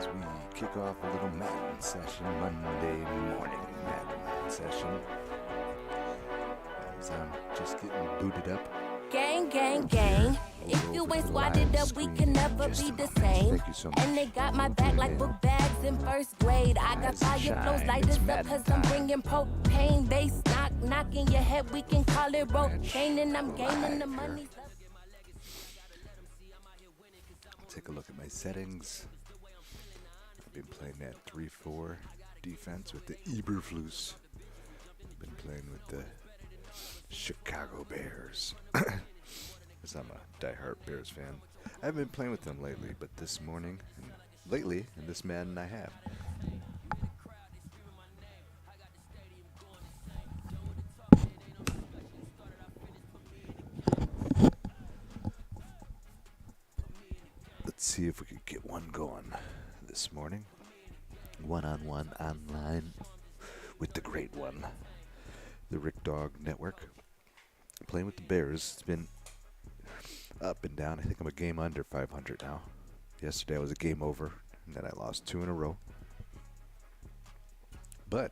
as we kick off a little Madden session, Monday morning Madden session. As I'm just getting booted up. Gang, gang, gang. If you ain't squatted up, we can never be the same. Thank you so much. And they got my back like book bags in first grade. I got fire flows, light us up, cause I'm bringing propane. Bass knocking your head, we can call it rotating. And I'm gaining the money. Take a look at my settings. I've been playing that 3-4 defense with the Eberflus. I've been playing with the Chicago Bears. Because I'm a diehard Bears fan. I haven't been playing with them lately, but this morning, and lately, in this Madden I have. Let's see if we can get one going this morning. One-on-one online with the great one, the Rick Dog Network. Playing with the Bears. It's been up and down. I think I'm a game under 500 now. Yesterday I was a game over, and then I lost 2 in a row. But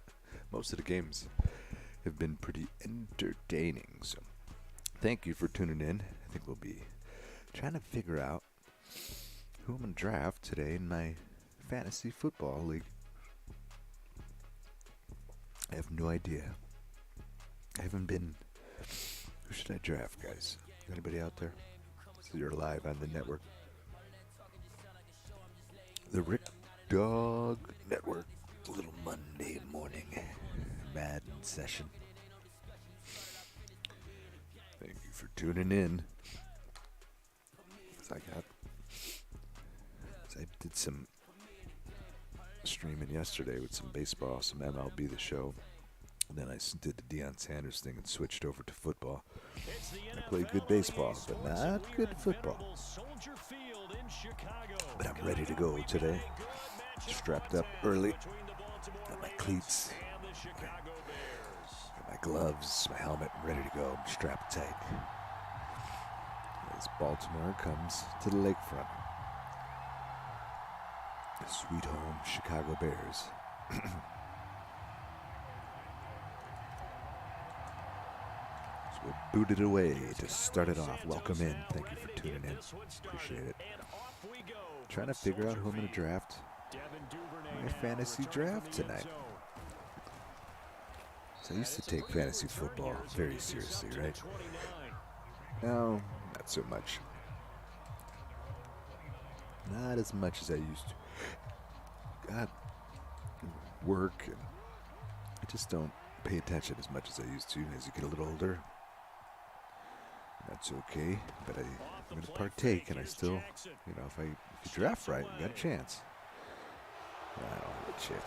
most of the games have been pretty entertaining. So thank you for tuning in. I think we'll be trying to figure out who I'm going to draft today in my fantasy football league. I have no idea. I haven't been... Who should I draft, guys? Anybody out there? So you're live on the network. The Rick Dog Network. A little Monday morning Madden session. Thank you for tuning in. I did some streaming yesterday with some baseball, some MLB The Show. And then I did the Deion Sanders thing and switched over to football. I played good baseball, but not good football. But I'm ready to go today. Strapped up early. Got my cleats. Got my gloves, my helmet, ready to go. I'm strapped tight. As Baltimore comes to the lakefront. The sweet home Chicago Bears. So we booted away to start it off. Welcome in. Thank you for tuning in. Appreciate it. Trying to figure out who I'm going to draft my fantasy draft tonight. So I used to take fantasy football very seriously, right? Now, not so much. Not as much as I used to. Got work, and I just don't pay attention as much as I used to as you get a little older. That's okay, but I'm going to partake, and I still, if you draft right, you got a chance. I don't have a chance.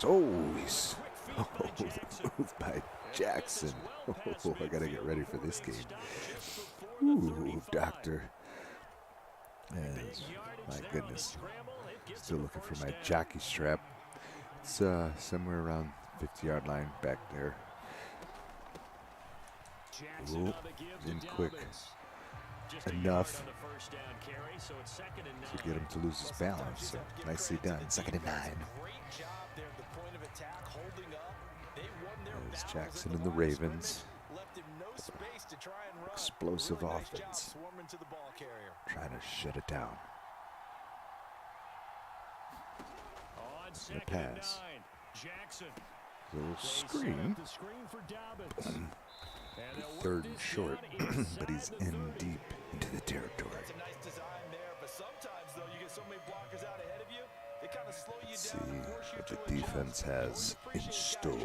The move by Jackson. I got to get ready for this game. Ooh, doctor. Yes, my goodness. Still looking for my jockey strap. It's somewhere around 50-yard line back there. Ooh, in quick enough to get him to lose his balance. So nicely done. 2nd and 9. There's Jackson and the Ravens. Explosive offense. Trying to shut it down. The pass. Little screen. 3rd and short, but he's in deep into the territory. Let's see what the defense has in store.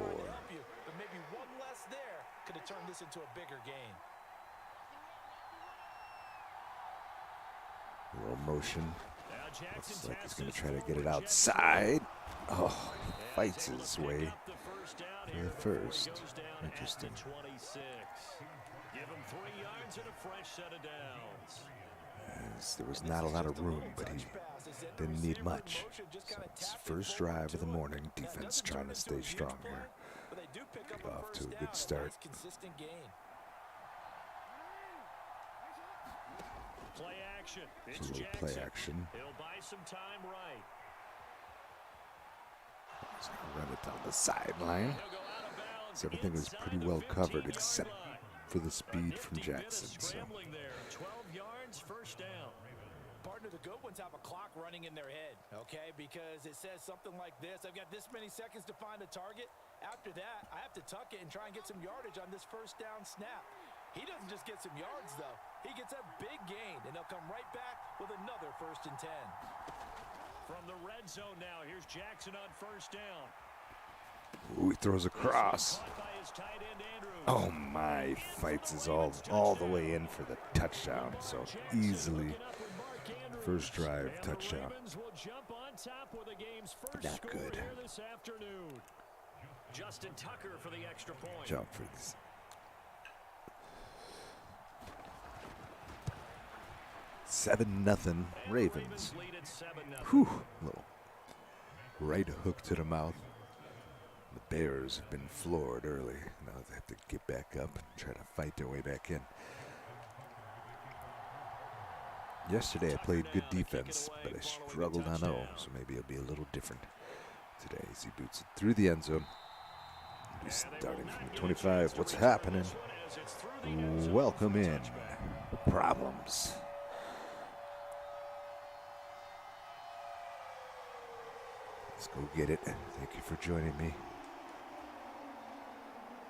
A little motion. Looks like he's going to try to get it outside. Oh, he fights his way to the first. Interesting. As there was not a lot of room, but he didn't need much. So it's first drive of the morning. Defense trying to stay strong here. Get off to a good start. Play action. It's a little play action. He'll buy some time right. He's going to run it down the sideline. So everything was pretty well covered except for the speed from Jackson. So. 12 yards, first down. Partner, the good ones have a clock running in their head, okay? Because it says something like this. I've got this many seconds to find a target. After that, I have to tuck it and try and get some yardage on this first down snap. He doesn't just get some yards, though. He gets a big gain, and they'll come right back with another 1st and 10. From the red zone now, here's Jackson on first down. Ooh, he throws across. Oh my, fights is all the way in for the touchdown. So easily, first drive touchdown. Not good. Justin Tucker for the extra point. Jump for this. Seven nothing Ravens. Whew, little right hook to the mouth. The Bears have been floored early. Now they have to get back up and try to fight their way back in. Yesterday I played good defense, but I struggled on O, so maybe it'll be a little different today as he boots it through the end zone. He's starting from the 25. What's happening? Welcome in. Problems. Let's go get it. Thank you for joining me.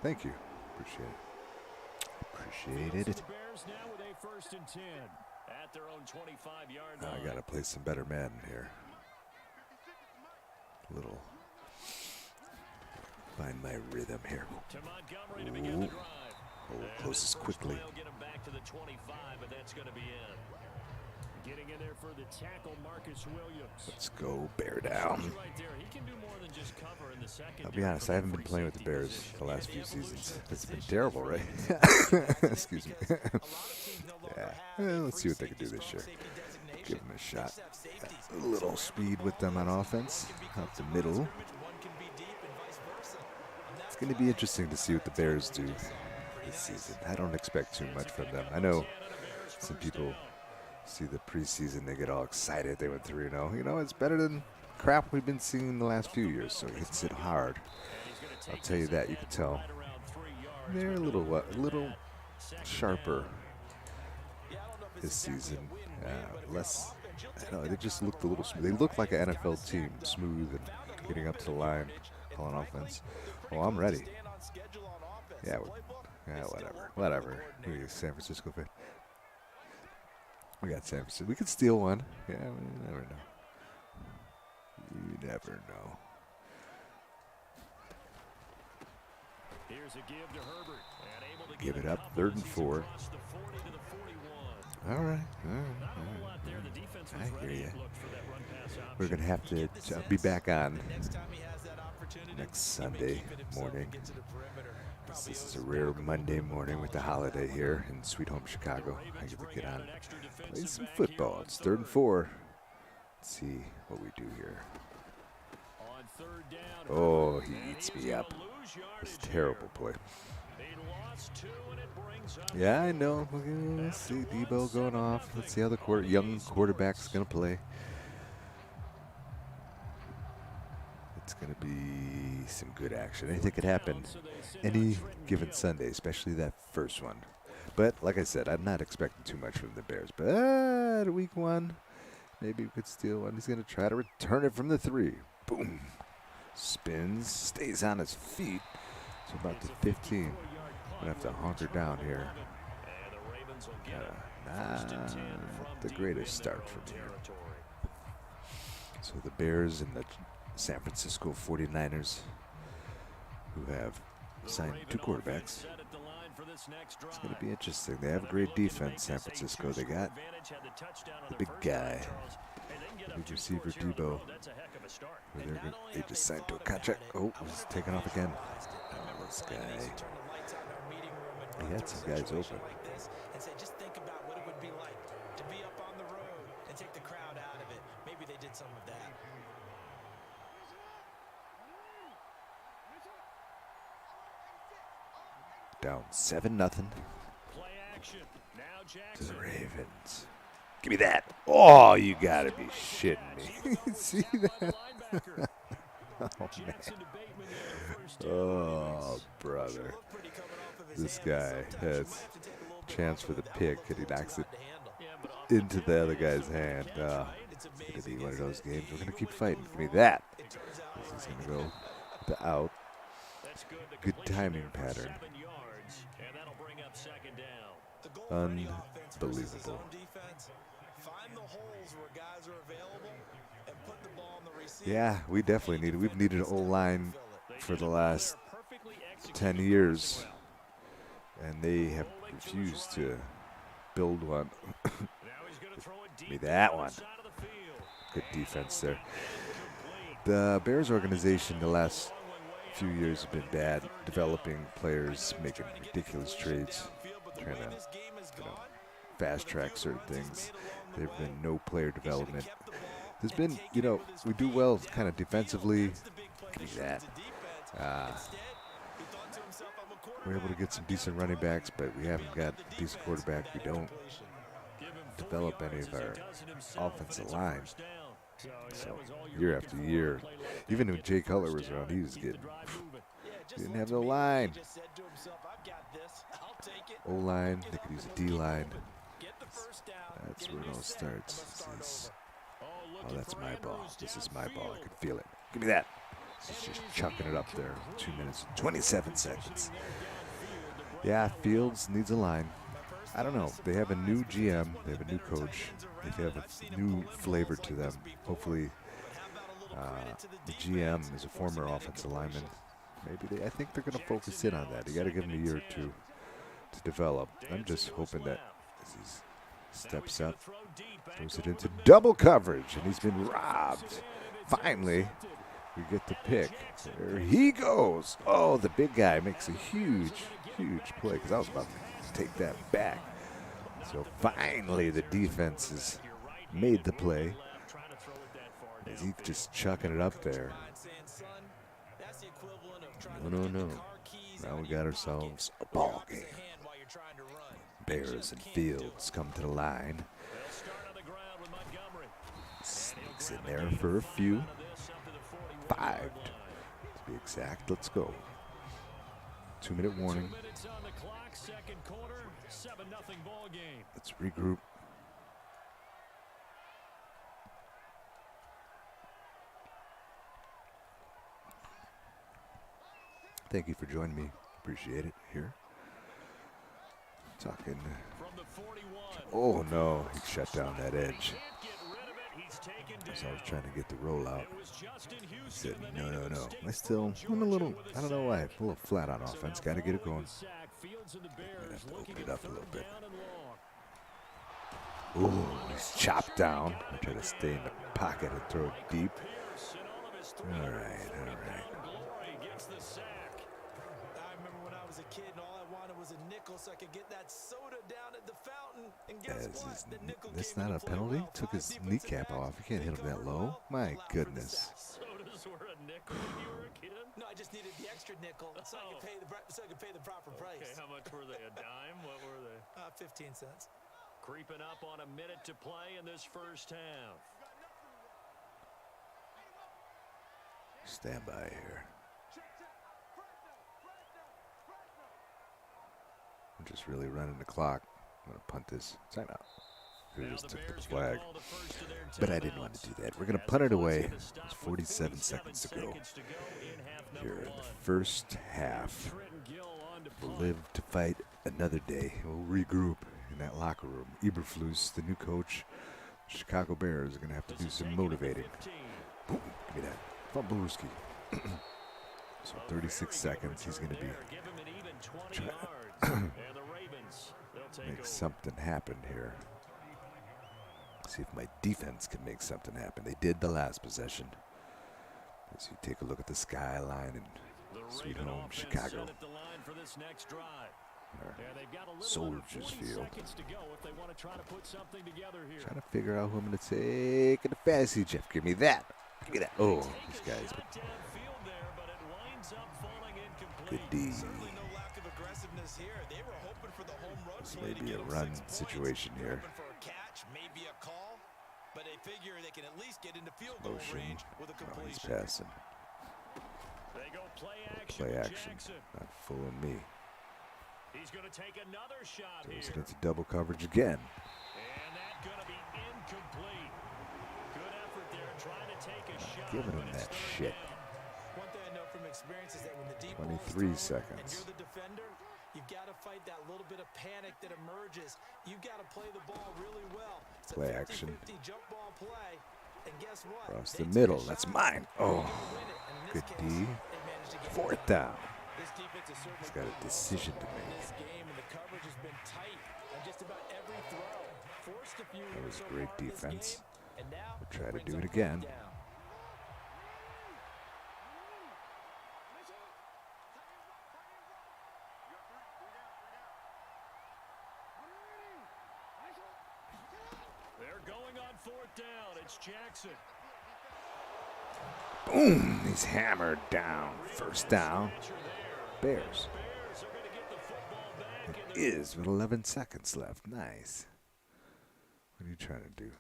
Thank you. Appreciate it. Appreciated it. Now I gotta play some better Madden here. Little. Find my rhythm here. Ooh. Oh, closes quickly. Getting in there for the tackle, Marcus Williams. Let's go, bear down. I'll be honest, I haven't been playing with the Bears the last few seasons. It's been terrible, right? Excuse me. Yeah, let's see what they can do this year. Give them a shot. A little speed with them on offense, up the middle. It's going to be interesting to see what the Bears do this season. I don't expect too much from them. I know some people see the preseason, they get all excited. They went 3-0. You know, it's better than crap we've been seeing the last few years, so it hits it hard. I'll tell you that. You can tell they're a little sharper this season. Less, I don't know, they just looked a little smooth. They look like an NFL team, smooth and getting up to the line, calling offense. Oh, I'm ready. Yeah, whatever. We got San Francisco fan. We got San Francisco. We could steal one. Yeah, you never know. You never know. Here's a give to Herbert. Give it up, 3rd and 4. All right. I hear you. We're going to have to be back on next Sunday morning. This is a rare Monday morning with the holiday here in Sweet Home Chicago. I get to get on and play some football. It's 3rd and 4. Let's see what we do here. Oh, he eats me up. It's a terrible play. Yeah, I know. Let's see Debo going off. Let's see how the young quarterback's going to play. It's going to be some good action. Anything could happen any given Sunday, especially that first one. But like I said, I'm not expecting too much from the Bears. But week 1, maybe we could steal one. He's going to try to return it from the 3. Boom. Spins, stays on his feet. So about the 15. I'm going to have to hunker down here. Not the greatest start from here. So the Bears and the San Francisco 49ers, who have signed 2 quarterbacks. It's going to be interesting. They have a great defense, San Francisco. They got the big guy, the big receiver, Debo. They just signed to a contract. Oh, he's taken off again. Oh, this guy. He had some guys open. Just think about what it would be like to be up on the road and take the crowd out of it. Maybe they did some of that. Down 7-0 to the Ravens. Give me that. Oh, you gotta be shitting me. See that? Oh, man. Oh, brother. This guy has a chance for the pick, and he knocks it into the other guy's hand. It's going to be one of those games. We're going to keep fighting. Give me that. This is going to go to out. Good timing pattern. Unbelievable. Yeah, we definitely need it. We've needed an O-line for the last 10 years, and they have refused to build one. Give me that one. Good defense there. The Bears organization the last few years have been bad, developing players, making ridiculous trades, trying to fast track certain things. There's been no player development. There's been, we do well kind of defensively. Give me that. We're able to get some decent running backs, but we haven't got a decent quarterback. We don't develop any of our offensive line. So year after year, even when Jay Cutler was around, he didn't have no line. O-line, they could use a D-line. That's where it all starts. Oh, that's my ball. This is my ball. I can feel it. Give me that. He's just chucking it up there. 2 minutes and 27 seconds. Yeah, Fields needs a line. I don't know. They have a new GM. They have a new coach. They have a new flavor to them. Hopefully, the GM is a former offensive lineman. I think they're going to focus in on that. You got to give him a year or two to develop. I'm just hoping that as he steps up, throws it into double coverage, and he's been robbed. Finally, we get the pick. There he goes. Oh, the big guy makes a huge play, because I was about to take that back. So finally, the defense has made the play. Is he just chucking it up there? No. Now we got ourselves a ball game. Bears and Fields come to the line. Sneaks in there for a few. 5 to be exact. Let's go. 2-minute warning. Let's regroup. Thank you for joining me. Appreciate it here. Talking. Oh no, he shut down that edge. As I was trying to get the roll out. He said, no. I'm a little, I don't know why, a little flat on offense. Got to get it going. Might have to open it up a little bit. Ooh, he's chopped down. I try to stay in the pocket and throw it deep. All right. So I could get that soda down at the fountain, and guess what? That's not a penalty. Took his kneecap off. You can't hit him that low. My goodness. Sodas were a nickel when you were a kid? No, I just needed the extra nickel so I could pay the proper price. Okay, how much were they? A dime? What were they? 15 cents. Creeping up on a minute to play in this first half. Stand by here. I'm just really running the clock. I'm going to punt this. Timeout. Could have just took the flag. But I didn't want to do that. We're going to punt it away. There's 47 seconds to go. Here in the first half. We'll live to fight another day. We'll regroup in that locker room. Eberflus, the new coach, Chicago Bears, are going to have to do some motivating. Boom. Give me that. Fumblerski. So 36 seconds. He's going to be trying make something happen here. See if my defense can make something happen. They did the last possession. As you take a look at the skyline and sweet home Chicago. Soldiers Field. Trying to figure out who I'm going to take in the fantasy, Jeff. Give me that. Give me that. Oh, these guys. Good D. This may be a run situation here. Motion. Oh, he's passing. They go play Play action, Jackson. not fooling me. He's going to take another shot Goes here. into double coverage again. And that's going to be incomplete. Good effort there trying to take a shot. Giving him but it's that third shit. down. One thing I know from experience is that when the deep 23 ball's thrown seconds. and you're the defender, you've got to fight that little bit of panic that emerges. You've got to play the ball really well. It's Play a action. 50-50 jump ball play. And guess what? Across They the took a middle. shot, That's mine. Oh, they're gonna win it. And in good this D. case, they managed to get it Fourth done. down. This defense is certainly He's got a played well decision so to far in make. this game, and the coverage has been tight on just about every throw. Forced a few That was so great far in this defense. game, and now We'll try to brings do up it fourth again. down. They're going on fourth down. It's Jackson. Boom! He's hammered down. First down. Bears. Bears are going to get the football back. It is with 11 seconds left. Nice. What are you trying to do?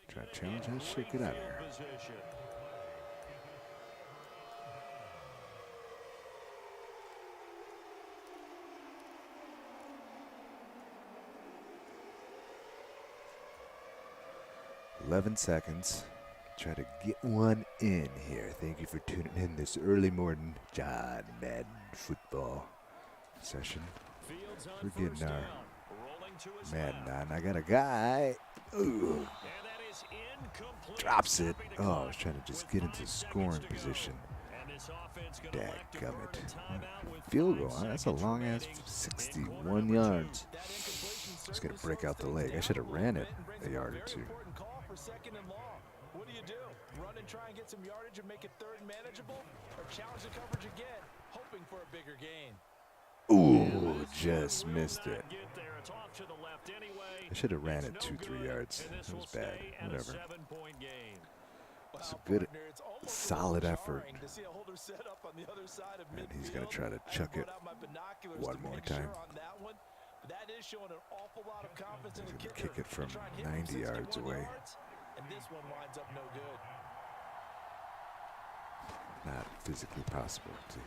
Try to challenge that shit? Get out of here. Position. $11 seconds. Try to get one in here. Thank you for tuning in this early morning John Madden football session. Fields on We're getting first our down. Rolling to his Madden left. on. I got a guy. Ooh. And that is incomplete. Drops it. Stopping the Oh, I clock was trying to just with get into 5 seconds scoring to go. position. And this offense gonna elect to burn Dadgummit. a timeout with Field 5 goal, huh? That's a seconds long ass remaining in 61 quarter number yards. That incompletion Just gonna certainly break slows out the things leg. I down should have a little ran bit it and brings a up yard or very two. important call for second and long. What do you do? Run and try and get some yardage and make it third and manageable, or challenge the coverage again, hoping for a bigger gain? Ooh, just missed it. Get there. It's off to the left anyway. I should have ran It's it no 2-3 good, yards. and this That will was bad. stay at a Whatever. 7-point game. It's a Wow, good, partner, it's almost a solid little effort. jarring to see a holder set up on the other side of And he's gonna midfield. try to I chuck brought it out my binoculars one to more make time. sure on that one. But that is showing an awful lot of confidence in the He's gonna kicker kick it to from try and hit from 90 yards 61 away. yards, and this one winds up no good. Not physically possible to.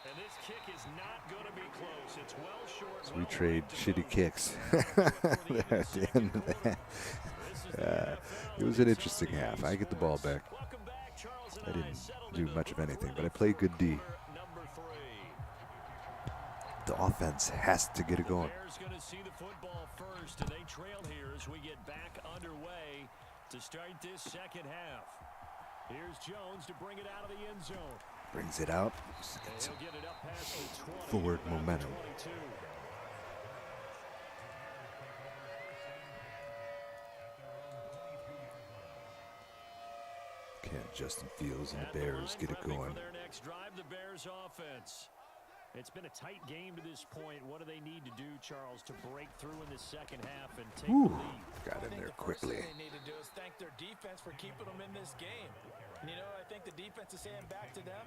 And this kick is not going to be close. It's well short. So we trade shitty kicks there at the end of that. It was an interesting half. I get the ball back. I didn't do much of anything, but I played good D. The offense has to get it going. Bears going to see the football first, and they trail here as we get back underway to start this second half. Here's Jones to bring it out of the end zone. Brings it out. And Get some he'll get it up past the 20, forward about the momentum. 22. Can Justin Fields and At the Bears line, get it prepping going? for their next drive, the Bears offense. It's been a tight game to this point. What do they need to do, Charles, to break through in the second half and take Ooh, the lead? got I in think there the first quickly. thing they need to do is thank their defense for keeping them in this game. And you know, I think the defense is saying back to them,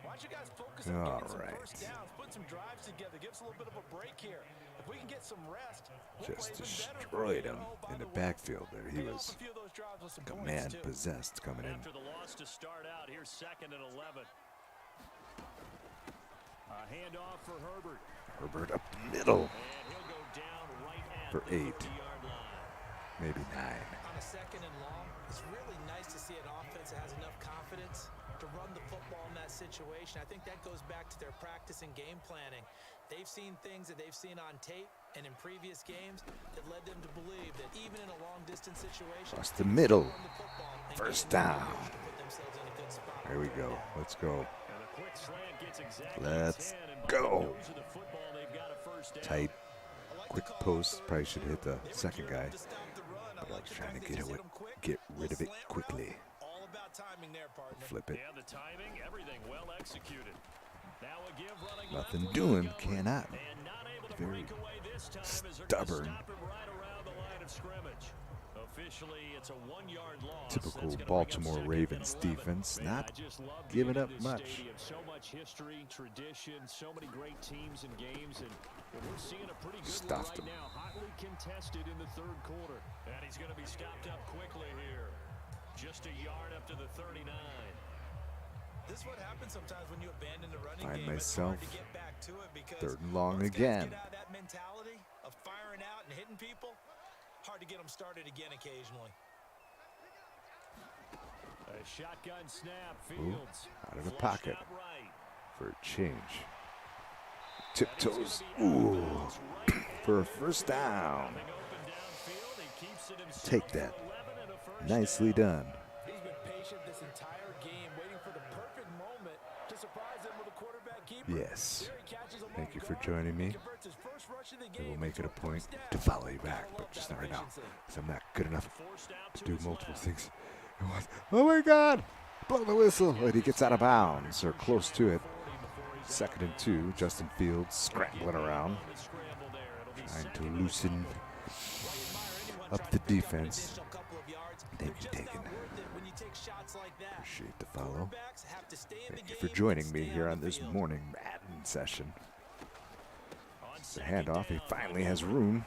why don't you guys focus on All getting some right. first downs, put some drives together, give us a little bit of a break here. If we can get some rest, we'll Just play even better. destroyed him Oh, by in the way, backfield there. He pay off was a few of those drives with some points, command too. possessed coming in. After the loss to start out, here's 2nd and 11. A handoff for Herbert. Herbert up the middle And he'll go down right at for the 8, 30-yard line. maybe 9. On a second and long, it's really nice to see an offense that has enough confidence to run the football in that situation. I think that goes back to their practice and game planning. They've seen things that they've seen on tape and in previous games that led them to believe that even in a long-distance situation, Across the middle. run the football and First gain enough down. yardage to put themselves in a good spot. There we go. Let's go. And a quick slant gets exactly Let's 10, and by go. the nose of the football, they've got a first down. Tight, I like quick the call on post. third Probably and should two. hit the They were second geared guy. up to stop the run. I But I like was the trying to fact get they just it, hit 'em quick. get rid of it Little slant quickly. route. All about timing there, partner. Flip it. Yeah, the timing, everything well executed. Now a give running Nothing left with doing. Montgomery. Cannot. And not able to Very break away this time as they're gonna stubborn. stop him right around the line of scrimmage. Officially, it's a 1-yard loss. Typical That's gonna bring up Baltimore 2nd and Ravens 11. defense, Man, not I just love giving being up in this much. stadium. So much history, tradition, so many great teams and games, and we're seeing a pretty good Stuffed one him. right now. Hotly contested in the third quarter. And he's going to be stopped up quickly here. just a yard up to the 39. This is what happens sometimes when you abandon the running Find game. myself It's hard to get back to it because 3rd and long once guys again. get out of that mentality of firing out and hitting people, hard to get them started again occasionally. A shotgun snap. Ooh, Fields out of the flushed pocket out right. for a change. Tiptoes. Ooh, for a first down. Coming open downfield, he keeps it himself Take for that. 11 and a first Nicely down. done. He's been patient this entire game, waiting for the perfect moment to surprise them with a quarterback keeper. Yes. Here he catches him Thank off you for guard, joining me. converts his first rush of the I game will make it into a point first to down. follow you back, Gotta but love just that not right now, efficiency. because I'm not good enough Forced out to to do his multiple left. things at once. Oh my God! Blow the whistle. And he gets out of bounds, or close to it. 2nd and 2. Justin Fields scrambling around, trying to loosen up the defense. Thank you, Taken. Appreciate the follow. Thank you for joining me here on this morning Madden session. The handoff. He finally has room.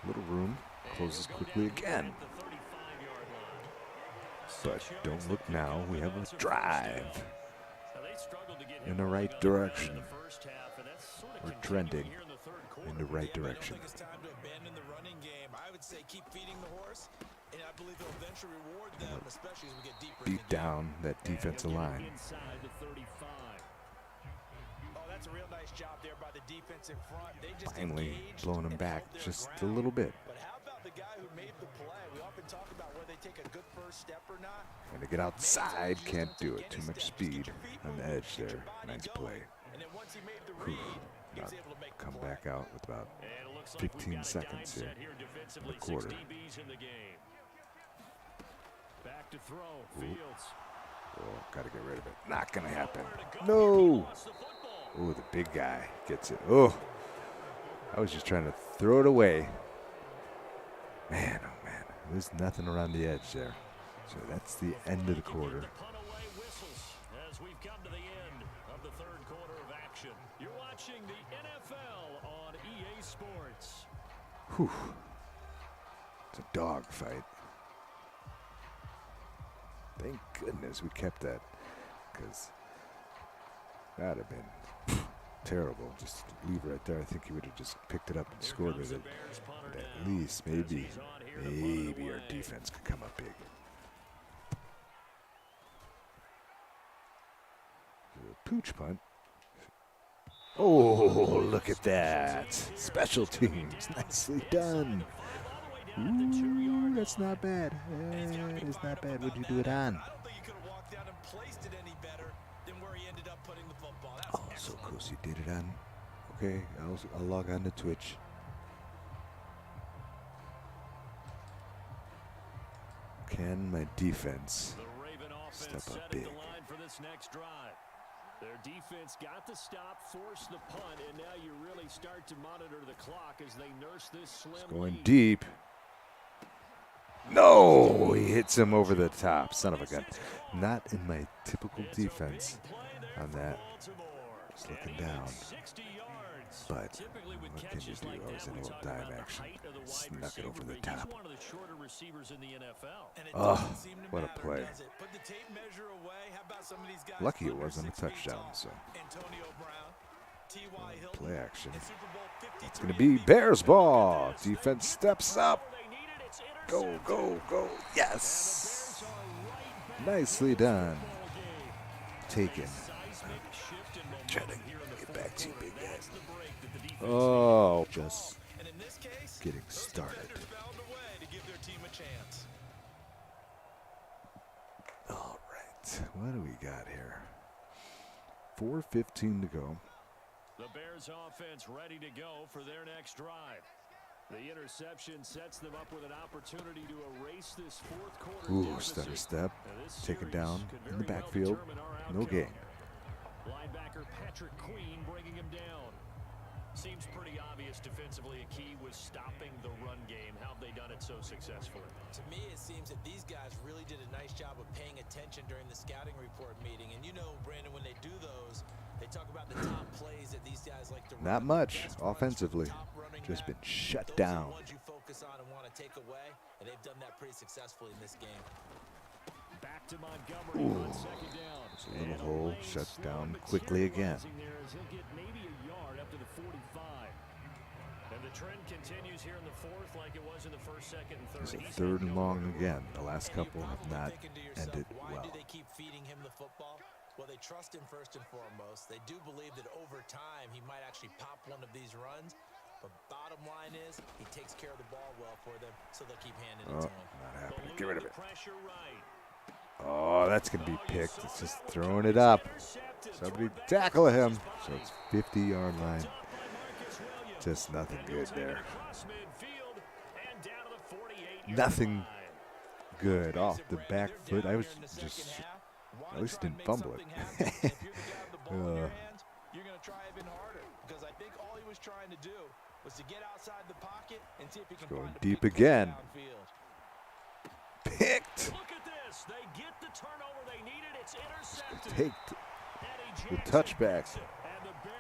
Little room. Closes quickly again. But don't look now. We have a drive in the right direction. We're trending in the right direction. I don't think it's time to abandon the running game. I would say keep feeding the horse, and I believe it'll eventually reward them, especially as we get deeper in Beat the game. down that defensive line. Inside the 35. Oh, that's a real nice job there by the defense in front. They just Finally engaged blowing him and back held their just a ground. little bit. But how about the guy who made the play? We often talk about whether they take a good first step or not. And to get outside, can't do it. Too much speed on the edge there. Nice play. And then once he made the read, he was able to make the Come play. back out with about And it looks like we've 15 got a seconds dime here set here in the defensively. quarter. 6 DBs in the game. Back to throw. Fields. Oh, gotta get rid of it. Not gonna happen. No. Oh, the big guy gets it. Oh, I was just trying to throw it away. Man, oh man, there's nothing around the edge there. So that's the end of the quarter. Punt away whistles as we've come to the end of the 3rd quarter of action. You're watching the NFL on EA Sports. Whew. It's a dog fight. Thank goodness we kept that, because that would have been terrible. Just leave it right there. I think he would have just picked it up and scored with it. But at least maybe our defense could come up big. A pooch punt. Oh, look at that. Special teams. Nicely done. Ooh, that's not bad. That is not bad. What'd you do it on? I don't think he could have walked out and placed it any better than where he ended up putting the football. That's Oh, so close. You did it on. Okay, I'll log on to Twitch. Can my defense The Raven step offense up setting big? the line for this next drive. Their defense got the stop, forced the punt, and now you really start to monitor the clock as they nurse this slim Going lead. deep. No, he hits him over the top. Son of a gun. Not in my typical It's a defense big play there on for that. Baltimore. Just looking And even down. 60 yards. But Typically with what can you catches do? like I was that, in a we little talk dive about the action. height of the wide Snuck it receiver, over the but top. He's one of the shorter receivers in the NFL. And it Oh, doesn't seem to what a matter, play. does it? Put the tape measure away. How about some of these guys Lucky it under wasn't a 6 feet touchdown, tall? so Antonio Brown, T.Y. Hilton, play action. and Super Bowl 53 It's going to be Bears ball. Defense steps up. They need it. It's Go, intercepted. go, go. Yes. Nicely done. Taken. Trying to get back to you, big guy. Oh, just And in this case, getting those started. defenders found a way to give their team a chance. All right. What do we got here? 4:15 to go. The Bears offense ready to go for their next drive. The interception sets them up with an opportunity to erase this 4th quarter Ooh, deficit. stutter step. Now, this Taken series down could in the very well backfield. determine our No outcome. gain. Linebacker Patrick Queen bringing him down. Seems pretty obvious defensively. A key was stopping the run game. How have they done it so successfully? To me, it seems that these guys really did a nice job of paying attention during the scouting report meeting. And you know, Brandon, when they do those, they talk about the top plays that these guys like to run. Not much Best runs from the offensively. top running Just back. been shut Those are down. the ones you focus on and want to take away, and they've done that pretty successfully in this game. Back to Montgomery on second down. There's a little hole, shuts down quickly again. He'll get maybe a yard up to the 45. And the trend continues here in the fourth like it was in the first, second, and third. There's a third and long again. The last couple have not ended Why well. do they keep feeding him the football? Well, they trust him first and foremost. They do believe that over time he might actually pop one of these runs. But bottom line is he takes care of the ball well for them, so they'll keep handing it to him. Not happening. Get rid of it. Pressure right. Oh, that's going to be picked. It's just throwing it up. Somebody tackle him. So it's 50-yard line. Just nothing good there. Nothing good off the back foot. I was just, at least didn't fumble it. You're going to try even harder because I think all he was trying to do was to get outside the pocket and see if he can Going find a deep big again. downfield. Picked. Look at this. They get the turnover they needed. It's intercepted. Take the touchback.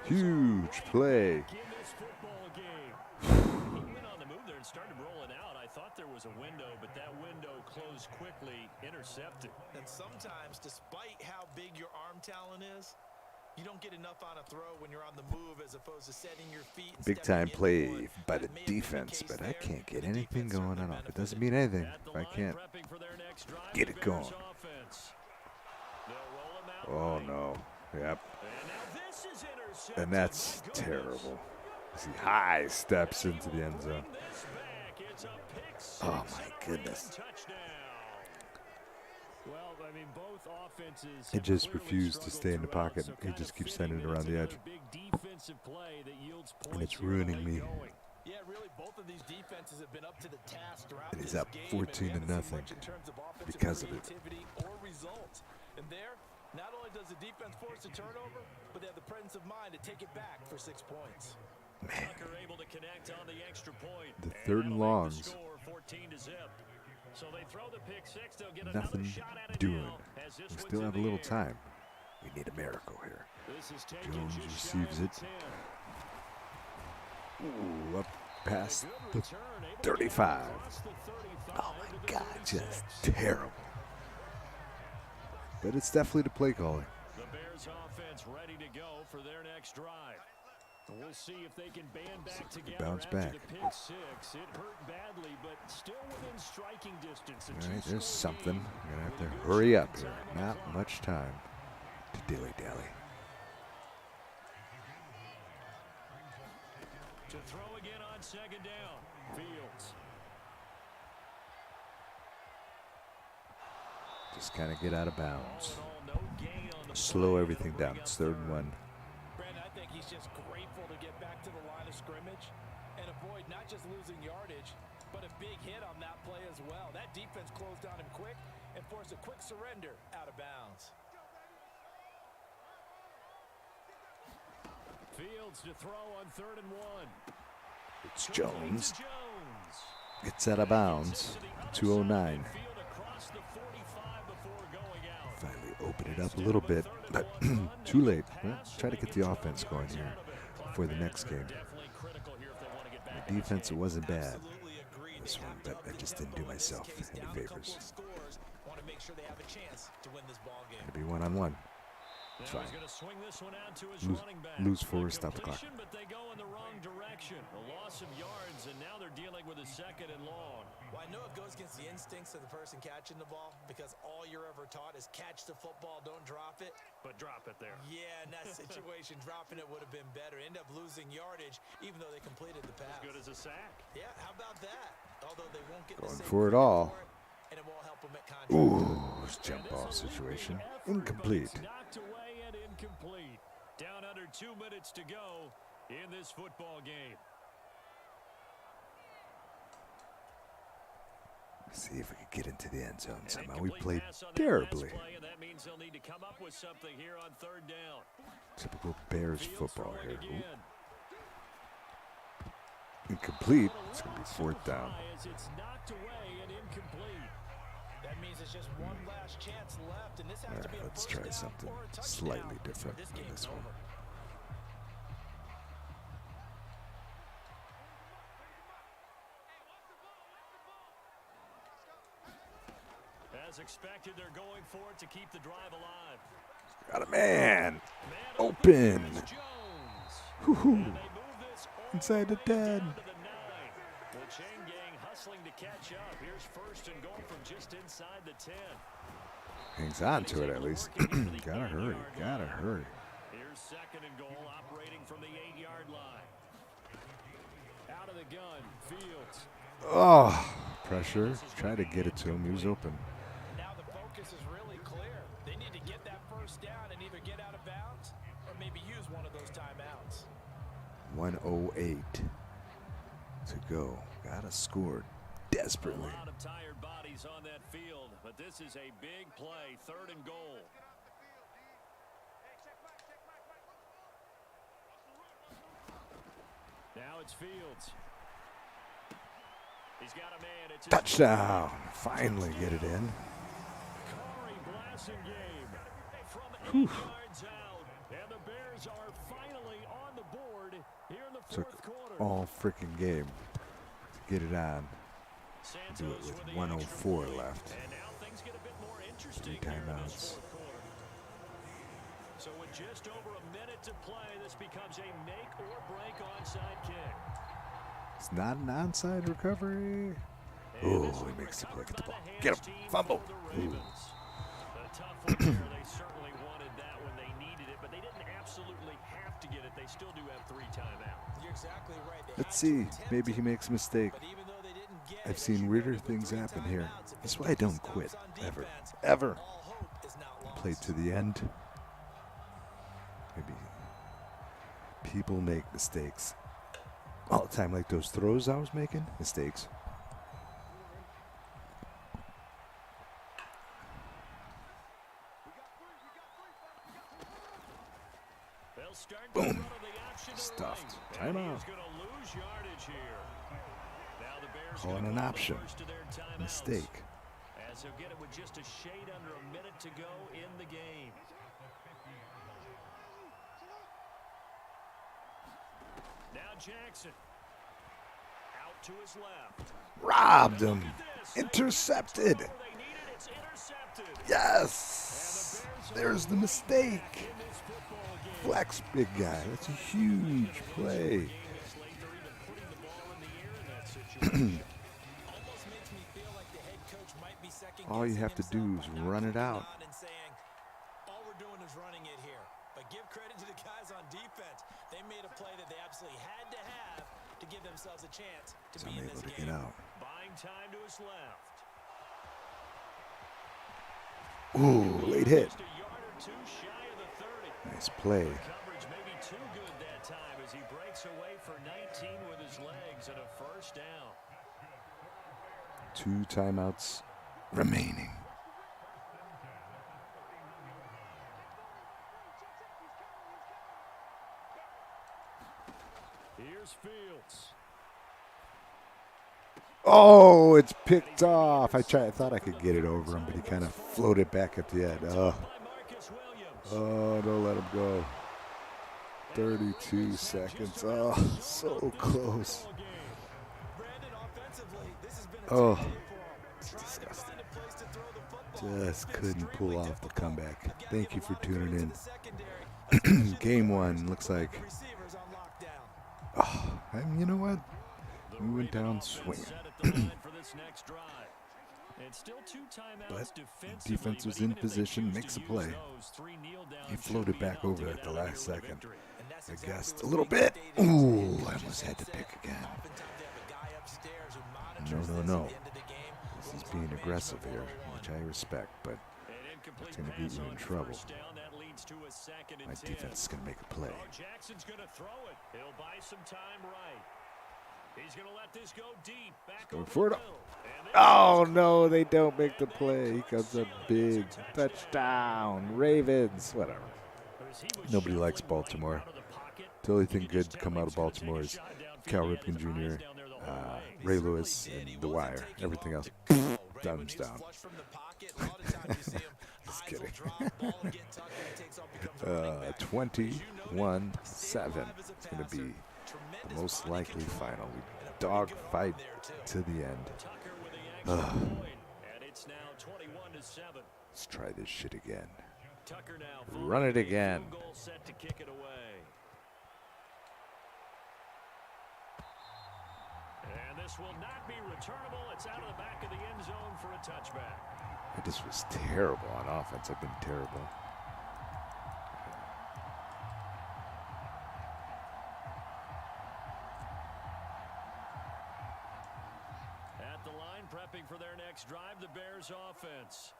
Huge play. He went on the move there and started rolling out. I thought there was a window, but that window closed quickly, intercepted. And sometimes, despite how big your arm talent is, you don't get enough on a throw when you're on the move as opposed to setting your feet. And Big time stepping play into one. by the That may have been defense, case but I there, can't get but the anything defense going certainly on. It benefited. doesn't mean anything At the if I line, can't prepping for their next drive, get the it going. Bears offense. They'll roll him out Oh, right. no. Yep. And now this is intercepted. And that's My goodness. terrible. As he high steps into the end zone. Bring this back. It's a pick six Oh, and my a goodness. running touchdown. Well, I mean, both offenses He have just clearly refused to struggled stay in the throughout, pocket. so He kind just of keeps fitting sending it that around it's the edge. another big defensive play that yields And points it's here to ruining get me. going. Yeah, really, both of these defenses have been up to the task throughout And he's this up game, 14 and we to haven't seen nothing much in terms of offensive because of it. creativity or results. And there, not only does the defense force a turnover, but they have the presence of mind to take it back for 6 points. Tucker able to connect on the extra point. The third and that'll make the longs. score 14-0. So they throw the pick six. They'll get Nothing another shot at it doing. now as this We one's still in have a the little air. time. We need a miracle here. This is taken Jones just shy receives of it. the 10. Ooh, up past Good the return, able to 35. get across the 35 Oh, to my the God. 36. Just terrible. But it's definitely the play calling. The Bears offense ready to go for their next drive. We'll see if they can band back together bounce after back. the pick six. It hurt badly, but still within striking distance. A All right, two-score there's something. lead We're going to have with to a good hurry chunk up of here. time on the Not clock. much time to dilly-dally. To throw again on second down. Fields. Just kind of get out of bounds. All in all, no gain on the Slow play. everything It'll down. bring It's up third and one. Brandon, I think he's just grateful to get back to the line of scrimmage and avoid not just losing yardage, but a big hit on that play as well. That defense closed on him quick and forced a quick surrender out of bounds. Fields to throw on third and one. It's Complete to Jones. Jones. Gets out of bounds. 209. Field across the 45 before going out. Finally open it up a little bit, but too late. Well, try to get the offense going here for the next game. Definitely critical here if they want to get back The defense, it wasn't bad Absolutely agree. this They one, have but to I just didn't do in this myself case, any down a couple favors. of scores, want to make sure they have a chance to win this ball game. Gonna be one-on-one. Now Fine. he's going to swing this one out to his Lose- running back. lose four, A stop the clock. completion, But they go in the wrong direction. A loss of yards, and now they're dealing with a second and long. Well, I know it goes against the instincts of the person catching the ball because all you're ever taught is catch the football, don't drop it. But drop it there. Yeah, in that situation, dropping it would have been better. End up losing yardage, even though they completed the pass. As good as a sack. Yeah, how about that? Although they won't get Going the same for it credit all. for it, and it won't help them at contract. Ooh, jump off situation. Incomplete. Knocked away and incomplete. Down under 2 minutes to go in this football game. See if we could get into the end zone An somehow. We incomplete played pass on that terribly. last play, and that means they'll need to come up with something here on third down. Typical Bears Fields football throwing here. again. Ooh, incomplete. It's going to be fourth down. As it's knocked away and incomplete. That means it's just one last chance left, and this has All to be right, a let's first try down something or a touchdown. slightly different This than game's this one. over. As As expected, they're going for it to keep the drive alive. Got a man. Man Open. is Jones. Woo-hoo. And they move this all Inside the way 10. down to the 9. The chain gang hustling to catch up. Here's first and goal from just inside the 10. Hangs on to it at least. Gotta hurry. Gotta hurry. Here's second and goal, operating from the 8-yard line. Out of the gun, Fields. Oh, pressure. Try to get it to him. He was open. Now the focus is really clear. They need to get that first down and either get out of bounds or maybe use one of those timeouts. 1:08 to go. Gotta score desperately. A lot of tired bodies on that field, but this is a big play, third and goal. Now it's Fields. He's got a man. It's Touchdown. Finally get it in. Corey Blasingame from 8 yards out, and the Bears are finally on the board here in the Took fourth quarter. all freaking game to get it on. Do it Santos with the 1:04 extra point, left. And now things get a bit more interesting 3 here in timeouts. this fourth quarter. So with just over a minute to play, this becomes a make or break onside kick. It's not an onside recovery. And Oh, this he one makes the play. Get the recovered ball. by the Get hands him. team Fumble. for the Ooh. Ravens. A tough one there. They certainly wanted that when they needed it, but they didn't absolutely have to get it. They still do have 3 timeouts. You're exactly right. They Let's had to see. attempt Maybe it, he makes a mistake. but even though they didn't get I've it, seen you weirder noted with things 3 happen here. timeouts, if That's you why I get these don't quit. stops on Ever. defense, Ever. all hope is not lost. Play to the end. Maybe people make mistakes all the time, like those throws I was making. Mistakes. They'll start Boom. to run the option to the Stuffed. right. And Timeout. he's going to lose yardage here. Now the Bears Calling gonna an call the option. first of their timeouts, Mistake. as he'll get it with just a shade under a minute to go in the game. Now Jackson. Out to his left. Robbed him. Look at this. Intercepted. They need it. It's intercepted. Yes. There's the mistake. In this football game. Flex big guy. That's a huge play. Almost makes me feel like the head coach might be second All you guessing have to do himself is by not run it jumping out. on and saying, all we're doing is running it here. But give credit to the guys on defense. They made a play that they absolutely had to have to give themselves a chance to So be I'm in able this to game. get out. Buying time to his left. Ooh, late hit. Just a yard or two shy of the 30. Nice play. Coverage maybe too good that time as he breaks away for 19 with his legs and a first down. 2 timeouts remaining. Here's Fields. Oh, it's picked off. I thought I could get it over him, but he kind of floated back at the end. Oh, By Marcus Williams. don't let him go. 32 seconds. Oh, so close. Brandon, offensively, this has been a Oh, tough day for him. it's Trying to disgusting. find a place to throw the football. Just It's been couldn't pull extremely off the difficult. comeback. They've gotta Thank give you a for lot of tuning credit to in. the secondary, especially Game the 1 guards looks like. with receivers on lockdown. Oh, and you know what? The We went Raven down offense swinging. set at the line for this next drive. And still 2 timeouts But defensively, defense was but in even if they position, choose makes to a play. use those, 3 kneel downs He should floated be back enough to over get at the out of last here with a second. victory. And that's I exactly guessed what a little Steve bit. stated in his Ooh, interview. I Just almost had to said, pick again. oftentimes they have a guy upstairs who monitors No, this no. at the end of the game. This is Clock being management aggressive here, 101. which I respect, but An incomplete It's gonna pass get you in on trouble. first down. That leads to a second and my 10. defense is going to make a play. Oh, Jackson's going to throw it. He'll buy some time right. He's going to let this go deep. Back Going over for the it. middle. And this Oh, is no, they caught. don't make the And they play. He could comes seal up it. big. It's a touchdown. Touchdown. Ravens. Whatever. As he was Nobody likes shuffling right Baltimore. out of the pocket, The only you thing could good just to tell come he out was of gonna take a Baltimore is shot downfield. Cal He had Ripken his eyes Jr., down there the whole way. Ray Lewis, and The Wire. Everything else, thumbs down. Just kidding. 21-7. It's going to be the most likely final. We dog fight to the end. Tucker with the extra point, and it's now 21-7 to 7. Let's try this shit again. Tucker now Run it again. field goal set to kick it away. And this will not be returnable. It's out of the back of the end zone for a touchback. I just was terrible on offense. I've been terrible. At the line, prepping for their next drive, the Bears offense.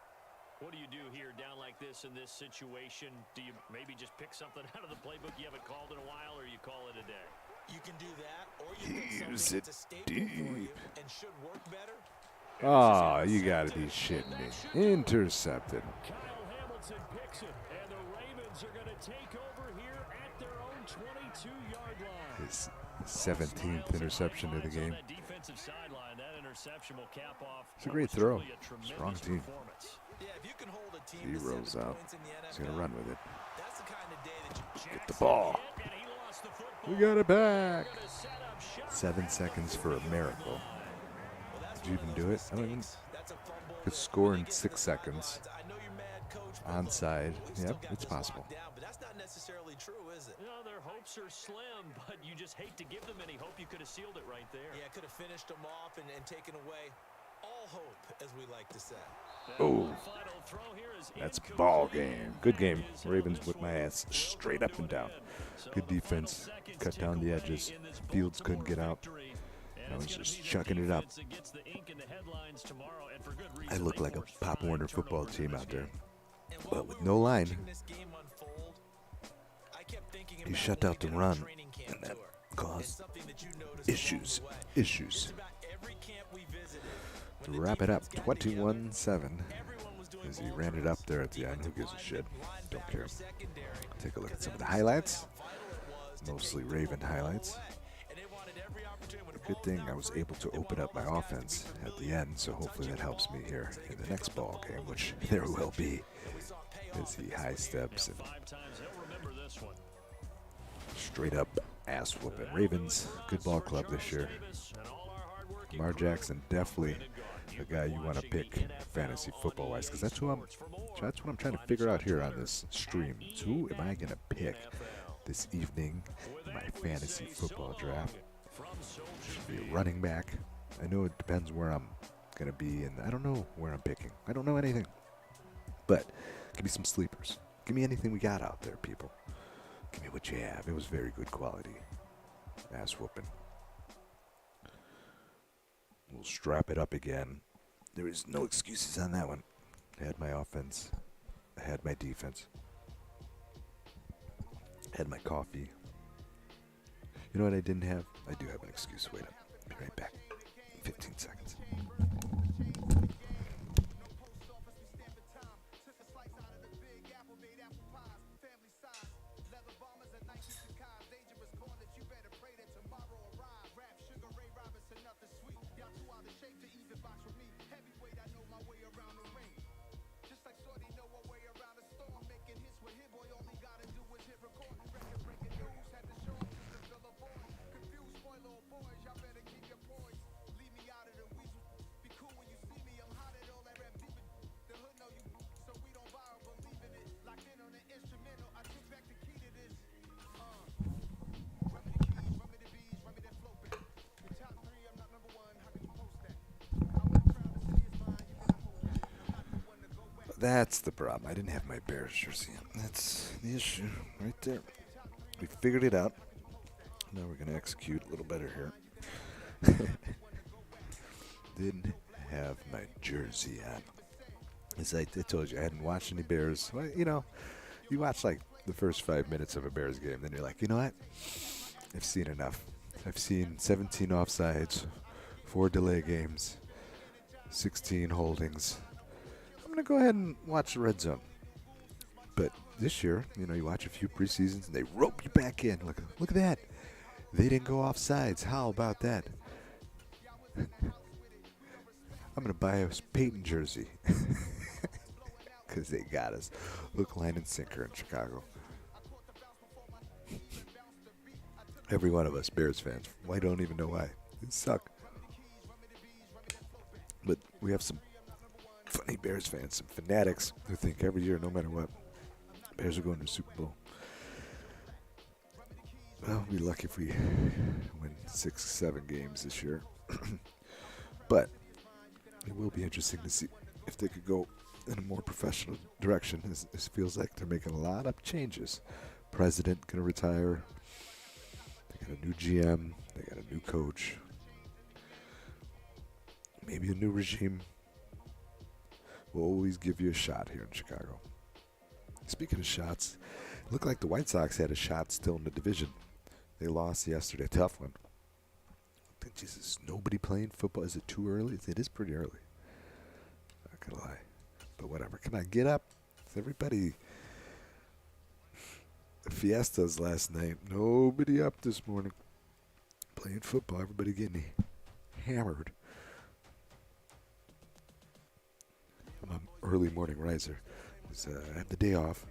What do you do here down like this in this situation? Do you maybe just pick something out of the playbook you haven't called in a while, or you call it a day? You can do that, or you pick Use something it that's a staple for you deep. and should work better. Oh, you gotta be shitting me. Intercepted. Kyle Hamilton picks it, and the Ravens are going to take over here at their own 22-yard line. His 17th interception of the game. That defensive sideline, that interception will cap off. It's a great throw. Strong team. Yeah, if you can hold a team He to rolls 7 out. points in the He's NFL, gonna run with it. that's the kind of day that you Get the ball. We got it back. 7 seconds for a miracle. Did you even do it? I don't even. Could score in 6 seconds. Onside. Yep, it's possible. But that's not necessarily true, is it? No, their hopes are slim, but you just hate to give them any hope. You could have sealed it right there. Yeah, could have finished them off and taken away all hope, as we like to say. Oh, that's ball game. Good game. Ravens whipped my ass straight up and down. Good defense. Cut down the edges. Fields couldn't get out. I was just chucking it up. I look like a Pop Warner football team out there. But with no line, he shut out the run, and that caused issues. To wrap it up, 21-7, as he ran it up there at the end. Who gives a shit? Don't care. Take a look at some of the highlights. Mostly Raven highlights. Good thing I was able to open up my offense at the end, so hopefully that helps me here in the next ball game, which there will be, as he high steps and straight up ass whooping. Ravens, good ball club this year. Lamar Jackson, definitely a guy you want to pick fantasy football wise, because that's what I'm trying to figure out here on this stream. So who am I gonna pick this evening in my fantasy football draft? Should be a running back. I know it depends where I'm gonna be, and I don't know where I'm picking. I don't know anything. But give me some sleepers. Give me anything we got out there, people. Give me what you have. It was very good quality. Ass whooping. We'll strap it up again. There is no excuses on that one. I had my offense. I had my defense. I had my coffee. You know what I didn't have? I do have an excuse. Wait up. Be right back. 15 seconds. That's the problem. I didn't have my Bears jersey. That's the issue right there. We figured it out. Now we're going to execute a little better here. Didn't have my jersey on. As I told you, I hadn't watched any Bears. Well, you know, you watch like the first 5 minutes of a Bears game, then you're like, you know what? I've seen enough. I've seen 17 offsides, 4 delay games, 16 holdings. I'm going to go ahead and watch the red zone. But this year, you know, you watch a few preseasons and they rope you back in. Look at that. They didn't go off sides. How about that? I'm going to buy a Peyton jersey. Because they got us. Hook, line, and sinker in Chicago. Every one of us Bears fans. I don't even know why. They suck. But we have some funny Bears fans, some fanatics who think every year, no matter what, Bears are going to the Super Bowl. Well, we'll be lucky if we win 6-7 games this year. But it will be interesting to see if they could go in a more professional direction. It feels like they're making a lot of changes. President going to retire. They got a new GM. They got a new coach. Maybe a new regime. We'll always give you a shot here in Chicago. Speaking of shots, it looked like the White Sox had a shot still in the division. They lost yesterday. Tough one. Jesus, nobody playing football. Is it too early? It is pretty early. Not gonna lie. But whatever. Come on, get up. Is everybody... Fiestas last night. Nobody up this morning. Playing football. Everybody getting hammered. I'm an early morning riser. I have the day off.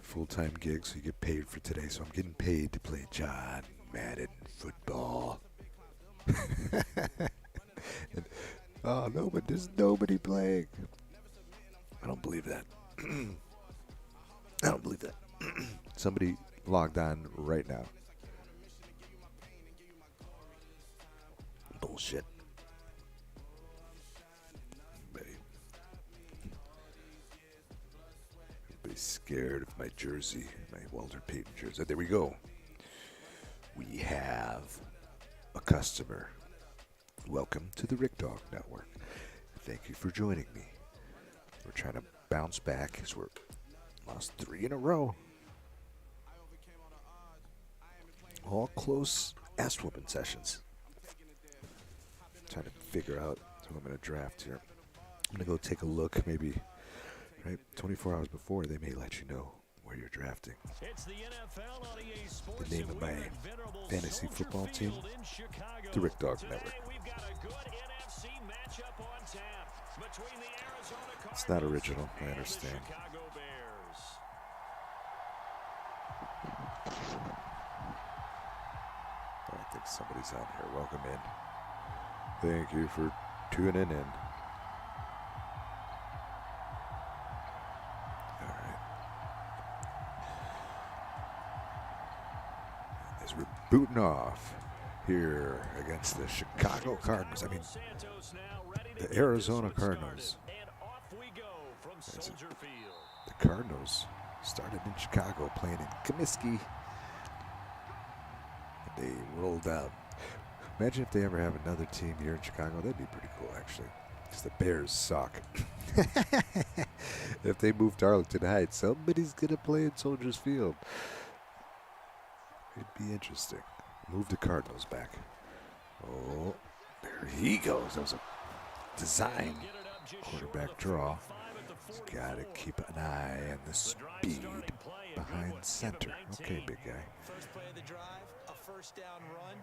Full-time gig, so you get paid for today. So I'm getting paid to play John Madden football. And, oh, no, but there's nobody playing. I don't believe that. I don't believe that. Somebody logged on right now. Bullshit. Everybody's scared of my jersey, my Walter Payton jersey. There we go. We have a customer. Welcome to the Rick Dog Network. Thank you for joining me. We're trying to bounce back as we're lost 3 in a row. All close ass-whooping sessions. Trying to figure out who I'm going to draft here. I'm going to go take a look, maybe, right, 24 hours before. They may let you know where you're drafting. The name of my fantasy football team, the Rick Dog Network. It's not original, I understand. I think somebody's on here. Welcome in. Thank you for tuning in. As we're booting off here against the Chicago Cardinals. I mean, the Arizona Cardinals. The Cardinals started in Chicago, playing in Comiskey. They rolled out. Imagine if they ever have another team here in Chicago. That'd be pretty cool, actually. Because the Bears suck. If they move to Arlington Heights, somebody's going to play in Soldiers Field. It'd be interesting. Move the Cardinals back. Oh, there he goes. That was a design quarterback draw. He's got to keep an eye on the speed behind center. Okay, big guy. First play of the drive, a first down run.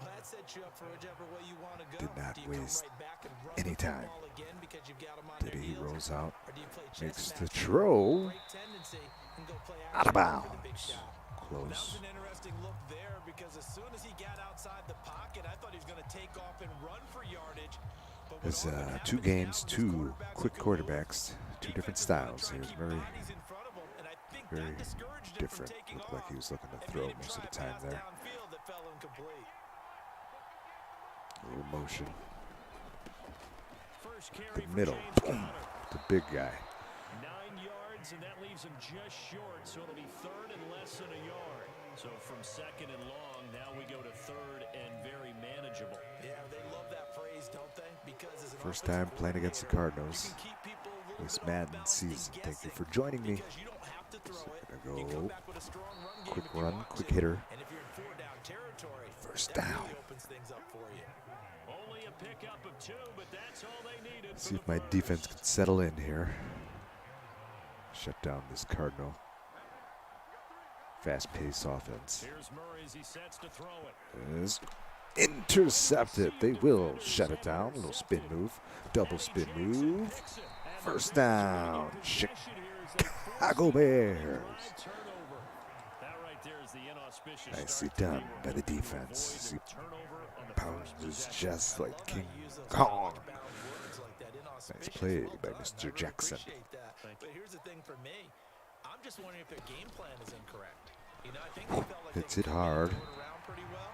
That sets you up for whichever way you want to go. Did not waste any time. Did he rolls out, makes the throw out of bounds. Close. An interesting look there because as soon as he got outside the pocket, I thought he was going to take off and run for yardage. There's 2 games, 2 quick quarterbacks, 2 different styles. He was very different. Looked like he was looking to throw most of the time there. A little motion. The middle. Boom. The big guy. 9 yards, and that leaves him just short, so it'll be third and less than a yard. So from second and long, now we go to third and very manageable. Yeah, they love that phrase, don't they? Because as an First time playing against the Cardinals this Madden season. Thank you for joining me. Gonna go quick run, quick hitter. First down. Only a pickup of 2, but that's all they needed. See if my defense can settle in here. Shut down this Cardinal fast-paced offense. Here's Murray as he sets to throw it. Is intercepted. They will shut it down. A little spin move. Double spin move. First down. Chicago Bears. Nicely done by the defense. He pounds his chest like King Kong. Nice play by Mr. Jackson. But here's the thing for me. I'm just wondering if their game plan is incorrect. You know, I think they felt like Hits it hard. around pretty well.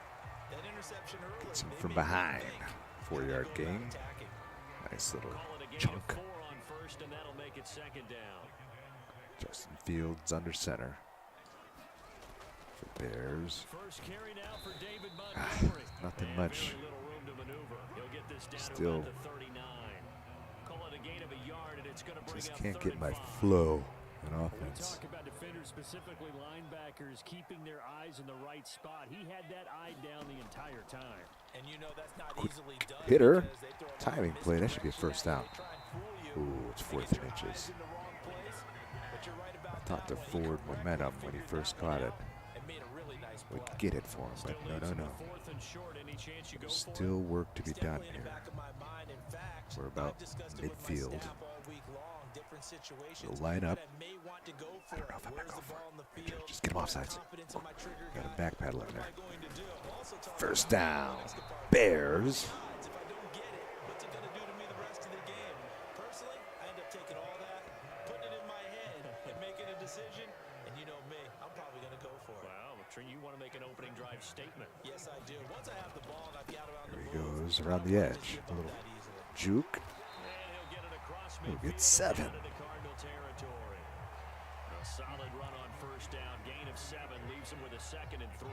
That interception early, Gets him from behind. 4-yard gain. Nice little chunk. Justin Fields under center. For Bears. Nothing much. Still just can't get my flow in offense. Talk about defenders, specifically linebackers, keeping their eyes in the right spot. He had that eye down the entire time. And you know that's not Quick easily done. hitter. Timing play. That should be a first down. Ooh, it's 4th and inches. I thought to forward momentum when he first caught it. Would get it for him, but no. Still work to be done here. We're about midfield. We'll line up. I don't know if I'm going to go for it. Just get him offsides. Got a backpedal in there. First down. Bears. You want to make an opening drive statement. Yes, I do. Once I have the ball and I've got around There he goes around the edge. A little juke. He'll get 7. A solid run on first down. Gain of 7 leaves him with a 2nd and 3.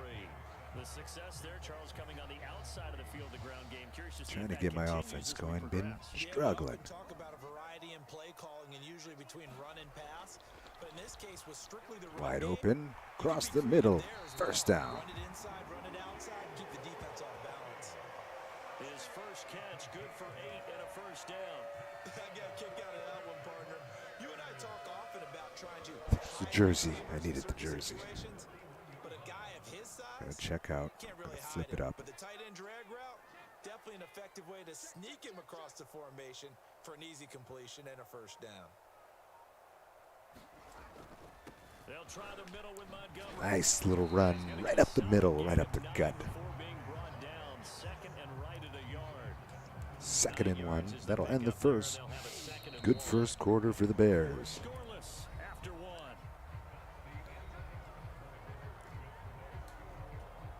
The success there, Charles, coming on the outside of the field, the ground game. Curious to see Trying to get my offense going. Been struggling. Talk about a variety in play calling and usually between run and pass. But in this case was strictly the Wide open. Across the middle. First down. Run it inside, run it outside, keep the defense off balance. His first catch, good for 8 and a first down. I got a kick out of that one, partner. You and I talk often about trying to The jersey. I needed the jersey. But a guy of his size Gonna check out. can't really Gonna flip it up. But the tight end drag route, definitely an effective way to sneak him across the formation for an easy completion and a first down. They'll try the middle with Montgomery. Nice little run. Right up the middle. Right up the gut. Before being brought down, 2nd and right at a yard. 2nd and 1. That'll end the first. Good first quarter for the Bears. Scoreless after 1.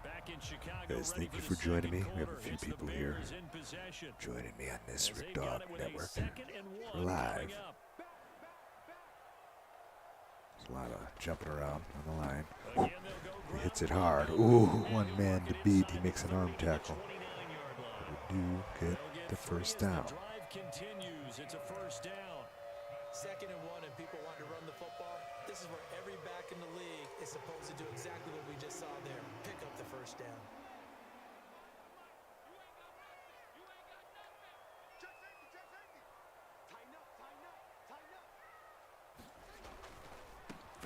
Back in Chicago, Guys, thank you for joining me. We have a few people here joining me on this Rick Dog Network. We're live. There's a lot of jumping around on the line. He hits it hard. Ooh, one man to beat. He makes an arm tackle. But we do get the first down. Drive continues. It's a first down. 2nd and 1 and people want to run the football. This is where every back in the league is supposed to do exactly what we just saw there. Pick up the first down.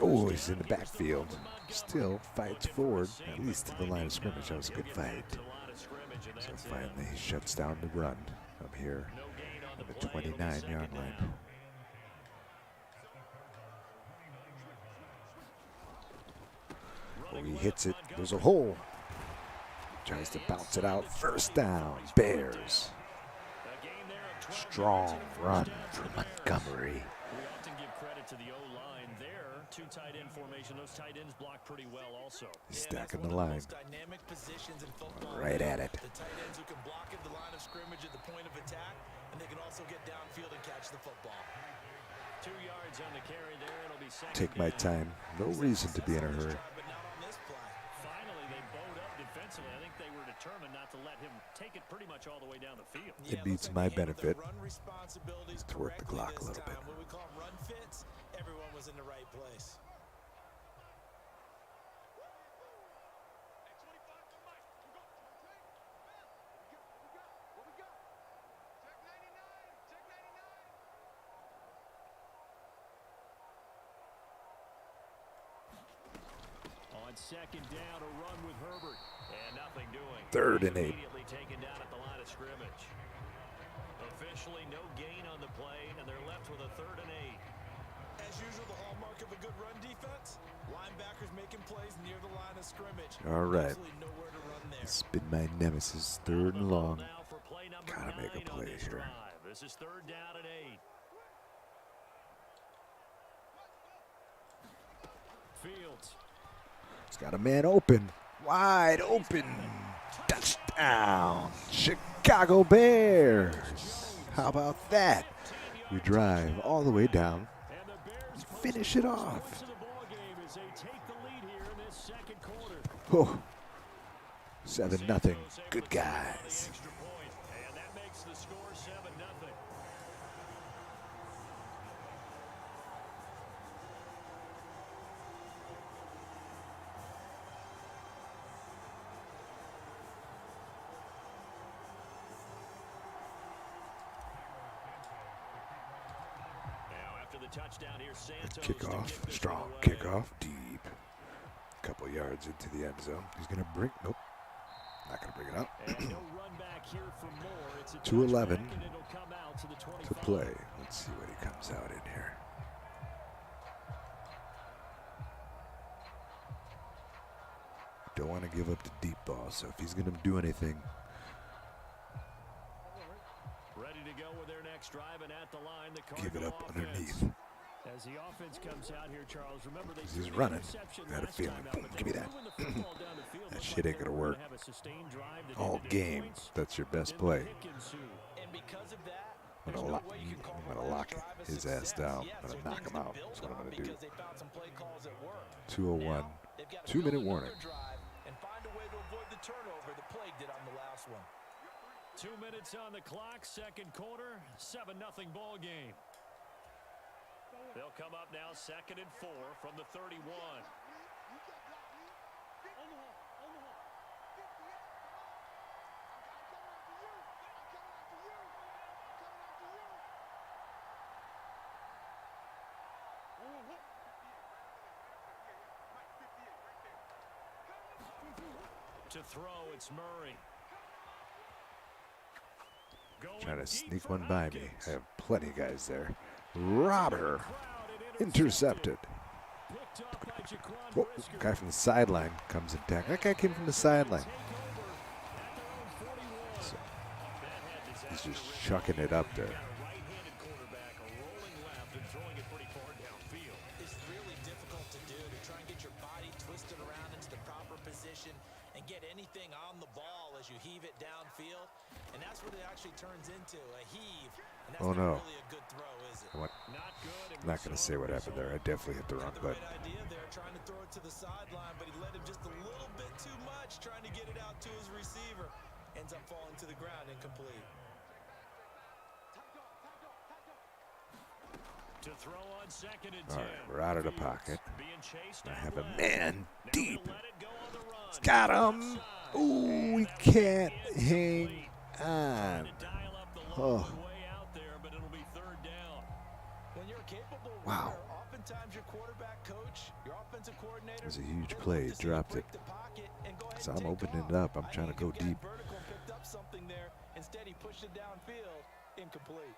Oh, he's in the backfield. Still fights forward, at least to the line of scrimmage. That was a good fight. So finally he shuts down the run up here on the 29-yard line. Oh, he hits it. There's a hole. Tries to bounce it out. First down. Bears. Strong run for Montgomery. We often give credit to the O-line there. 2 tight end formation. Those tight ends block pretty well also. He's stacking the line. Dynamic positions in football. Right at it. The tight ends who can block at the line of scrimmage at the point of attack, and they can also get downfield and catch the football. 2 yards on the carry there. It'll be 2nd Take my down. time. No reason to be in a hurry. But not on this play. Finally, they bowed up defensively. I think they were determined not to let him take it pretty much all the way down the field. It beats my benefit Run responsibilities to work the correctly clock a this little bit. time. When we call them run fits, everyone was in the right place. On 2nd down, a run with Herbert. And nothing doing. 3rd and 8. Immediately taken down at the line of scrimmage. Officially no gain on the play, and they're left with a 3rd and 8. As usual, the hallmark of a good run defense, linebackers making plays near the line of scrimmage. All right. Absolutely nowhere to run there. It's been my nemesis. 3rd and long. Now for play number Gotta make a 9 on play this here. drive. This is 3rd down and 8. Fields. He's got a man open. Wide open. Touchdown. Chicago Bears. How about that? We drive all the way down. Finish it off. Oh, 7-0. Good guys. And that makes the score 7-0. Now after the touchdown here, Santos Kickoff. Strong kickoff. Deep. Couple yards into the end zone. He's going to bring. Nope. Not going to bring it up. 2:11 to play. Let's see what he comes out in here. Don't want to give up the deep ball, so if he's going to do anything. Ready to go with their next drive, and at the line, the Give it up Cardinal underneath. offense. As the offense comes out here, Charles, remember they He's running. I had a feeling. Boom, give me that. That shit ain't going to work. All game. That's your best play. And because of that, I'm gonna lock his ass down. I'm gonna knock him out. That's what I'm gonna do. 2:01. 2-minute warning. And find a way to avoid the turnover the plague did on the last one. 2 minutes on the clock, second quarter, 7-0 ball game. They'll come up now 2nd and 4 from the 31. To throw, it's Murray. Trying to sneak one by me. I have plenty of guys there. Robber. Intercepted. Whoa, guy from the sideline comes in tackle. That guy came from the sideline. So he's just chucking it up there. It's really difficult to do, to try and get your body twisted around into the proper position and get anything on the ball as you heave it downfield. And that's what it actually turns into, a heave. And that's Oh, no. not really a good throw, is it? I'm not going to say what happened there. I definitely hit the wrong button. Great idea there, trying to throw it to the sideline, but he led him just a little bit too much, trying to get it out to his receiver. Ends up falling to the ground, incomplete. To throw on 2nd and 10. All right, we're out of the pocket. Being chased I out have a left. man Now deep. he'll let it go on the run. He's got him. Ooh, we can't hang on. Trying to dial up the Oh. long way out there, but it'll be 3rd down. When you're a capable Wow. runner, oftentimes your quarterback coach, your offensive coordinator, It was a huge they play. look to see you Dropped break it. the pocket and go ahead So and I'm take opening off. it up. I'm I trying to think go he got deep. vertical and picked up something there. Instead, he pushed it downfield, incomplete.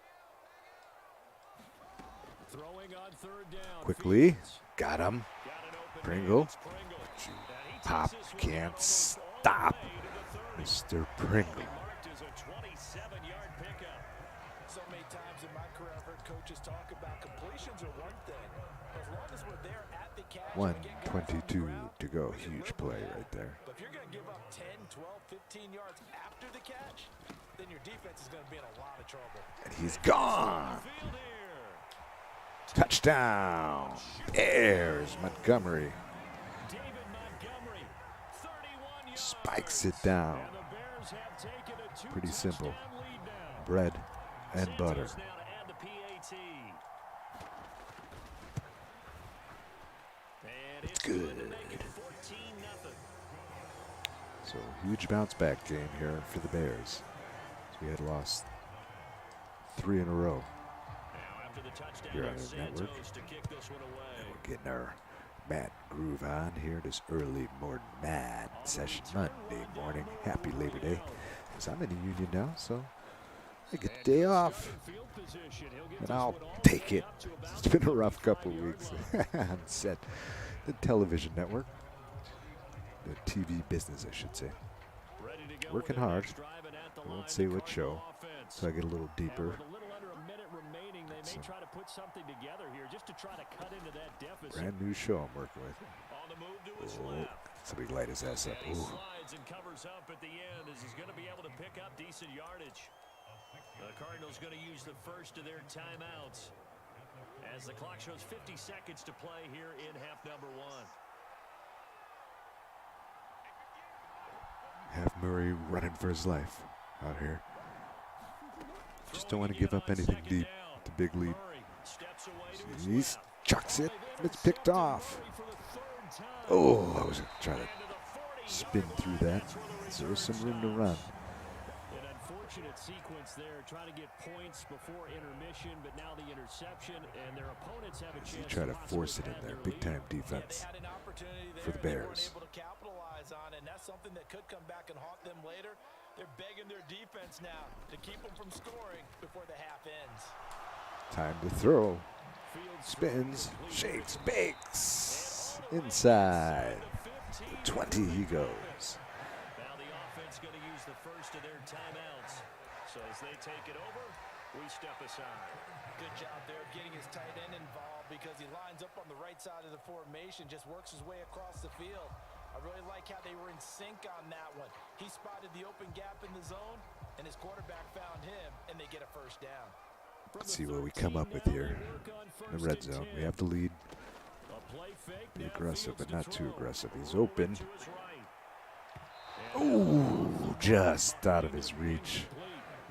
Throwing on 3rd down. Quickly. Fields. Got him. Got an open Pringle. man. It's Pringle. And he takes Pop this one can't almost all the stop. way to the 30. Mr. Pringle. Marked as a 27-yard pickup. So many times in my career, I've heard coaches talk about completions are one thing. As long as we're there at the catch, we get guys on the 1:22 ground, to go. we can Huge live play with that. right there. But if you're going to give up 10, 12, 15 yards after the catch, then your defense is going to be in a lot of trouble. And he's gone. Field here. Touchdown. Bears. Montgomery David Montgomery, 31 yards. spikes it down. And the Bears have taken a Pretty simple. two-touchdown lead now. Bread and Santos butter. now to add the PAT. And it's good. to make it 14-0. So huge bounce back game here for the Bears. So we had lost 3 in a row. Now after the touchdown, Here on here's the network. Santos to kick this one away. And we're getting our Matt groove on here this early morning Mad session Monday morning. Happy Labor Day. Because I'm in the union now, so I get the day off. Field position. He'll get And this I'll one all take the way it. up to about It's been a rough couple weeks on set. The television network. The TV business, I should say. ready to go Working with their hard. next drive, and at the I won't line, say the what show, Cardinal offense. so I get a little And deeper. with a little may try to put something together here just to try to cut into that deficit. Brand new show I'm working with. On the move to his Oh, left. somebody light his ass up. And he Ooh. slides and covers up at the end as he's going to be able to pick up decent yardage. The Cardinals going to use the first of their timeouts as the clock shows 50 seconds to play here in half number 1. Have Murray running for his life out here. Just don't want to give up anything deep. The big lead. He chucks it. It's picked off. Oh, I was trying to spin through that. So there's some room to run. An unfortunate sequence there, trying to get points before intermission, but now the interception, and their opponents have a chance. You try to force it in there. Big time defense for the Bears. And that's something that could come back and haunt them later. They're begging their defense now to keep them from scoring before the half ends. Time to throw. Spins, shakes, bakes. Inside. 20 he goes. Now the offense going to use the first of their timeouts. So as they take it over, we step aside. Good job there getting his tight end involved because he lines up on the right side of the formation, just works his way across the field. I really like how they were in sync on that one. He spotted the open gap in the zone, and his quarterback found him, and they get a first down. Let's see what we come up with here. In the red zone, we have the lead. Be aggressive, but not too aggressive. He's open. Ooh, just out of his reach.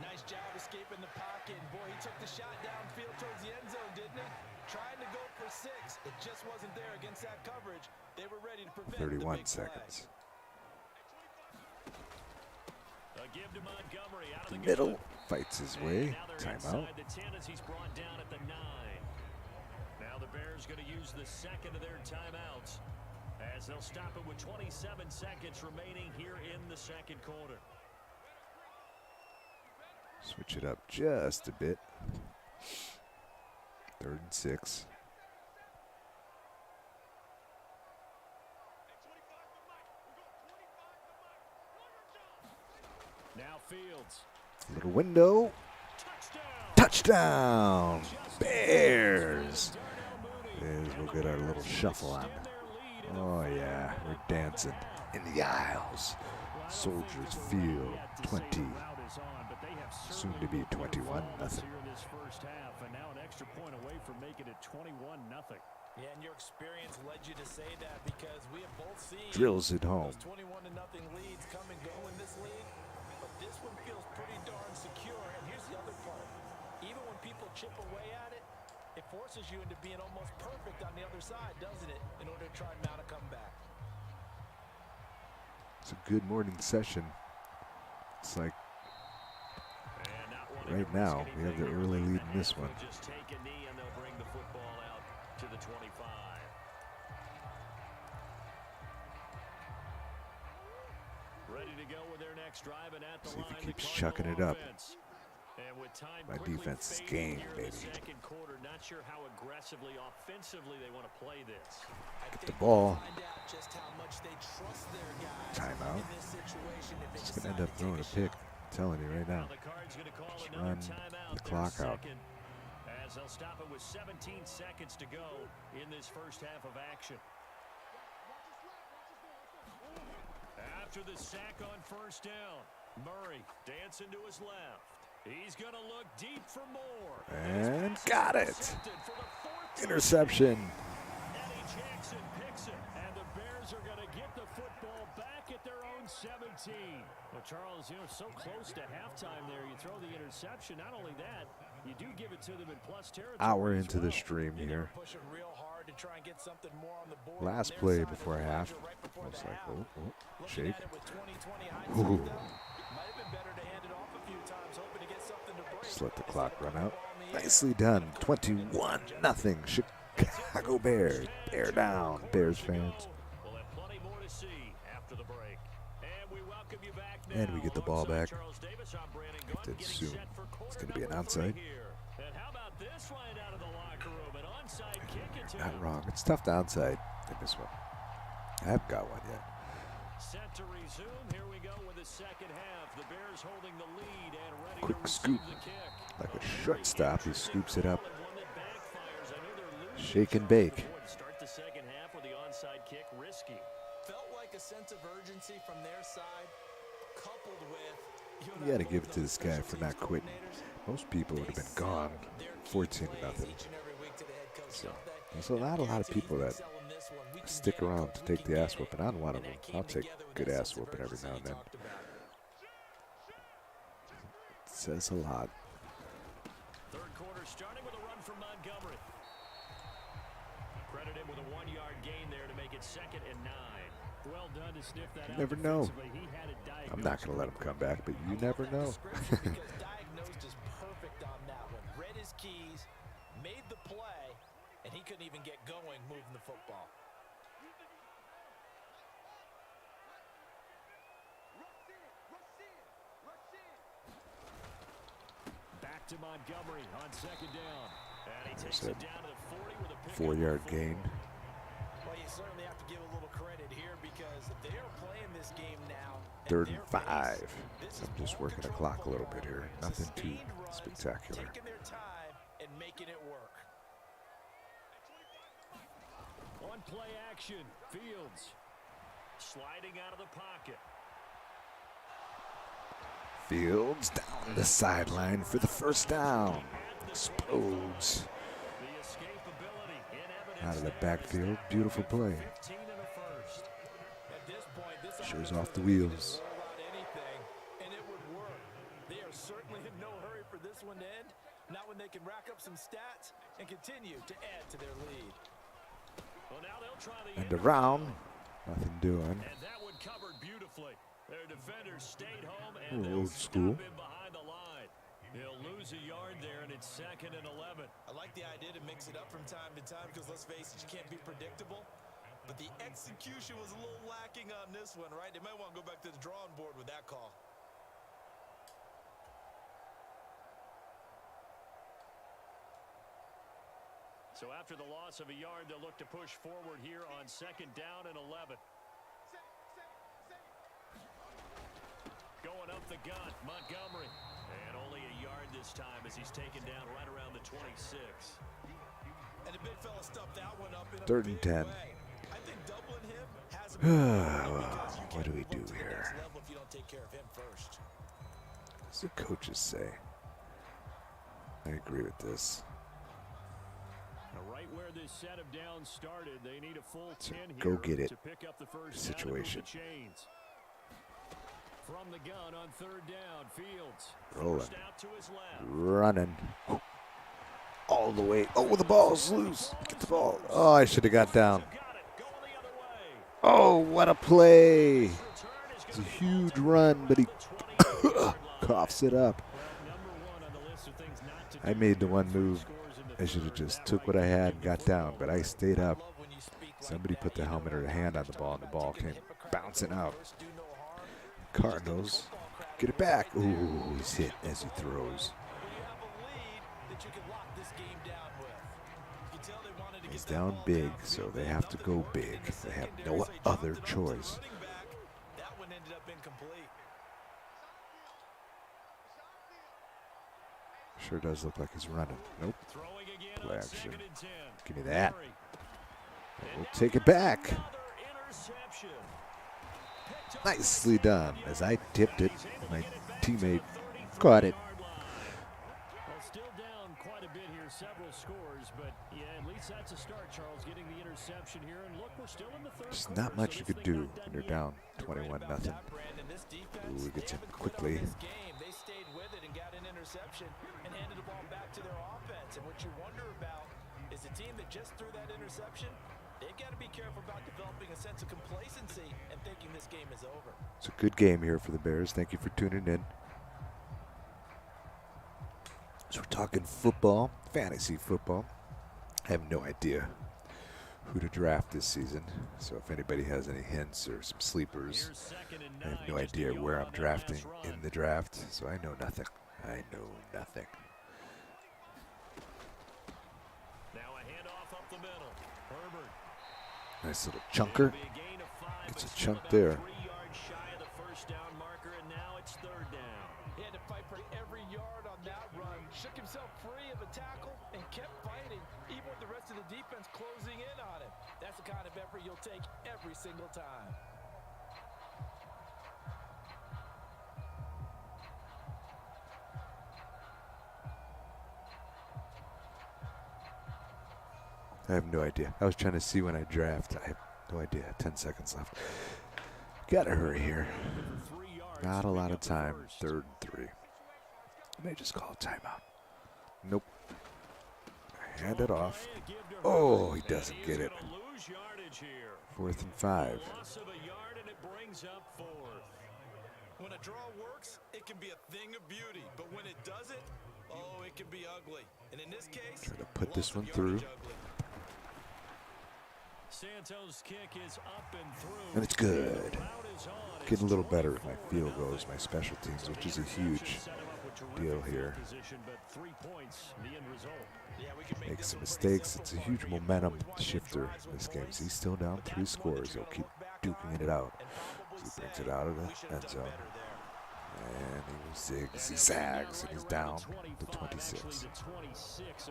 Nice job escaping the pocket. And boy, he took the shot downfield towards the end zone, didn't he? Trying to go for 6. It just wasn't there against that coverage. They were ready to prevent 31 the big seconds. A give to Montgomery out of the Middle gun. fights his way. Now they're Timeout. inside the 10 as he's brought down at the 9. Now the Bears going to use the second of their timeouts as they'll stop it with 27 seconds remaining here in the second quarter. Switch it up just a bit. 3rd and 6. Now Fields. Little window. Touchdown! Bears! As we'll get our little shuffle on. Oh yeah, we're dancing in the aisles. Soldiers Field, 20. Soon to be 21-0. And now an extra point away from making it 21-0. Yeah, and your experience led you to say that because we have both seen Drills it home. those 21-0 leads come and go in this league. But this one feels pretty darn secure. And here's the other part. Even when people chip away at it, it forces you into being almost perfect on the other side, doesn't it, in order to try and mount a comeback. It's a good morning session. It's like right now we have the early lead in this one. Just take a knee and they'll bring the football out to the 25. Ready to go with their next drive and at the See if line. he keeps chucking it up. And with time My quickly defense is fading game, here in baby. the second quarter, not sure how aggressively, offensively they want to play this. Get the ball. Find out just how much they trust their guys Timeout. in this situation if they He's going to end decide up to throwing take a pick. I'm telling you right now. The Cards going to call Just another run timeout. the clock Their out. second, as they'll stop it with 17 seconds to go in this first half of action. After the sack on first down, Murray dancing to his left. He's going to look deep for more. And got it. For the 14th. Interception. Eddie Jackson picks it, and the Bears are going to get the football back at their own 17. Well, Charles, so close to halftime there. You throw the interception. Not only that, you do give it to them in plus territory. Hour into the stream here. pushing real hard to try and get something more on the board. Last Their play side of before the half. ledger right before Looks the like, half. oh, Looking shake. at it with 20/20 Ooh. hindsight, though, might have been better to hand it off a few times, hoping to get something to break. Just let the Instead clock of run putting out. the ball in the air. Nicely done. 21-0. Chicago Bears. Bear down, Bears fans. We'll have plenty more to see after the break. And we welcome you back now. And we get the ball back. Charles Davis, I'm Brandon Gaudin, Then getting soon. set for It's quarter going to be an number 3 onside. here. And how about this line out of the locker room? An onside kick it to Not him. wrong. It's tough to onside in this one. I haven't got one yet. Set to resume. Here we go with the second half. The Bears holding the lead and ready Quick to scoop. receive the kick. Like a shortstop, he scoops it up. Shake and bake. Start the second half with the onside kick risky. Felt like a sense of urgency from their side, coupled with You got to give it to this guy for not quitting. Most people would have been gone 14-0. So there's not a lot of people that stick around to take the ass whooping. I'm one of them. I'll take good ass whooping every now and then. It says a lot. Third quarter starting with a run from Montgomery. Credit him with a 1-yard gain there to make it 2nd and 9. Well done to sniff that out. You never know. He had it I'm not going to let him come back, but you never know. Diagnosed is perfect on that one. Read his keys, made the play, and he couldn't even get going moving the football. Back to Montgomery on 2nd down. And he takes it down to the 40 with a pick. 4-yard gain. Well, you certainly have to give a little credit here because they are playing this game now. 3rd and 5. I'm just working the clock a little bit here. Nothing too spectacular. Taking their time and making it work. On play action, Fields sliding out of the pocket. Fields down the sideline for the first down. Explodes out of the backfield. Beautiful play. Shows off the wheels. And it would work. They are certainly in no hurry for this one to end. Not when they can rack up some stats and continue to add to their lead. Well, now they'll try the And around. Nothing doing. And that one covered beautifully. Their defenders stayed home and they'll Old school. stop him behind the line. He'll lose a yard there, and it's 2nd and 11. I like the idea to mix it up from time to time because, let's face it, you can't be predictable. But the execution was a little lacking on this one, right? They might want to go back to the drawing board with that call. So after the loss of a yard, they'll look to push forward here on 2nd down and 11. Going up the gut, Montgomery. And only a yard this time as he's taken down right around the 26. And the big fella stuffed that one up in a 3rd and big 10. way. I think doubling him has What do we do here? if you don't take care of him first. What does the coaches say? I agree with this. Now right where this set of downs started, they need a full 10 here Go get it to pick up the first situation. down and move the chains. From the gun on 3rd down, Fields. Rolling. First out to his left. Running. All the way. Oh, the ball's loose. Get the ball. Oh, I should have got down. Got it. Going the other way. Oh, what a play. It's a huge run, but he coughs it up. I made the one move. I should have just took what I had and got down, but I stayed up. Somebody put the helmet or the hand on the ball, and the ball came bouncing out. Cardinals get it back. Ooh, he's hit as he throws. He's down big, so they have to go big. They have no other choice. That one ended up incomplete. Sure does look like he's running. Nope. Throwing again Play on action. 2nd and 10. Give me that. We'll take it back. Another interception. Nicely done. As I tipped it, my teammate caught it. Well, still down quite a bit here, several scores, but yeah, at least that's a start, Charles, getting the interception here. And look, we're still in the 3rd There's quarter, not much so you this could thing do not when done you're yet. down 21-0. Ooh, it gets him quickly. They stayed with it and got an interception and handed the ball back to their offense. And what you wonder about is the team that just threw that interception, they've got to be careful about developing a sense of complacency and thinking this game is over. It's a good game here for the Bears. Thank you for tuning in. So we're talking football, fantasy football. I have no idea who to draft this season. So if anybody has any hints or some sleepers, I have no idea where I'm drafting in the draft. So I know nothing. I know nothing. Now a handoff up the middle. Herbert. Nice little chunker. Gets a chunk there. 3 yards shy of the first down marker, and now it's 3rd down. He had to fight for every yard on that run. Shook himself free of a tackle and kept fighting, even with the rest of the defense defense closing in on him. That's the kind of effort you'll take every single time. I have no idea. I was trying to see when I draft. I have no idea. 10 seconds left. Gotta hurry here. Not a lot of time. 3rd and 3. I may just call a timeout. Nope. Hand it off. Oh, he doesn't get it. 4th and 5. When a draw works, it can be a thing of beauty. But when it doesn't, oh, it can be ugly. And in this case, try to put this one through. Santos' kick is up and through. And it's good. Getting a little better with my field goals, my special teams, which is a huge deal here. Make some mistakes. It's a huge momentum shifter in this game. So he's still down 3 scores. He'll keep duking it out. So he brings it out of the end zone. And he zigs, he zags, and he's down to 26.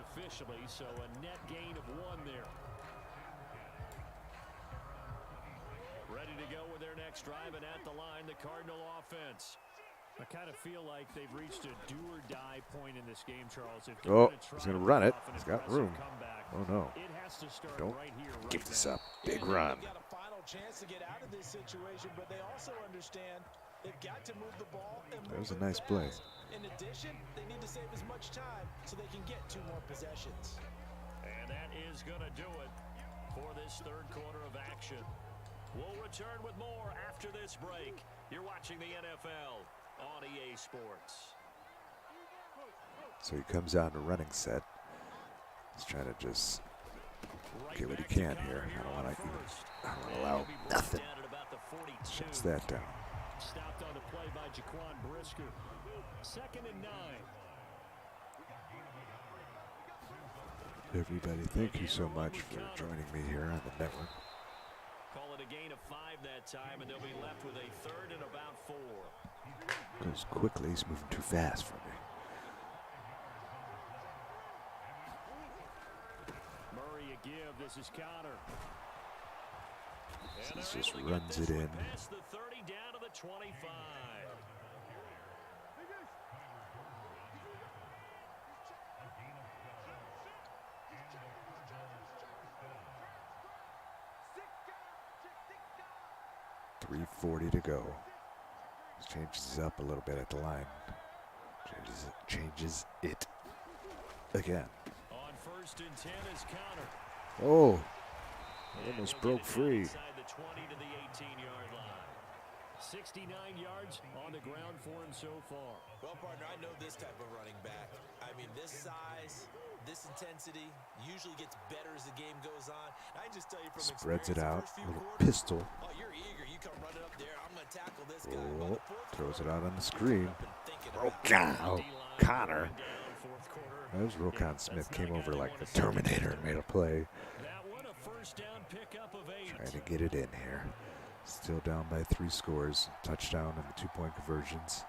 Officially, so a net gain of 1 there. Ready to go with their next drive, and at the line, the Cardinal offense. I kind of feel like they've reached a do-or-die point in this game, Charles. If oh, he's going to run it. He's got room. Oh, no. Don't give this up. Big run. Got a final chance to get out of this situation, but they also understand they've got to move the ball and move That was a it nice fast. play. In addition, they need to save as much time so they can get 2 more possessions. And that is going to do it for this 3rd quarter of action. We'll return with more after this break. You're watching the NFL on EA Sports. So he comes out in a running set. He's trying to just get what he can here. I don't want to allow nothing. Shuts that down. Stopped on the play by Jaquan Brisker. 2nd and 9. Everybody, thank you so much for joining me here on the network. Call it a gain of 5 that time, and they'll be left with a 3rd and about 4. Goes quickly. He's moving too fast for me. Murray a give. This is Connor. He just runs it in. Past the 30 down to the 25. .340 to go. Changes up a little bit at the line. Changes it again. On 1st and 10 is Connor. Oh, almost broke free. Inside the 20 to the 18-yard line. 69 yards on the ground for him so far. Well, partner, I know this type of running back. I mean, this size, this intensity usually gets better as the game goes on. I can just tell you from Spreads it experience, out, the first few little quarters, pistol. oh, you're eager. You come running up there. I'm going to tackle this guy. Oh, throws it out on the screen. Oh, Connor. That was Rokon Smith. Came over like the Terminator and made a play. That one a 1st down pickup of 8. Trying to get it in here. Still down by 3 scores. Touchdown and the 2-point conversions.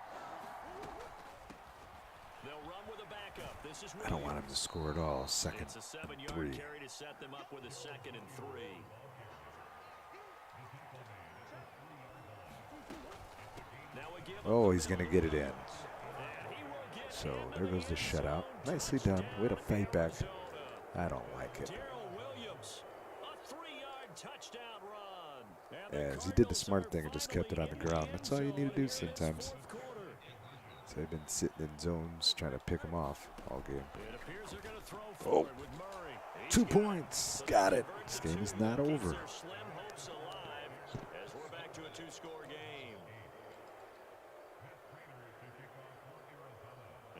They'll run with a backup. This is I don't want him to score at all. 2nd It's a 7-yard and 3. carry to set them up with a 2nd and 3. Now a give Oh, he's going to get it in. So there goes the shutout. Nicely done. Way to fight back. I don't like it. Williams, a 3-yard touchdown run. As he did the smart thing and just kept it on the ground. That's all you need to do sometimes. So they've been sitting in zones trying to pick him off all game. Oh, 2 points. Got it. This game is not over. As we're back to a 2-score game.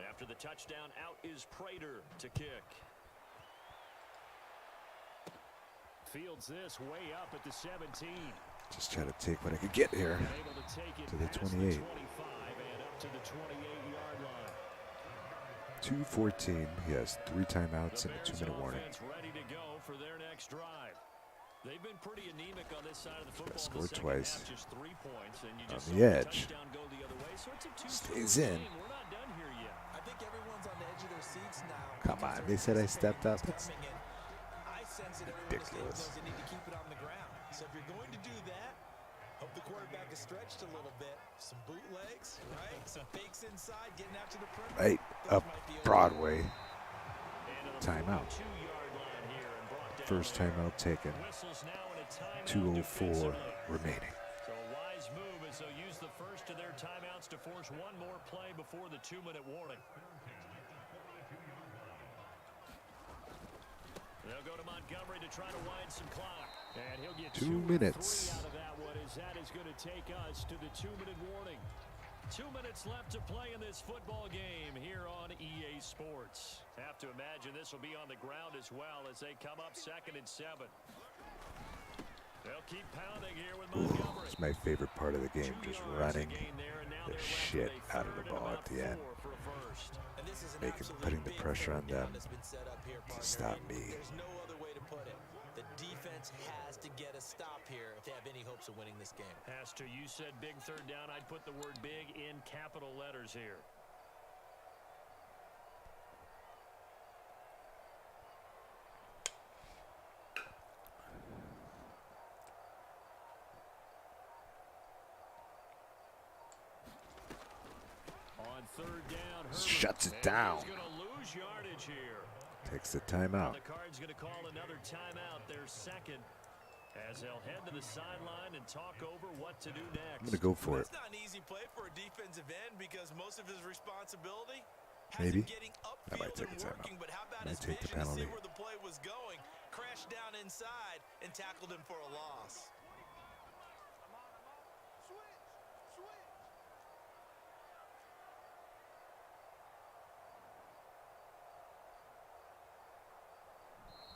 After the touchdown, out is Prater to kick. Fields this way up at the 17. Just trying to take what I could get here Able to take it to the past 28. 25 and up to the 28-yard line. 2:14. He has 3 timeouts and a 2-minute warning. Ready to go for their next drive. They've been pretty anemic on this side of the football. Scored twice. Just 3 points, and you just On the saw edge. touchdown go the other way. So it's a 2-score Stays in. game. We're not done here yet. I think everyone's on the edge of their seats now. Come on. They said I stepped up. That's I sense runs that everybody Ridiculous. knows they need to keep it on the ground. So if you're going to do that, hope the quarterback is stretched a little bit. Some bootlegs, right? Some fakes inside, getting out to the perimeter. Right up Broadway. Timeout. First timeout taken. 2:04 remaining. So a wise move as they'll use the first of their timeouts to force one more play before the 2-minute warning. They'll go to Montgomery to try to wind some clock. And he'll get 2 minutes. 3 out of that one, as that is going to take us to the 2-minute warning. 2 minutes left to play in this football game here on EA Sports. Have to imagine this will be on the ground as well as they come up 2nd and 7. They'll keep pounding here with Montgomery. It's my favorite part of the game, just running the shit out of the ball at the end. Putting the pressure on them to stop me. There's no other way to put it. The defense has to get a stop here if they have any hopes of winning this game. Has to. You said big third down. I'd put the word big in capital letters here. On third down, Shuts it down. He's going to lose yardage here. Takes the timeout. The Cards going to call another timeout, their second, as they'll head to the sideline and talk over what to do next. I'm going to go for it. It's not an easy play for a defensive end because most of his responsibility Maybe. getting I might upfield take and a timeout. working, but how about Might his take the vision to see penalty. where the play was going, crashed down inside, and tackled him for a loss.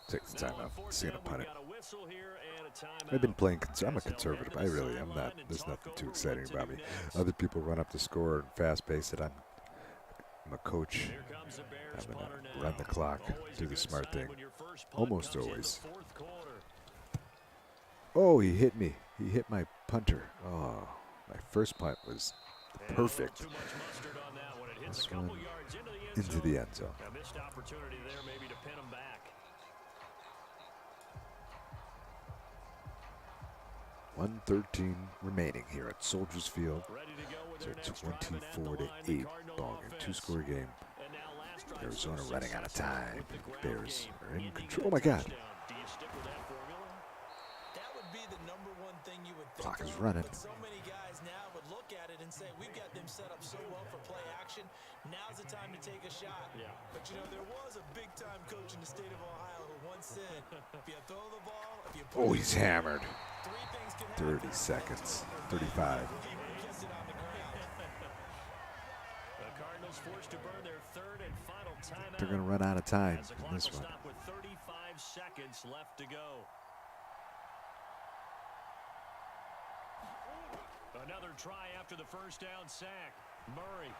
Takes the timeout. See gonna punt it. Got a whistle here and a timeout. I've been playing. I'm a conservative. I really am not. There's nothing too exciting about me. Other people run up the score and fast pace it. I'm a coach. Here comes the Bears I'm gonna punter now. run the clock, Always do a the good smart sign thing. when your first punt Almost comes in the always. fourth quarter. Oh, he hit me. He hit my punter. Oh, my first punt was perfect. Too much mustard on that one. It hits This a couple one yards into the end zone. A missed opportunity there maybe to pin him back. 1:13 remaining here at Soldiers Field. Ready to go with It's their a next drive, and at the 24-8 line, the Cardinal ball game, offense. two-score game. And now last drive Arizona so running out of successful time. with the ground Bears game, are in ending control. in Oh a my God! touchdown. Do you stick with that formula? That would be the number one thing you would think Clock is of, running. But so many guys now would look at it and say, we've got them set up so well for play action. Now's the time to take a shot. Yeah. But, you know, there was a big-time coach in the state of Ohio who once said, if you throw the ball, if you put Oh, it he's in, hammered. 3 things can 30 happen. seconds. 35. He gets it on the ground. The Cardinals forced to burn their third and final timeout. They're going to run out of time As the in clock this will one. stop with 35 seconds left to go. Another try after the first down sack. Murray.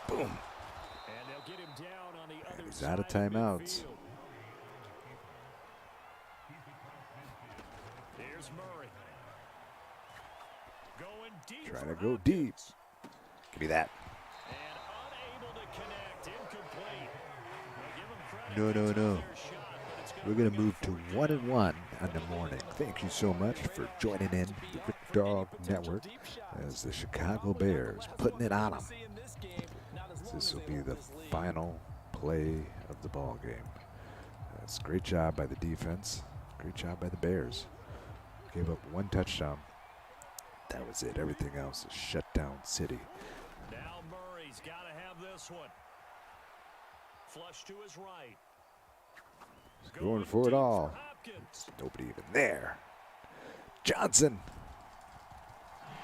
Boom. And they'll get him down on the other he's side out of timeouts. midfield. Here's Murray. Going deep. Trying for to go deep. Hopkins. Give me that. And unable to connect. Incomplete. We'll give him credit. No, no, They took no. their shot, but it's We're going to move to 1-1 in the morning. Thank you so much for joining in the Rick Dog Network as the Chicago Bears putting it on them. This will be the final play of the ball game. That's a great job by the defense. Great job by the Bears. Gave up 1 touchdown. That was it. Everything else is shut down city. Now Murray's got to have this one. Flush to his right. Going for it deep all. for Hopkins. Nobody even there. Johnson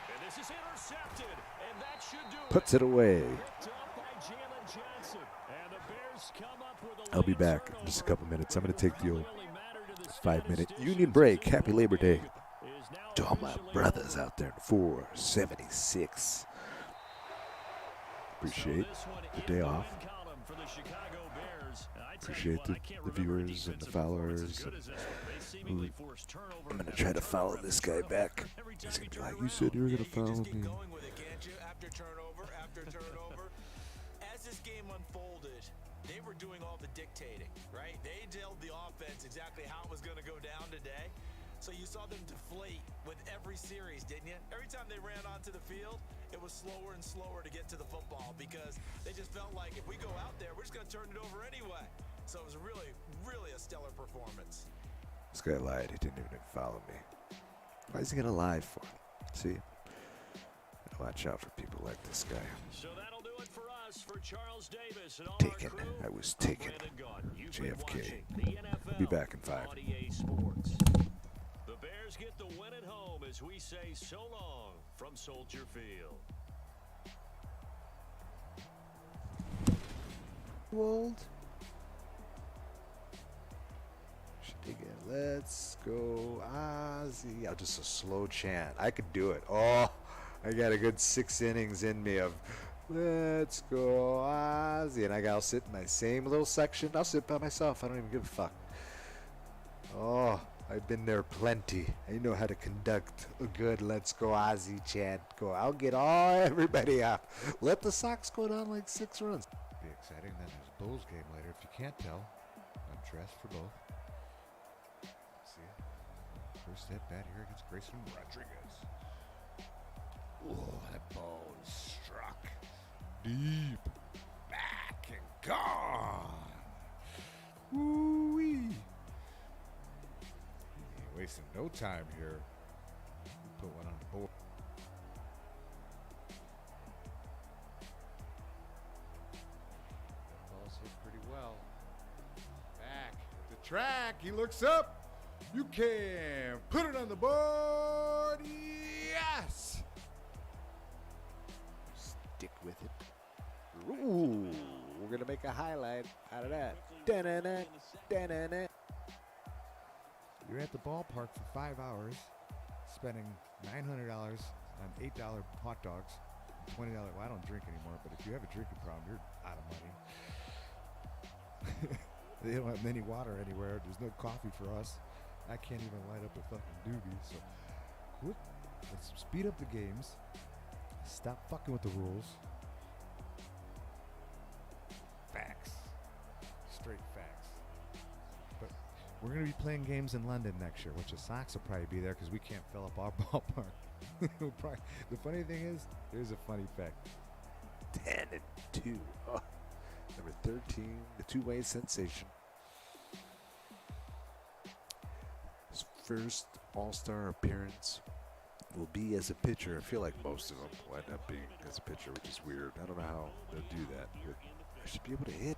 And this is intercepted, and that should do puts it away. Picked up by Jalen Johnson. And the Bears come up with a I'll be late back in turnover. just a couple minutes. I'm going to take the old Really mattered to the 5-minute statisticians union break. as Happy the Labor Day game is now to all my officially brothers over. out there in 476. Appreciate So this one the in day the off. win column for the Chicago Bears. And I tell you Appreciate what, the I can't the remember a viewers and the defensive performance as followers. good as this one. They seemingly forced turnover I'm going to after try to follow turnover this after guy turnover. back. Every He's time going he to be turned like, you around. said you were going to You can follow just keep me. going with it, can't you? After turnover, after turnover. As this game unfolded, they were doing all the dictating, right? They told the offense exactly how it was going to go down today. So you saw them deflate with every series, didn't you? Every time they ran onto the field, it was slower and slower to get to the football because they just felt like if we go out there, we're just going to turn it over anyway. So it was really, really a stellar performance. This guy lied. He didn't even follow me. Why is he going to lie for? See? Watch out for people like this guy. So that'll do it for us, for Charles Davis and all Taken. our crew. I was taken. JFK. Be back in 5. Sports. The Bears get the win at home as we say so long from Soldier Field. Old. Let's go Ozzy. I'll just a slow chant. I could do it. Oh, I got a good 6 innings in me of let's go Ozzy. And I'll sit in my same little section. I'll sit by myself. I don't even give a fuck. Oh, I've been there plenty. I know how to conduct a good let's go Ozzy chant. I'll get everybody up. Let the Sox go down like 6 runs. Be exciting. Then there's a Bulls game later. If you can't tell, I'm dressed for both. See, first at bat here against Grayson Rodriguez. Oh, that ball is struck deep, back and gone. Woo-wee. He ain't wasting no time here. Put one on the board. That ball's hit pretty well. Back at the track. He looks up. You can put it on the board. Yes. Stick with it. Ooh, we're going to make a highlight out of that. Da-na-na, da-na-na. You're at the ballpark for 5 hours, spending $900 on $8 hot dogs, $20. Well, I don't drink anymore, but if you have a drinking problem, you're out of money. They don't have any water anywhere. There's no coffee for us. I can't even light up a fucking doobie. So, let's speed up the games. Stop fucking with the rules. Facts. Straight facts. But we're going to be playing games in London next year, which the Sox will probably be there because we can't fill up our ballpark. The funny thing is, here's a funny fact. 10-2. Oh, number 13, the two-way sensation. His first All-Star appearance will be as a pitcher. I feel like most of them will end up being as a pitcher, which is weird. I don't know how they'll do that, but I should be able to hit.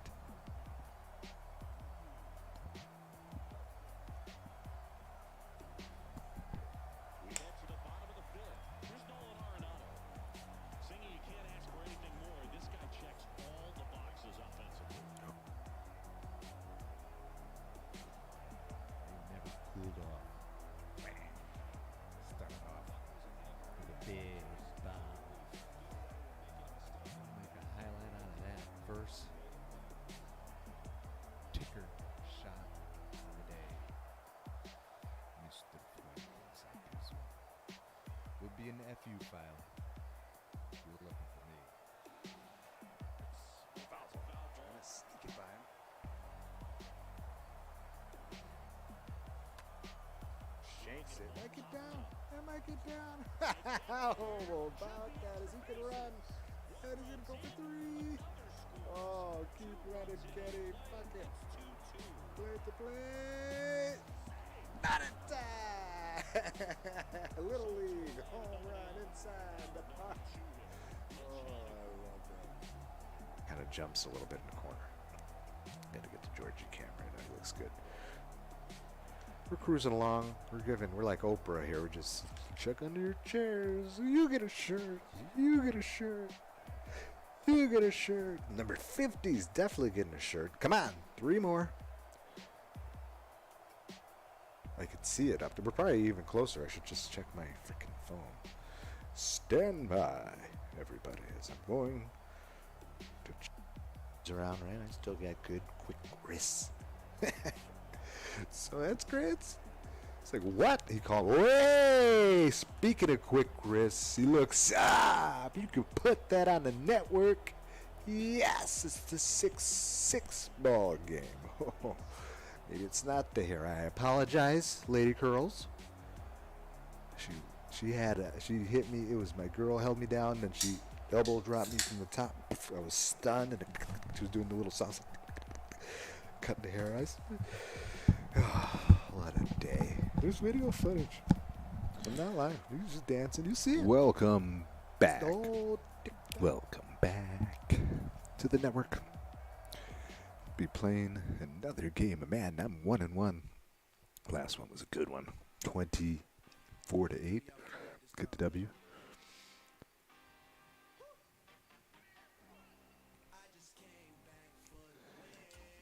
Ticker shot of the day. Mr. Would be in the FU file if you were looking for me. Trying to sneak it by him. Shanks it. Might get down. That might get down. Oh, about that as he can run. And he's going to go for 3. Oh, keep running, Kenny. Fuck it. Play to play. Not in time. Little League home run inside the box. Oh, I love that. Kind of jumps a little bit in the corner. Got to get the Georgie cam right now. He looks good. We're cruising along. We're like Oprah here. We're just check under your chairs. You get a shirt. You get a shirt. You get a shirt. Number 50's definitely getting a shirt. Come on, 3 more. I can see it up there. We're probably even closer. I should just check my freaking phone. Stand by, everybody, as I'm going to around, right? I still got good, quick wrists. So that's great. It's like, what? He called, way! Speaking of quick wrists, he looks, if you could put that on the network, Yes, it's the 6-6 ball game. Maybe it's not there. I apologize, Lady Curls. She hit me. It was my girl held me down, and she elbow dropped me from the top. I was stunned, and she was doing the little sauce, cutting the hair. What a day. There's video footage. I'm not lying. He was just dancing. You see it. Welcome back. Welcome back to the network. Be playing another game of Madden. I'm 1-1. Last one was a good one. 24-8. Get the W.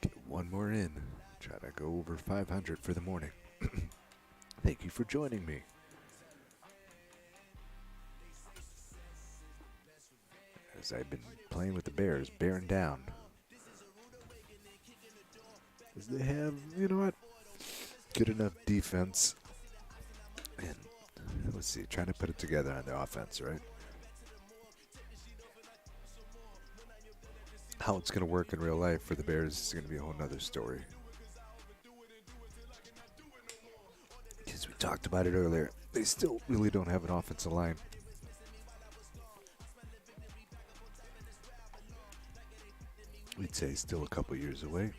Get one more in. Try to go over 500 for the morning. Thank you for joining me. As I've been playing with the Bears, bearing down. As they have, you know what, good enough defense. And let's see, trying to put it together on the offense, right? How it's going to work in real life for the Bears is going to be a whole nother story. Because we talked about it earlier, they still really don't have an offensive line. We'd say still a couple years away.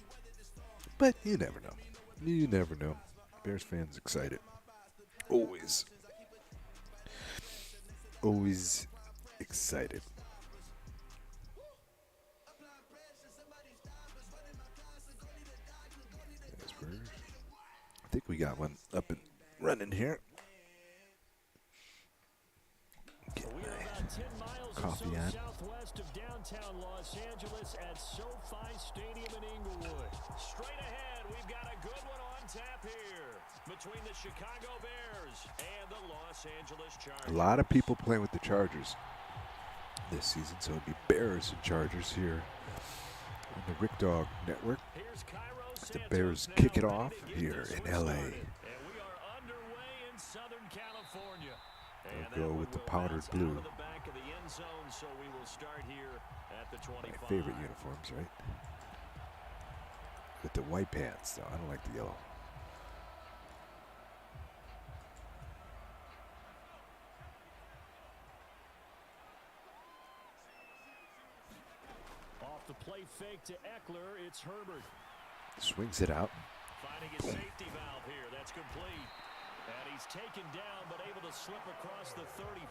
But you never know. You never know. Bears fans excited. Always. Always excited. I think we got one up and running here. Get my coffee on. Southwest of downtown Los Angeles at SoFi Stadium in Inglewood. Straight ahead, we've got a good one on tap here between the Chicago Bears and the Los Angeles Chargers. A lot of people playing with the Chargers this season, so it'll be Bears and Chargers here on the Rick Dog Network. As the Bears kick it off here in LA. And we are underway in Southern California. They'll go with the powdered blue. The back of the end zone, so we will start here at the 25. My favorite uniforms, right? With the white pants, though. I don't like the yellow. Off the play fake to Eckler, it's Herbert. Swings it out. Finding a safety valve here. That's complete. And he's taken down, but able to slip across the 35.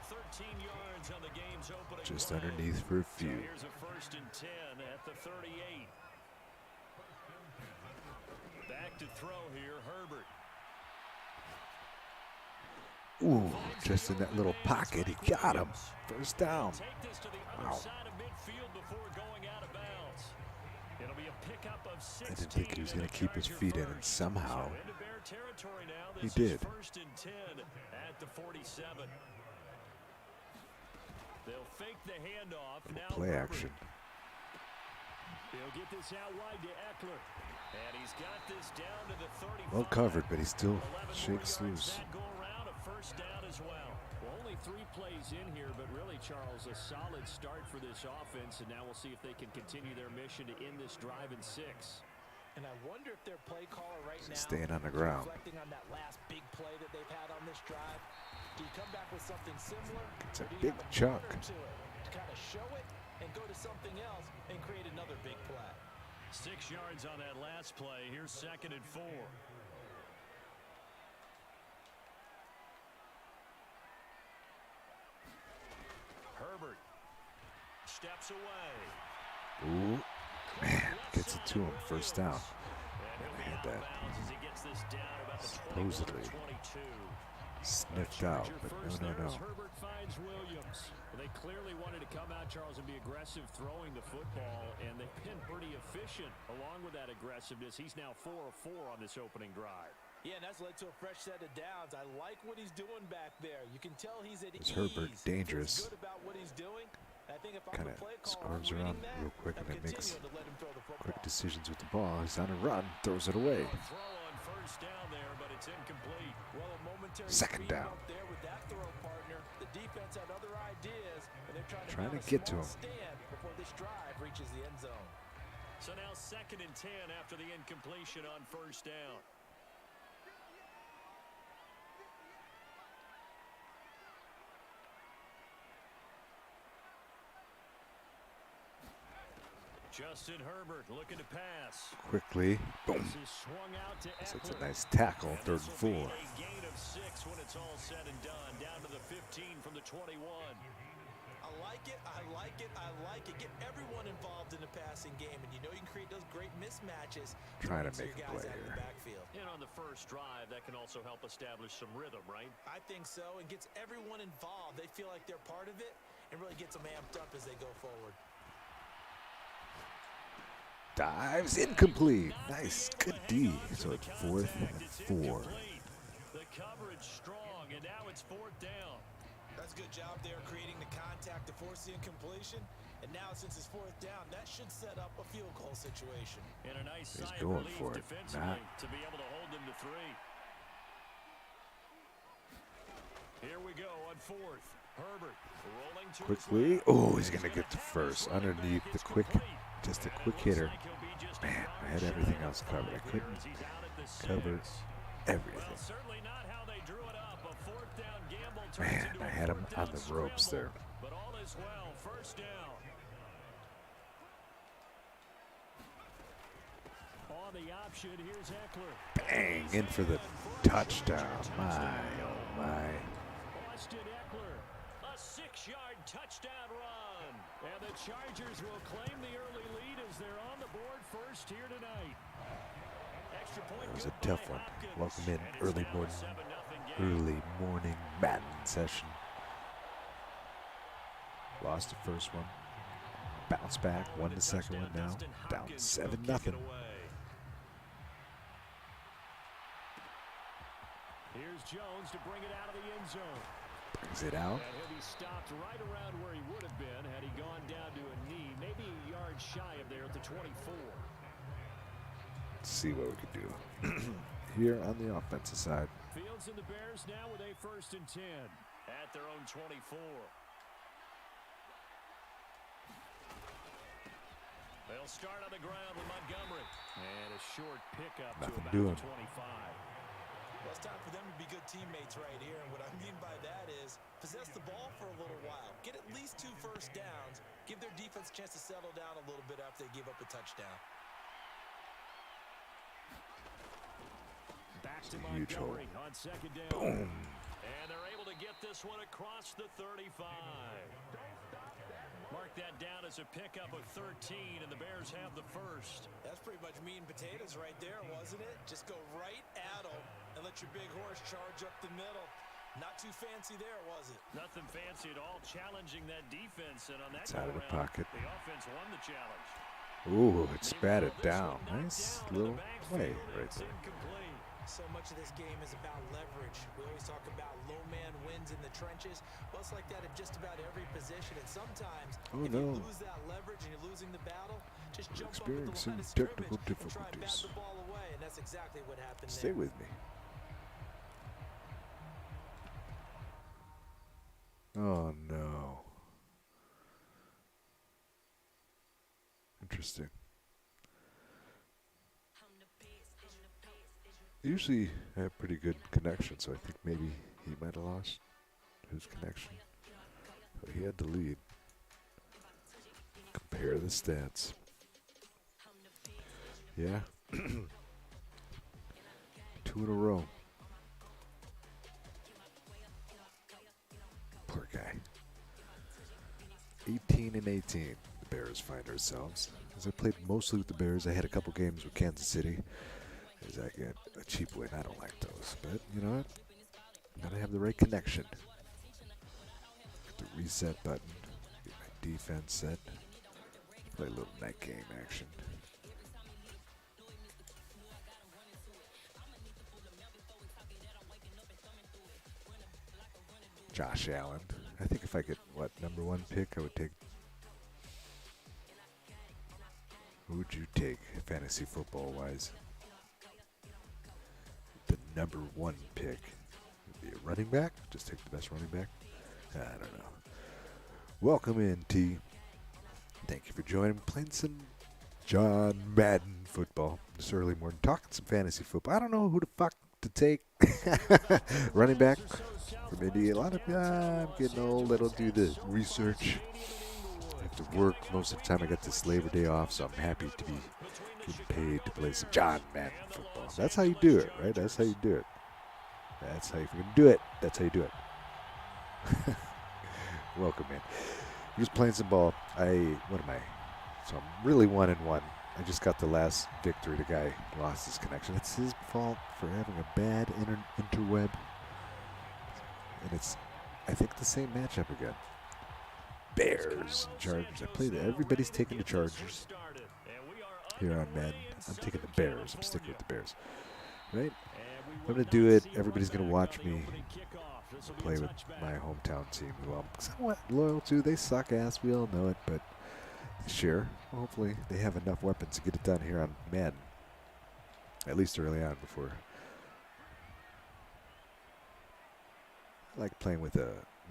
13 yards on the game's opening Just play. underneath for a So few. here's a 1st and 10 at the 38. Back to throw here, Herbert. Ooh, just in that little pocket, he got him. First down. Take this to the other side of midfield before going out of bounds. It'll be a pickup of 16. I didn't think he was going to keep his feet in, and somehow So into Bear territory now. he This did. is 1st and 10 at the 47. They'll fake the handoff. Now Play Herbert. action. He'll get this out wide to Eckler. And he's got this down to the 35. Well covered, but he still 11 shakes more yards loose. that go around, a 1st down as well. Well, only 3 plays in here, but really, Charles, a solid start for this offense. And now we'll see if they can continue their mission to end this drive in 6. And I wonder if their play caller right now Staying on the ground. reflecting on that last big play that they've had on this drive. Do you come back with something similar? It's a or do you big have a chunk. quarter to it to kind of show it and go to something else and create another big play? 6 yards on that last play. Here's 2nd and 4. Herbert steps away. Ooh, man, gets it to him. First down. And he'll be I had out of that bounds as he gets this down about the supposedly 21-22. sniffed out, but no. Herbert finds Williams. They clearly wanted to come out, Charles, and be aggressive throwing the football, and they've been pretty efficient along with that aggressiveness. He's now 4 of 4 on this opening drive. Yeah, and that's led to a fresh set of downs. I like what he's doing back there. You can tell he's at Is ease. Herbert dangerous? Feels good about what he's doing. I think if I'm Kind the of play caller, I'm swerves reading around that, real quick and I'm then makes continuing to let him throw the football. quick decisions with the ball. He's on a run, throws it away. A throw on 1st down there, but it's incomplete. Well, a momentary Second speed down. bump there with that throw partner. The defense had other ideas, and they Trying to get to him. Stand before this drive reaches the end zone. So now 2nd and 10 after the incompletion on 1st down. Justin Herbert looking to pass. Quickly. Boom. This is swung out to So it's a Eckler. nice tackle. And 3rd and this will be 4. a gain of 6 when it's all said and done. Down to the 15 from the 21. I like it, I like it, I like it. Get everyone involved in the passing game, and you know you can create those great mismatches. Trying to your make a guys play out of the here. backfield. And on the first drive, that can also help establish some rhythm, right? I think so, and gets everyone involved. They feel like they're part of it, and really gets them amped up as they go forward. Dives incomplete. Nice. Good D. So it's 4th and 4. The coverage strong, and now it's 4th down. That's a good job there creating the contact to force the incompletion. And now since it's 4th down, that should set up a field goal situation. And a nice He's sigh going of relief for it. defensively to be able to hold them to 3. Here we go on 4th. Herbert rolling to Quickly. Oh, he's going to get to first. Underneath the quick, just a quick hitter. Man, I had everything else covered. I couldn't cover everything. Certainly not how they drew it up. A 4th down gamble turns Man, into I a had him 4th on down the ropes scramble. there. But all is well. 1st down. On the option, here's Eckler. Bang, in for the touchdown. My, oh my. Austin Eckler, a 6-yard touchdown run. And the Chargers will claim the early lead as they're on the board first here tonight. Extra point. That was a good tough by one. Hopkins. Welcome in And it's early now a morning, 7-0 game. Madden session. Lost the first one. Bounce back, won the second one now. Down 7-0. Here's Jones to bring it out of the end zone. Brings it out. And he'll be stopped right around where he would have been had he gone down to a knee, maybe a yard shy of there at the 24. Let's see what we can do here on the offensive side. Fields and the Bears now with a 1st and 10 at their own 24. They'll start on the ground with Montgomery. And a short pickup to Nothing about doing. the 25. Well, it's time for them to be good teammates right here. And what I mean by that is possess the ball for a little while. Get at least 2 first downs. Give their defense a chance to settle down a little bit after they give up a touchdown. Back to Huge hole. Montgomery on 2nd down. Boom. And they're able to get this one across the 35. Mark that down as a pickup of 13, and the Bears have the first. That's pretty much meat and potatoes right there, wasn't it? Just go right at them and let your big horse charge up the middle. Not too fancy there, was it? Nothing fancy at all, challenging that defense, and on that It's out of the go-around, pocket. the offense won the challenge. Ooh, it spat it down. Nice little play right there. Incomplete. So much of this game is about leverage. We always talk about low man wins in the trenches. Well, it's like that in just about every position. And sometimes, if you lose that leverage and you're losing the battle, just jump up at the line of scrimmage Technical and try and bat difficulties. the ball away. And that's exactly what happened Stay there. with me. Oh no. Interesting. Usually I have pretty good connection, so I think maybe he might have lost his connection. But he had the lead. Compare the stats. Yeah. 2 in a row. Poor guy. 18 and 18. The Bears find ourselves. As I played mostly with the Bears, I had a couple games with Kansas City. As I get a cheap win, I don't like those. But you know what? Gotta have the right connection. Get the reset button. Get my defense set. Play a little night game action. Josh Allen. I think if I get, number 1 pick, I would take. Who would you take, fantasy football wise? The number 1 pick would be a running back. Just take the best running back. I don't know. Welcome in, T. Thank you for joining. Playing some John Madden football this early morning. Talking some fantasy football. I don't know who the fuck to take. Running back from India. A lot of I'm getting old. I don't do the research. I have to work most of the time. I got this Labor Day off, so I'm happy to be getting paid to play some John Madden football. That's how you do it, right? That's how you do it. That's how you do it. That's how you do it. Welcome, man. Just playing some ball. What am I? So I'm really 1-1. I just got the last victory. The guy lost his connection. It's his fault for having a bad interweb. And it's, I think, the same matchup again. Bears, Chargers. I played it. Everybody's taking the Chargers here on Madden. I'm taking the Bears. I'm sticking with the Bears. Right? I'm going to do it. Everybody's going to watch me play with my hometown team, who I'm somewhat loyal to. They suck ass. We all know it, but sure. Hopefully they have enough weapons to get it done here on Madden. At least early on before. I like playing with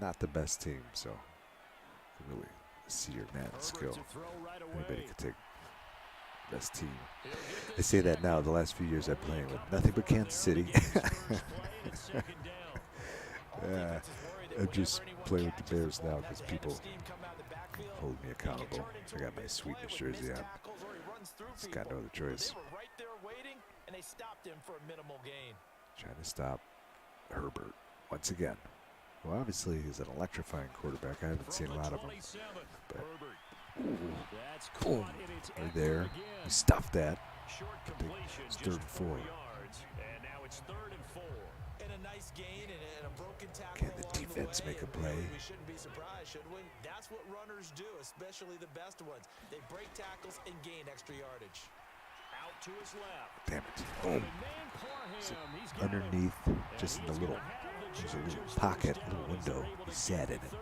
not the best team, so you can really see your Madden skill. Anybody can take best team. I say that now. The last few years I've played with nothing but Kansas City. I'm just playing with the Bears now because people hold me accountable. I got my sweetness jersey on. Just got no other choice. Trying to stop Herbert once again. Well, obviously he's an electrifying quarterback. I haven't seen a lot of him. But boom, right there. He stuffed that. It's 3rd and 4. Can the defense make a play? We shouldn't be surprised, should we? That's what runners do, especially the best ones. They break tackles and gain extra yardage. Out to his left. Damn it. Boom. So underneath, just in the little, there's a little pocket, a little window. He sat in it.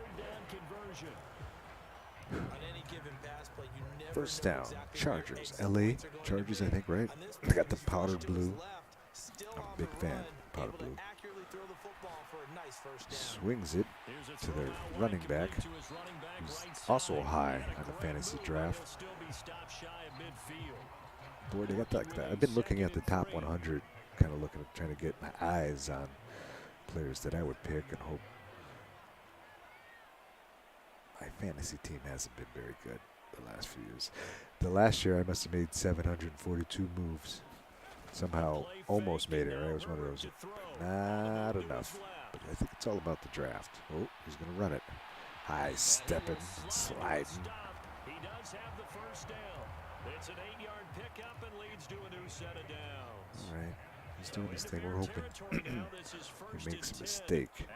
First down, Chargers. LA Chargers, I think, right? They got the powder blue. I'm a big fan of powder blue. Swings it to their running back, who's also high on the fantasy draft. Boy, they got that. I've been looking at the top 100, kind of looking at trying to get my eyes on players that I would pick and hope. My fantasy team hasn't been very good the last few years. The last year I must have made 742 moves. Somehow almost made it, right? I was one of those. Not enough. But I think it's all about the draft. Oh, he's going to run it. High stepping and sliding. He does have the first down. It's an 8-yard pickup and leads to a new set of downs. All right. He's doing his thing. We're hoping he makes a mistake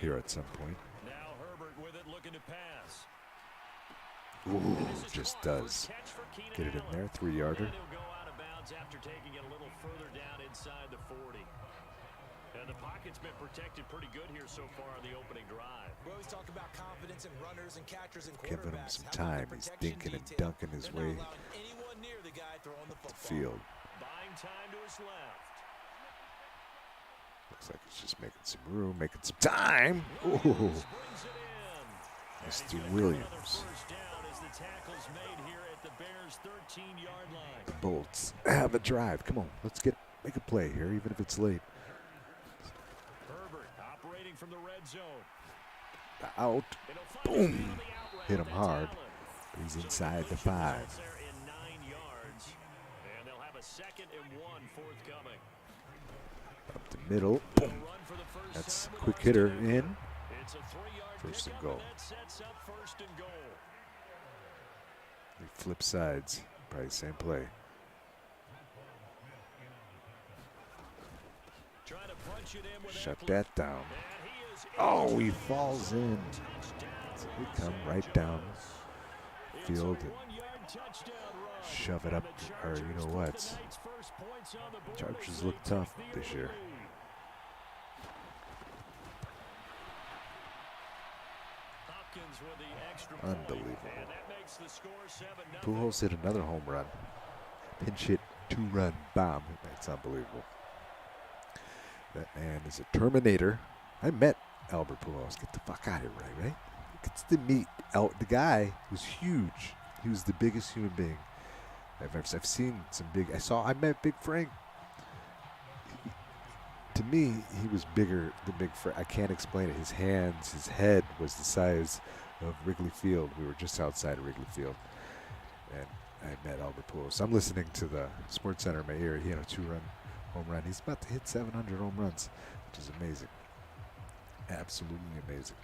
here at some point. Now Herbert with it, looking to pass. Ooh, just does. Get it in there. 3-yarder. After taking it a little further down inside the 40. And the pocket's been protected pretty good here so far on the opening drive. We always talk about confidence in runners and catchers and quarterbacks. Giving him some time. He's dinking and dunking his way to the field. Buying time to his left. Looks like he's just making some room, making some time. Ooh. Mr. Williams. The Bolts have a drive. Come on, let's make a play here, even if it's late. Herbert operating from the red zone. Out. Boom. Hit him hard. He's inside the 5. In 9 yards. And they'll have a 2nd and 1 forthcoming. Up the middle. Boom. That's a quick hitter in. It's a 3-yard 1st and goal. that sets up 1st and goal. They flip sides. Probably same play. Shut that down. Oh, he falls in. So we come right down field and shove it up. Or you know what? Chargers look tough this year. Unbelievable. Pujols hit another home run. Pinch hit 2-run bomb. That's unbelievable. That man is a Terminator. I met Albert Pujols. Get the fuck out of here, right? gets to meet out. The guy was huge. He was the biggest human being I've seen. I met Big Frank. To me, he was bigger than Big Frank. I can't explain it. His hands, his head was the size of Wrigley Field. We were just outside of Wrigley Field, and I met Albert Pujols. I'm listening to the Sports Center in my ear. He had a 2-run home run. He's about to hit 700 home runs, which is amazing. Absolutely amazing.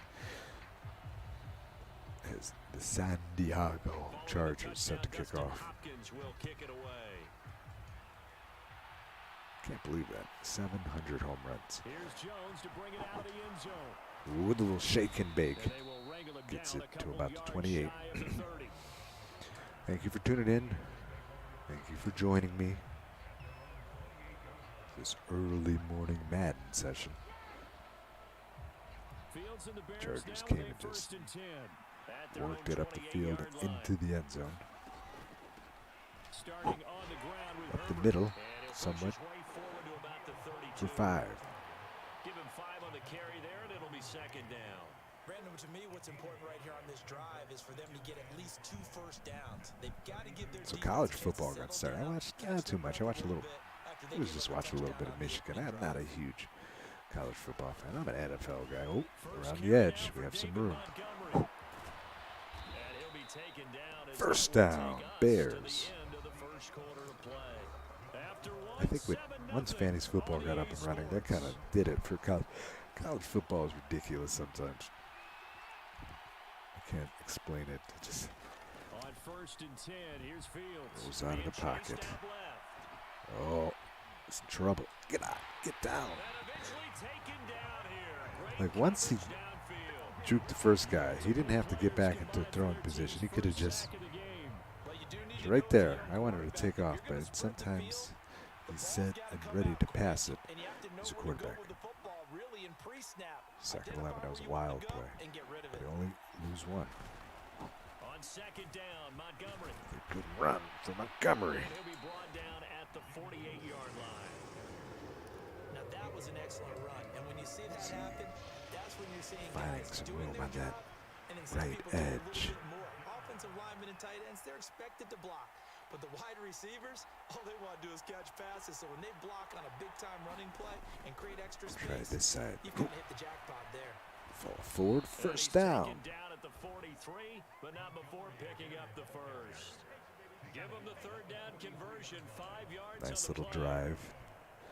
As the San Diego Chargers set to kick off. Can't believe that. 700 home runs. Here's Jones to bring it out of the end zone. With a little shake and bake. Gets it to about the 28. Thank you for tuning in. Thank you for joining me. This early morning Madden session. Chargers came and just worked it up the field and into the end zone. Up the middle, somewhat, for 5. Give him 5 on the carry there, and it'll be second down. Brandon, to me, what's important right here on this drive is for them to get at least 2 first downs. They've got to give their So college football got started. I watched not too much. I watched a little. I was just watching a little bit of Michigan. I'm not a huge college football fan. I'm an NFL guy. Oh, around the edge, we have some room. First down, Bears. I think once Fanny's football got up and running, that kind of did it for college. College football is ridiculous sometimes. I can't explain it. It just on 1st and 10, here's Fields. Goes out of the pocket. Oh, it's in trouble. Get out. Get down. Like once he juked the first guy, he didn't have to get back into throwing position. He could have just right there. I wanted to take off, but sometimes he's set and ready to pass it as a quarterback. Second 11, that was a wild play. They only lose 1. On 2nd down, Montgomery. A good run for Montgomery. He'll be brought down at the 48-yard line. Now that was an excellent run, and when you see that happen, that's when you're seeing Finding guys some doing room their on that job, and then some right people do a little edge. bit more. Offensive linemen and tight ends, they're expected to block. But the wide receivers, all they want to do is catch passes. So when they block on a big-time running play and create extra space, Try this side. you can hit the jackpot there. Fall forward, first down. Down at the 43, but not before picking up the first. Give them the 3rd down conversion, 5 yards. Nice little drive.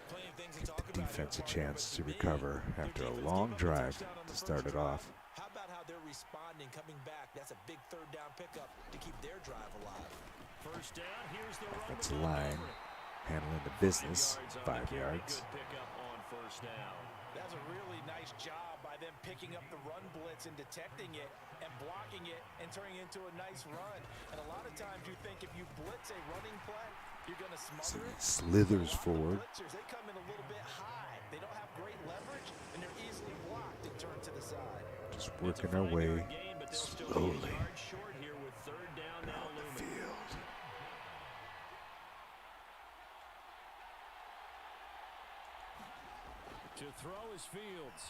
Give the defense a chance to recover after a long drive to start it off. How about how they're responding, coming back? That's a big 3rd down pickup to keep their drive alive. First down, here's the Offensive line handling the business, 5 yards. On 1st down. That's a really nice job by them picking up the run blitz and detecting it and blocking it and turning it into a nice run. And a lot of times you think if you blitz a running play, you're going to So smother he it. slithers forward. Blitzers, they come in a little bit high. They don't have great leverage, and they're easily blocked and turned to the side. Just working our way slowly Short here with 3rd down now down the looming. field. To throw is Fields.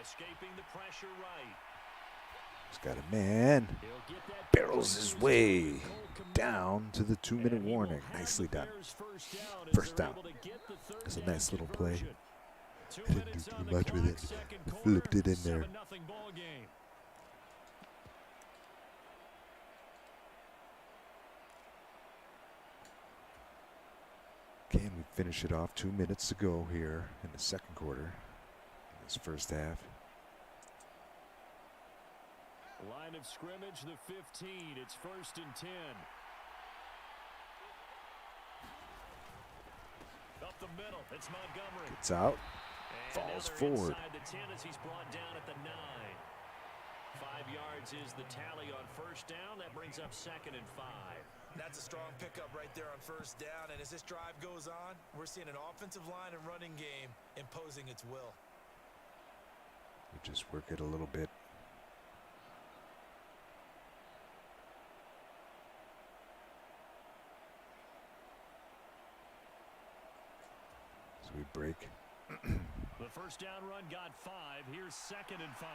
Escaping the pressure right. He's got a man. He'll get that Barrels his way down to the 2-minute warning. Nicely done. First down. It's a nice little play. I didn't do too much with it. Flipped it in there. Can we finish it off? 2 minutes to go here in the second quarter. In this first half. Line of scrimmage, the 15. It's 1st and 10. Up the middle, it's Montgomery. Gets out. And Falls now they're forward. Inside the 10 as he's brought down at the 9. 5 yards is the tally on 1st down. That brings up 2nd and 5. That's a strong pickup right there on 1st down. And as this drive goes on, we're seeing an offensive line and running game imposing its will. We just work it a little bit. As we break. The 1st down run got 5. Here's 2nd and 5.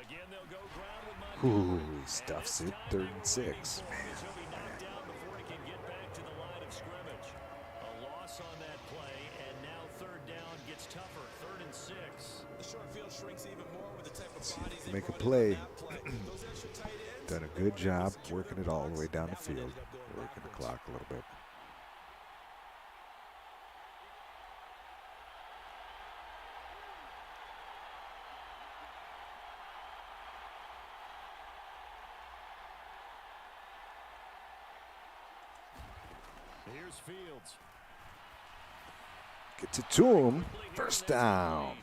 Again, they'll go ground with Montgomery. Ooh, he stuffs it. 3rd and 6. Man. He'll be knocked down before he can get back to the line of scrimmage. A loss on that play, and now 3rd down gets tougher. 3rd and 6. The short field shrinks even more with the type of bodies they Make a brought in play. on that play. Those extra tight ends, Done a good job working it all the way down the field. Working the clock a little bit. Here's Fields. Gets it to him. 1st down.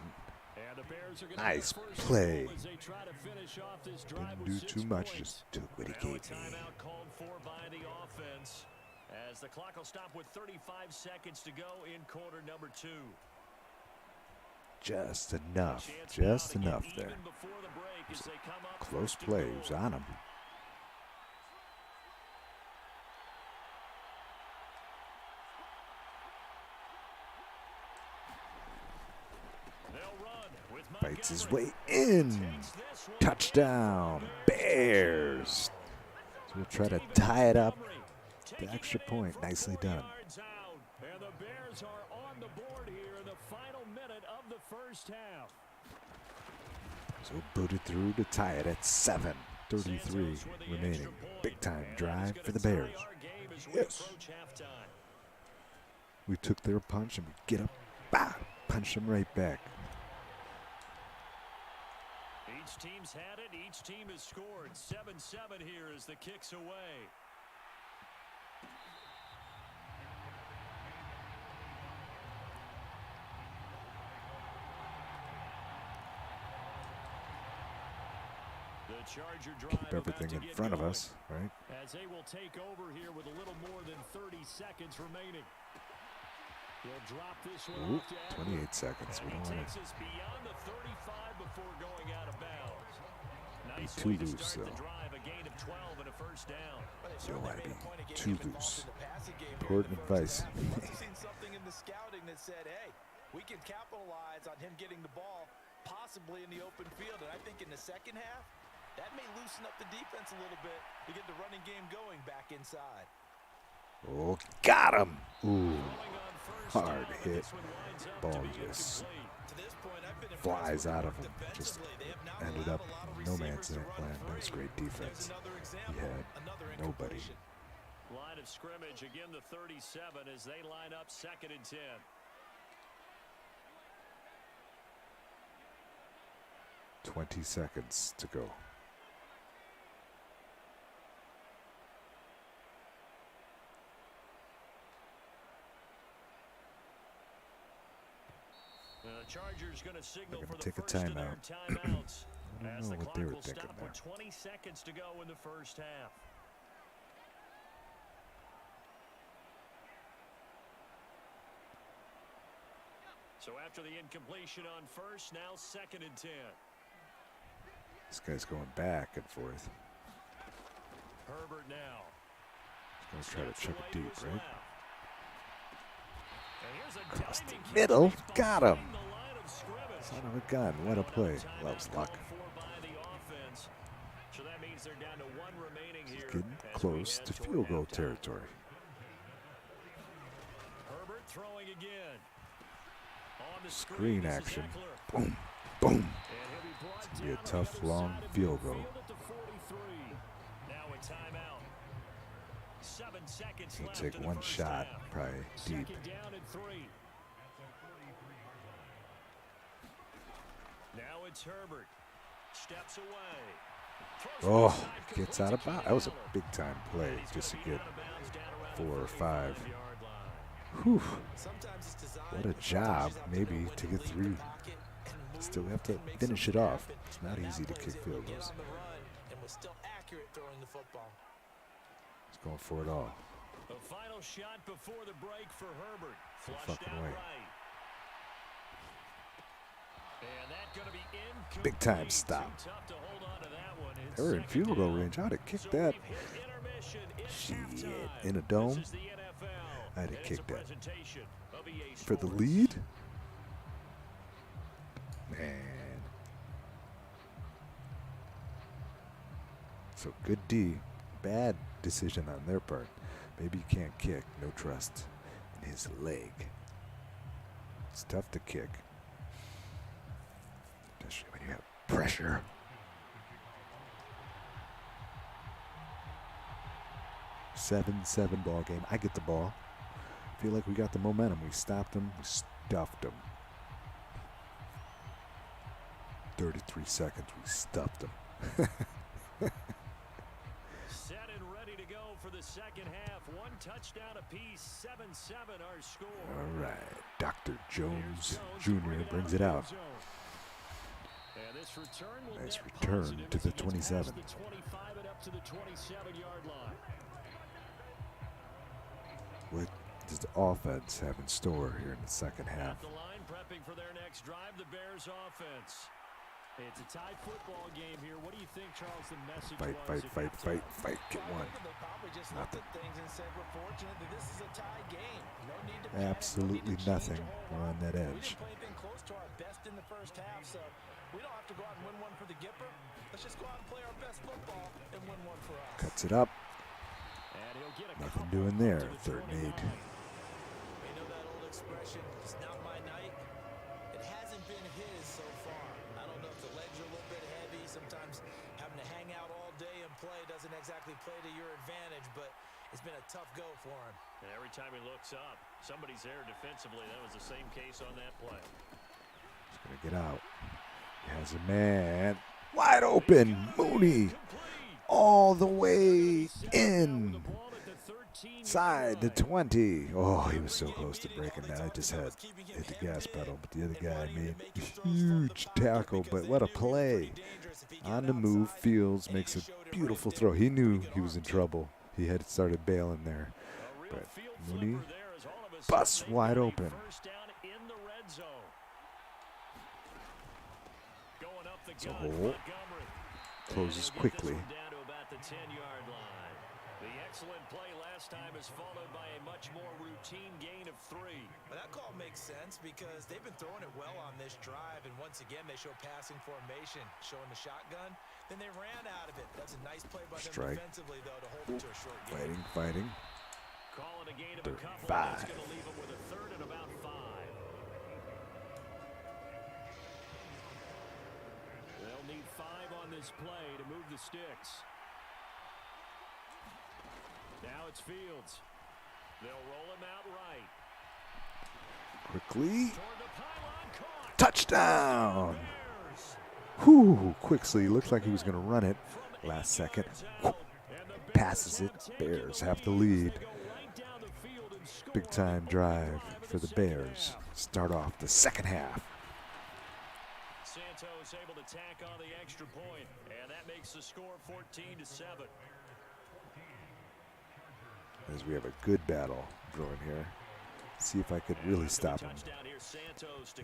And the Bears are gonna Nice get first play. goal as they try to finish off this drive Didn't with do 6 too much. points. Just took what he Now a gave me. timeout called for by the offense as the clock will stop with 35 seconds to go in quarter number 2. Just enough. Chance now Just to get enough even there. before the break as they come up Close first and play. goal. He was on him. They'll run with Fights his Montgomery. way in. Takes this one. Touchdown. Bears. So we'll try to tie it up. Taking The extra it in point. from Nicely 4 done. yards out. And the Bears are on the board here in the final minute of the first half. So booted through to tie it at 7:33 remaining. Big time drive for the Bears. Yes. We took their punch and we get up. Bah! Punch them right back. Each team's had it. Each team has scored. 7-7 here as the kick's away. The Charger drive Keep everything about to in get front of going, us, right? as they will take over here with a little more than 30 seconds remaining. He'll drop this one Ooh, off to Edwards. 28 seconds. We And don't he want takes to us beyond the 35 before going out of bounds. Nice too way to loose, start the though. drive, a gain of 12 and a first down. You don't want to be too loose. Important advice. Must have seen something in the scouting that said, hey, we can capitalize on him getting the ball possibly in the open field. And I think in the second half, that may loosen up the defense a little bit to get the running game going back inside. Oh, got him. Ooh, Throwing on first hard down, and hit. this one winds up Ball to be just incomplete. To this point, I've been flies impressed with out their of work him. Just defensively. They have not ended allowed up a lot of no man's receivers to land. run That was free. great defense. There's another He example, had another nobody. incompletion. Line of scrimmage, again the 37 as they line up 2nd and 10. "20 seconds to go." The Chargers going to signal They're for gonna the take a first of their timeout. timeouts. I don't as know the what they clock were will thinking stop there. with 20 seconds to go in the first half. So after the incompletion on first, now 2nd and 10. This guy's going back and forth. Herbert now. He's going to try to chip it deep, Steps away to his right? left. And here's a Across the diving kick middle. behind Got him. the line of scrimmage. Son of a gun. What a play. That was luck. So that means they're down to 1 remaining here. Getting as we close head to toward field goal halftime. territory. Herbert throwing again. On the Screen this is action. Eckler. Boom. Boom. And he'll be brought It's gonna be a down tough, on the other long side of field goal. midfield at the 43. Now a timeout. 7 seconds He'll left take in the one first shot, half. probably deep. 2nd down and 3. Now it's Herbert. Steps away. Throws Oh, inside, gets complete out to of bounds. Keenan That was a Allen. big time play And he's just to gonna be get out of bounds down around 4 the or 5. 45-yard line. Whew. Sometimes it's designed, What a but job, sometimes you have to maybe, know when to to get leave the through. pocket and Still move have to and make finish it something off. happen. It's not And easy to that kick plays field it. Get goals. on the run and was still accurate throwing the football. He's going for it all. The final shot before the break for Herbert. No Flushed fucking out way. right. And that gonna be incomplete. Big time stop. Too tough to hold on to that one. It's They were in 2nd field goal down. range. I'd have kicked So that. we've hit intermission. It's Shit. halftime. In a dome, This is the NFL, I'd have and it's kicked a that. presentation of EA For the Sports. lead? Man. So good D. Bad decision on their part. Maybe he can't kick. No trust in his leg. It's tough to kick, especially when you have pressure. 7-7 ball game. I get the ball. Feel like we got the momentum. We stopped them. We stuffed them. 33 seconds. We stuffed them. Set and ready to go for the second half. One touchdown apiece. 7-7 our score. All right. Dr. Jones Jr. brings it out. And this return will Nice net return positive to as the he gets 27. past the 25 and up to the 27-yard line. What does the offense have in store here in the second half? At the line, prepping for their next drive, the Bears offense. It's a tie football game here. What do you think, Charles, the message Fight, was? fight, fight, fight, fight. Get one. They probably just Nothing. looked at things and said, we're fortunate that this is a tie game. No need to panic, Absolutely no need to change nothing. a whole We're on lot. that We edge. didn't play anything close to our best in the first half, so we don't have to go out and win one for the Gipper. Let's just go out and play our best football and win one for us. Cuts it up. And he'll get a Nothing couple doing up there. to the 3rd and 8. 29. You know that old expression, it's not my night? It hasn't been his so far. I don't know if the legs are a little bit heavy. Sometimes having to hang out all day and play doesn't exactly play to your advantage, but it's been a tough go for him. And every time he looks up, somebody's there defensively. That was the same case on that play. He's going to get out. He has a man. Wide open. Mooney. All the way in. Side the 20. Oh, he was so close to breaking that. I just had hit the gas pedal, but the other guy made a huge tackle. But what a play. On the move, Fields makes a beautiful throw. He knew he was in trouble. He had started bailing there. But Mooney busts wide open. It's a hole. Closes quickly. The excellent play last time is followed by a much more routine gain of 3. But that call makes sense because they've been throwing it well on this drive, and once again they show passing formation, showing the shotgun. Then they ran out of it. That's a nice play by them defensively, though, to hold it to a short game. Fighting. Calling a gain of a couple. 35. That's going to leave them with a 3rd and about 5. They'll need 5 on this play to move the sticks. Now it's Fields. They'll roll him out right. Quickly. Toward the pylon, caught. Touchdown. Bears. Whew, Quixley looked like he was going to run it. Last second. Passes it. Bears have the lead. Big time drive for the Bears. Start off the second half. Santos able to tack on the extra point, and that makes the score 14-7. As we have a good battle going here. See if I could really stop him.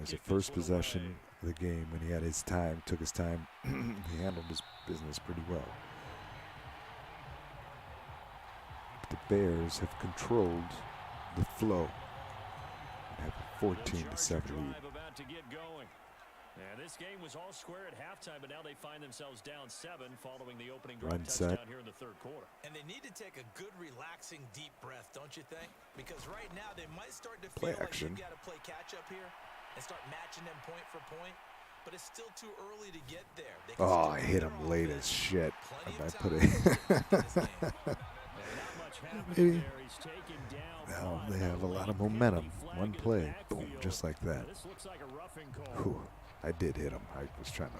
As a first possession of the game, when he had his time, took his time, he handled his business pretty well. The Bears have controlled the flow and have a 14-7 lead. About to get going. And this game was all square at halftime, but now they find themselves down 7 following the opening drive touchdown here in the 3rd quarter. And they need to take a good, relaxing, deep breath, don't you think? Because right now they might start to Play feel action. like they've got to play catch-up here and start matching them point for point. But it's still too early to get there. They can Oh, still I run hit their him late as offense. shit. Plenty I of put time it. in this game. Not much happening Maybe. there. He's taken down Now 5. they have a lot of Penalty momentum. flag One in the play. Boom, backfield. just like that. This looks like a roughing call. Whew, I did hit him. I was trying to.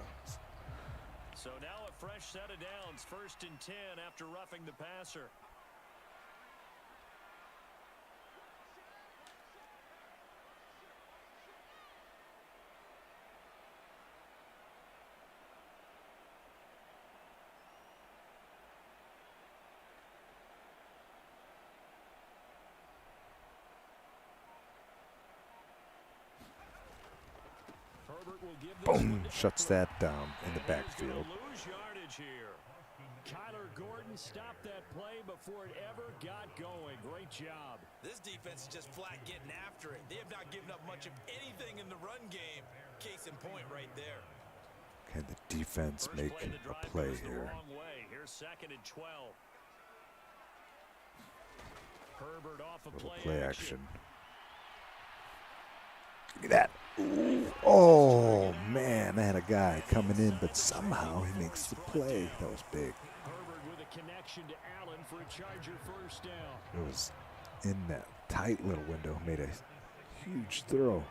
So now a fresh set of downs, 1st and 10 after roughing the passer. Boom, shuts that down in the backfield. Lose yardage here. Kyler Gordon stopped that play before it ever got going. Great job. This defense is just flat getting after it. They have not given up much of anything in the run game. Case in point right there. Can the defense First make play of the a drive play goes the here? wrong way. Here Here's 2nd and 12. Herbert off of Little play play action. action. Give me that. Ooh. Oh, man. I had a guy coming in, but somehow he makes the play. That was big. Herbert with a connection to Allen for a Charger first down. It was in that tight little window. Made a huge throw.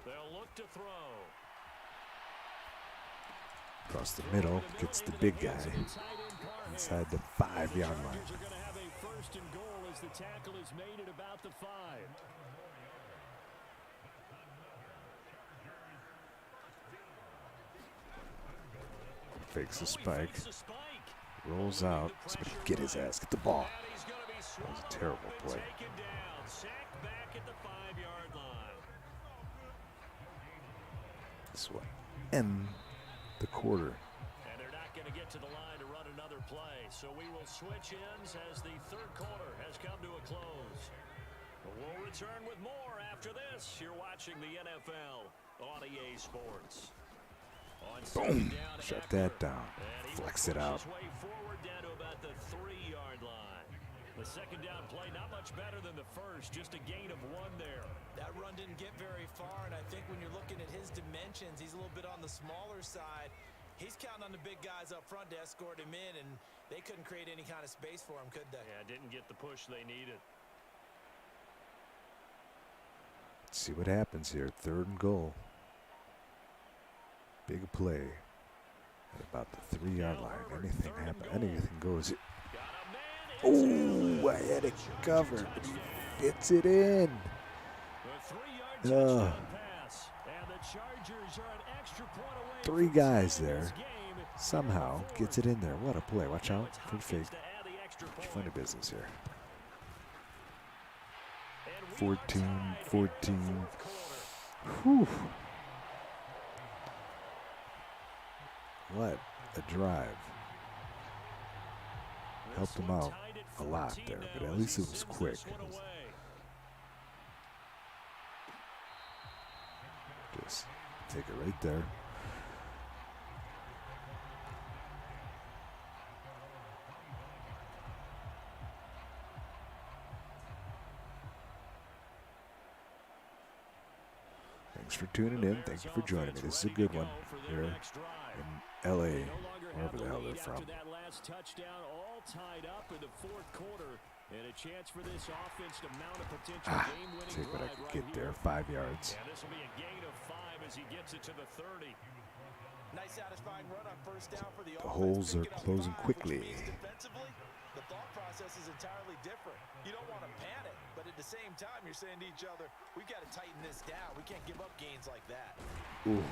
They'll look to throw. Across the middle, gets the big guy inside the 5-yard line. Chargers are going to have a 1st and goal as the tackle is made at about the 5. Fakes the spike. Rolls out. Somebody get his ass. Get the ball. That was a terrible play. Sacked back at the 5-yard line. This one. And the quarter. And they're not going to get to the line to run another play. So we will switch ends as the 3rd quarter has come to a close. We'll return with more after this. You're watching the NFL on EA Sports. Boom. Shut that down. Flex it out. Way forward down to about the 3-yard line. The 2nd down play not much better than the first. Just a gain of 1 there. That run didn't get very far, and I think when you're looking at his dimensions, he's a little bit on the smaller side. He's counting on the big guys up front to escort him in, and they couldn't create any kind of space for him, could they? Yeah, didn't get the push they needed. Let's see what happens here. 3rd and goal. Big play at about the 3-yard line. Anything happen? Anything goes. Oh, I had it covered. He fits it in. The 3-yard pass, and the Chargers are an extra point away. 3 guys there. Somehow gets it in there. What a play. Watch out for the fake. Funny business here. 14. Whew. What a drive. Helped him out a lot there, but at least it was quick. Just take it right there. Thanks for tuning in. Thank you for joining me. This is a good one here in L.A., wherever the hell they're from. That last touchdown all tied up in the 4th quarter, and a chance for this offense to mount a potential game-winning Take what I drive could get right there. here. 5 yards. And this will be a gain of 5 as he gets it to the 30. Nice satisfying run on 1st down for the The holes are closing quickly. Defensively, the thought process is entirely different. You don't want to panic, but at the same time, you're saying to each other, we've got to tighten this down. We can't give up gains like that. Ooh.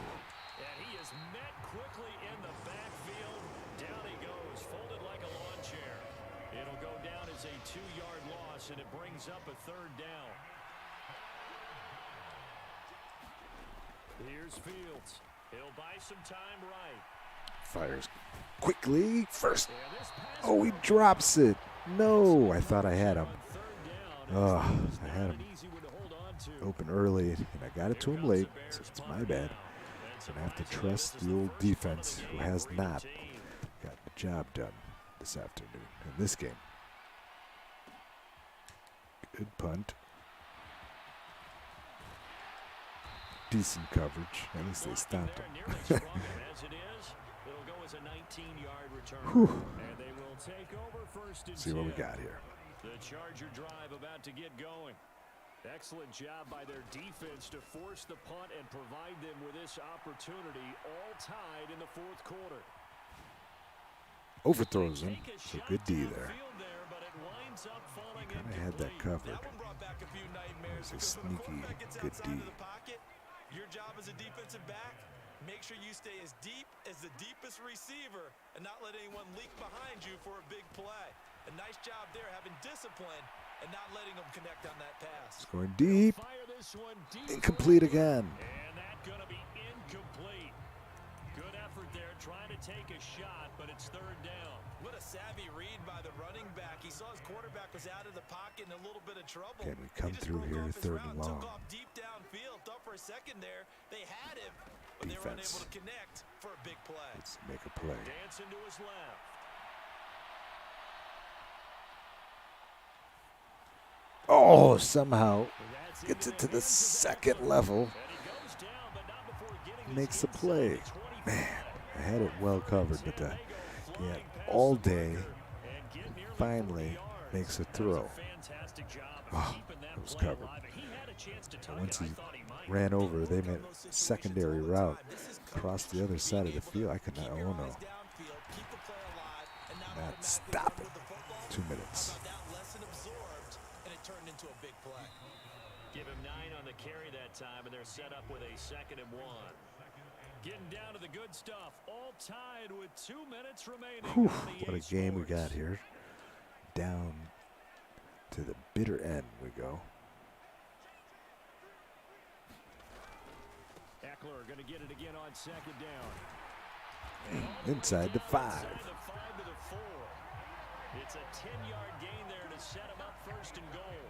And he is met quickly in the backfield. Down he goes, folded like a lawn chair. It'll go down as a 2-yard loss, and it brings up a 3rd down. Here's Fields. He'll buy some time right. Fires quickly. First. Oh, he drops it. No, I thought I had him. Oh, I had him open early, and I got it to him late, so it's my bad. And I have to trust the old defense, who has not got the job done this afternoon in this game. Good punt. Decent coverage. At least they stopped him. As it is, it'll go as a 19-yard return. And they will take over 1st and 10. See what we got here. The Charger drive about to get going. Excellent job by their defense to force the punt and provide them with this opportunity, all tied in the 4th quarter. Overthrows him, so good D there. Kind of had that covered. It was a sneaky good D. Your job as a defensive back, make sure you stay as deep as the deepest receiver and not let anyone leak behind you for a big play. A nice job there, having discipline and not letting them connect on that pass. It's going deep. Incomplete again. And that's going to be incomplete. Good effort there, trying to take a shot, but it's 3rd down. What a savvy read by the running back. He saw his quarterback was out of the pocket in a little bit of trouble. Can we come through here 3rd and long? Took off deep downfield. second there, they had him, but they were unable Defense. to connect for a big play. Let's make a play. Dancing to his left. Oh, somehow gets it to the second level. Makes a play. Man, I had it well covered, but yeah, all day finally makes a throw. Oh, it was covered. And once he ran over, they made a secondary route across the other side of the field. I could not, oh no. Not stop it. 2 minutes. Give him 9 on the carry that time, and they're set up with a 2nd and 1. Getting down to the good stuff. All tied with 2 minutes remaining. Whew, what a game we got here. Down to the bitter end we go. Eckler going to get it again on 2nd down. Inside the 5. Inside the 5 to the 4. It's a 10-yard gain there to set him up 1st and goal.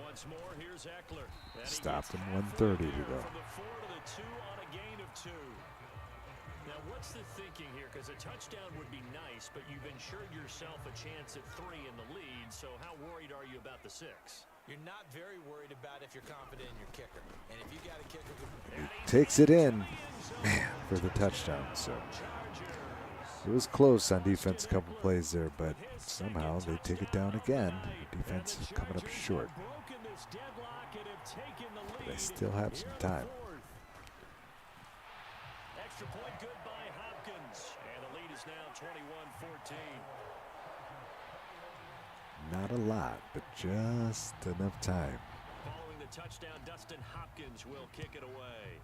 Once more, here's Eckler. Stopped him, 1:30 to go. From the 4 to the 2 on a gain of 2. Now, what's the thinking here? Because a touchdown would be nice, but you've ensured yourself a chance at 3 in the lead. So how worried are you about the 6? You're not very worried about if you're confident in your kicker. And if you got a kicker He takes it in, man, for the touchdown. So it was close on defense, a couple plays there, but somehow they take it down again. Defense is coming up short. But they still have some time. Extra point good by Hopkins. And the lead is now 21-14. Not a lot, but just enough time. Following the touchdown, Dustin Hopkins will kick it away.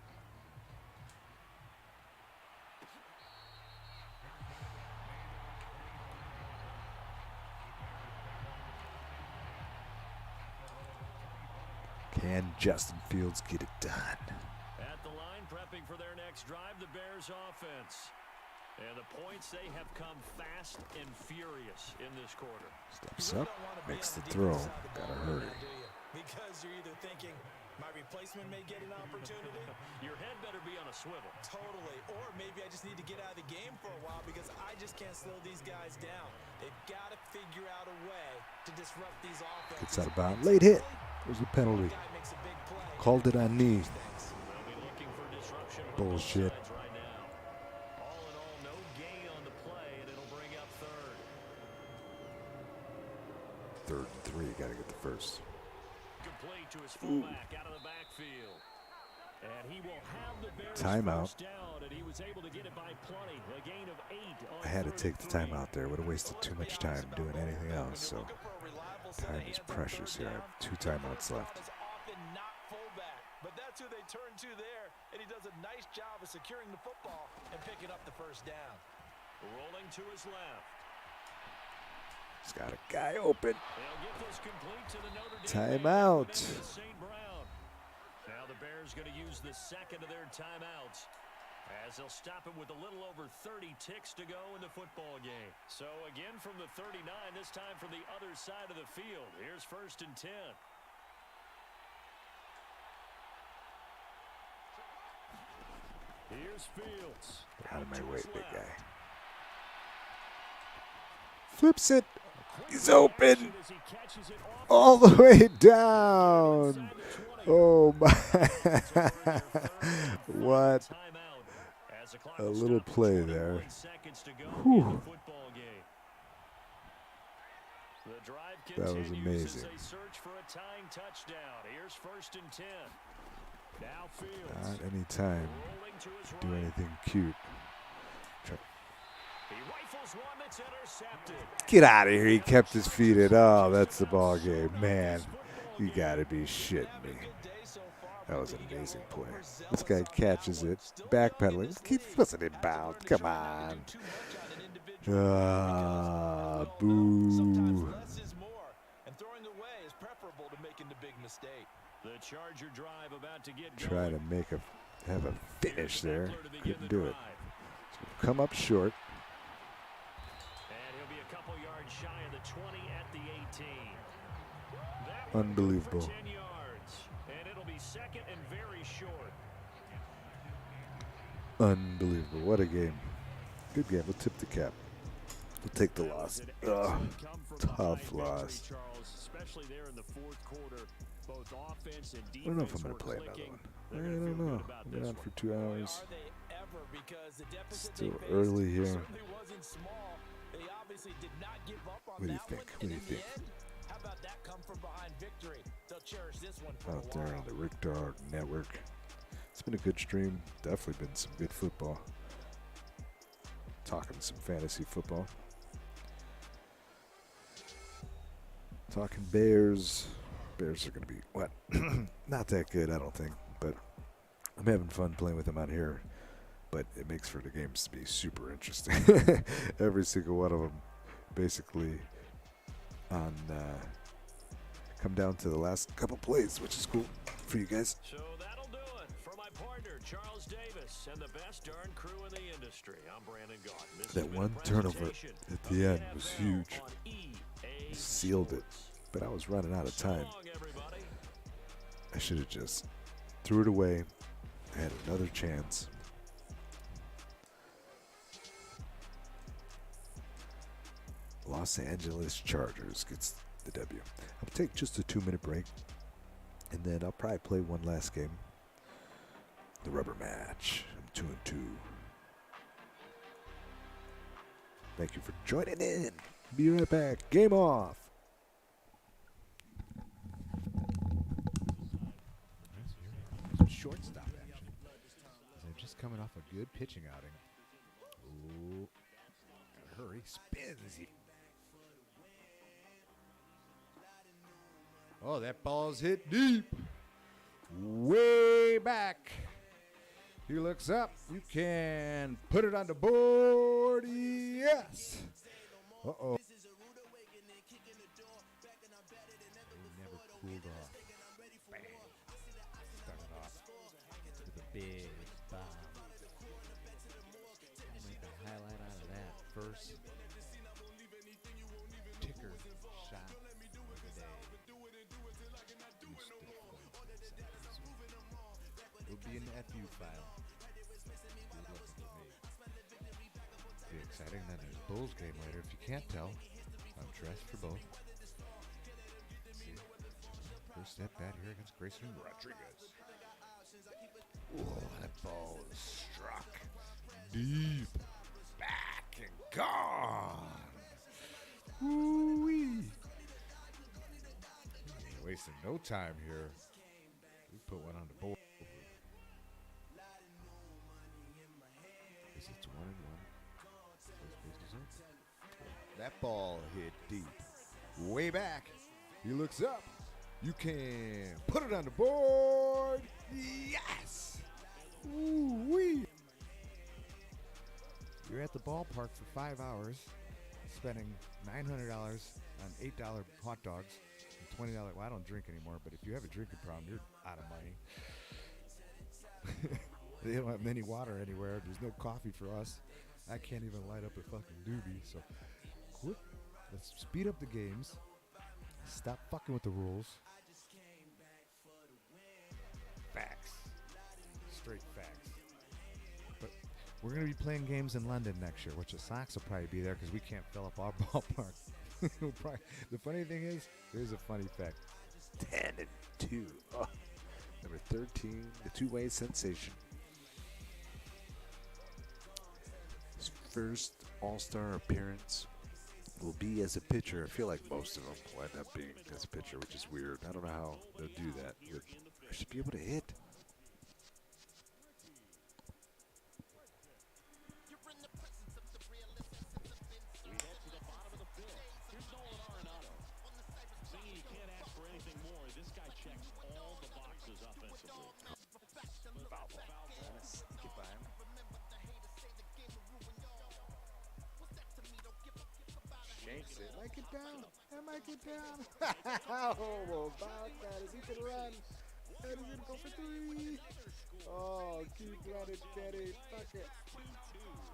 Can Justin Fields get it done? At the line, prepping for their next drive, the Bears offense. And the points, they have come fast and furious in this quarter. Steps up, makes the throw. Gotta hurry. Because you're either thinking, my replacement may get an opportunity. Your head better be on a swivel. Totally. Or maybe I just need to get out of the game for a while because I just can't slow these guys down. They've got to figure out a way to disrupt these offenses. Gets out of bounds. Late hit. There's a penalty. Called it on knee. Bullshit. All in all, no gain on the play, and it'll bring up 3rd. 3rd and 3. Gotta get the first. Complete to his fullback out of the backfield. And he will have the Bears Timeout. first down, and he was able to get it by plenty. A gain of 8 on I had to 3rd take and the 3. timeout there. Would have wasted too much time doing anything else. So time is precious here. I have 2 timeouts left. But that's who they turn to there, and he does a nice job of securing the football and picking up the first down. Rolling to his left. He's got a guy open. They'll get this complete to the Notre Dame. Timeout. St. Brown. Now the Bears going to use the 2nd of their timeouts as they'll stop him with a little over 30 ticks to go in the football game. So again from the 39, this time from the other side of the field. Here's 1st and 10. Here's Fields. Out of my way, big guy. Flips it. He's open. All the way down. Oh, my. What a little play there. Whew. That was amazing. Not any time to do anything cute. Get out of here. He kept his feet in. Oh, that's the ball game. Man, you got to be shitting me. That was an amazing play. This guy catches it, backpedaling. Keeps it in bounds. Come on. Boo. Try to have a finish there. Couldn't do it. So come up short. And he'll be a couple yards shy of the the 20 at the 18. That Unbelievable. for 10 yards, and it'll be second and very short. Unbelievable. What a game. Good game. We'll tip the cap. We'll take the loss. Tough loss. Charles, especially there in the fourth quarter, both offense and defense. I don't know if I'm going to play another one. I don't know. I've been on for 2 hours. Still early here. What do you think? What do you think? How about that come from behind victory? They'll cherish this one for Out a there while. on the Rick Dog Network. It's been a good stream. Definitely been some good football. Talking some fantasy football. Talking Bears. Bears are going to be, what? Not that good, I don't think. But I'm having fun playing with them out here. But it makes for the games to be super interesting. Every single one of them basically on come down to the last couple plays, which is cool for you guys. So that'll do it for my partner, Charles Davis, and the best darn crew in the industry. I'm Brandon Gaudin. This has That been a one turnover presentation at of the end was NFL huge. on EA Sealed it. Sports. But I was running out of So time. long, everybody. I should have just threw it away. I had another chance. Los Angeles Chargers gets the W. I'll take just a 2-minute break, and then I'll probably play one last game. The rubber match. I'm 2-2. Thank you for joining in. Be right back. Game off. Some shortstop action. They're just coming off a good pitching outing. Ooh. Gotta hurry. Spins. Oh, that ball's hit deep. Way back. He looks up. You can put it on the board. Yes. Uh-oh. He never cooled off. Bang. Started off with a big bomb. I'll make a highlight out of that. First ticker shot of the day. It'll be in the FU file. Be looking for me. Be exciting. Then there's Bulls game later. If you can't tell, I'm dressed for both. See, first at bat here against Grayson Rodriguez. Whoa, that ball is struck deep, back and gone. Woo-wee. Ain't wasting no time here. We put one on the board. Is it 1-1? That ball hit deep, way back. He looks up. You can put it on the board. Yes! Woo-wee. You're at the ballpark for 5 hours, spending $900 on $8 hot dogs and $20. Well, I don't drink anymore, but if you have a drinking problem, you're out of money. They don't have any water anywhere. There's no coffee for us. I can't even light up a fucking doobie. So, quick, let's speed up the games. Stop fucking with the rules. Facts. Straight facts. But we're going to be playing games in London next year, which the Sox will probably be there because we can't fill up our ballpark. The funny thing is, here's a funny fact. 10-2. Oh, number 13, the two-way sensation. His first All-Star appearance will be as a pitcher. I feel like most of them will end up being as a pitcher, which is weird. I don't know how they'll do that. I should be able to hit. Shanks it. Like it down. I might get down. Oh, about that. Is he going to run? And he's going to go for 3. Oh, keep running, Kenny. Fuck it.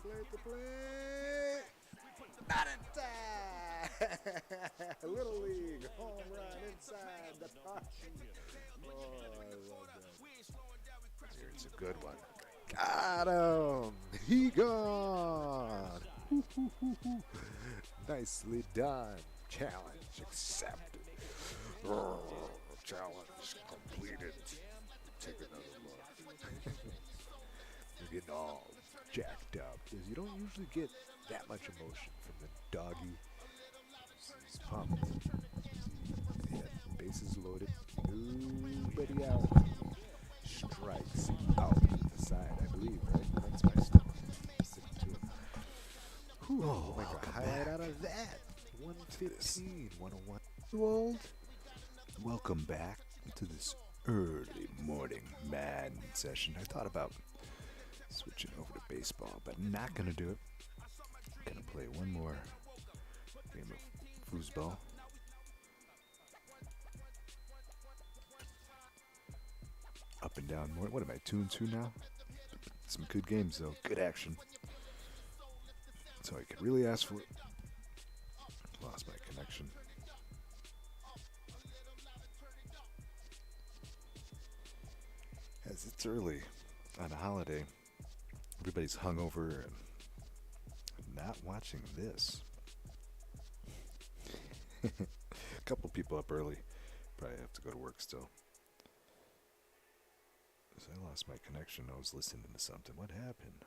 Play the play. Not in time. Little League home run inside the park. Oh, I love that. Here's a good one. Got him. He gone. Nicely done. Challenge accepted. Challenge completed. Take another look. You're getting all jacked up because you don't usually get that much emotion from the doggy. He's pumped. Yeah, bases loaded. Nobody out. Strikes out to the side, I believe, right? That's my stuff. Stick to it. Whew, make a highlight out of that. 115, 101. Too old? Welcome back to this early morning Madden session. I thought about switching over to baseball, but not gonna do it. Gonna play one more game of foosball. Up and down more. What am I, 2-2 now? Some good games though. Good action. That's all I could really ask for. Lost my connection. As it's early on a holiday, everybody's hungover and not watching this. A couple people up early. Probably have to go to work still. I lost my connection. I was listening to something. What happened?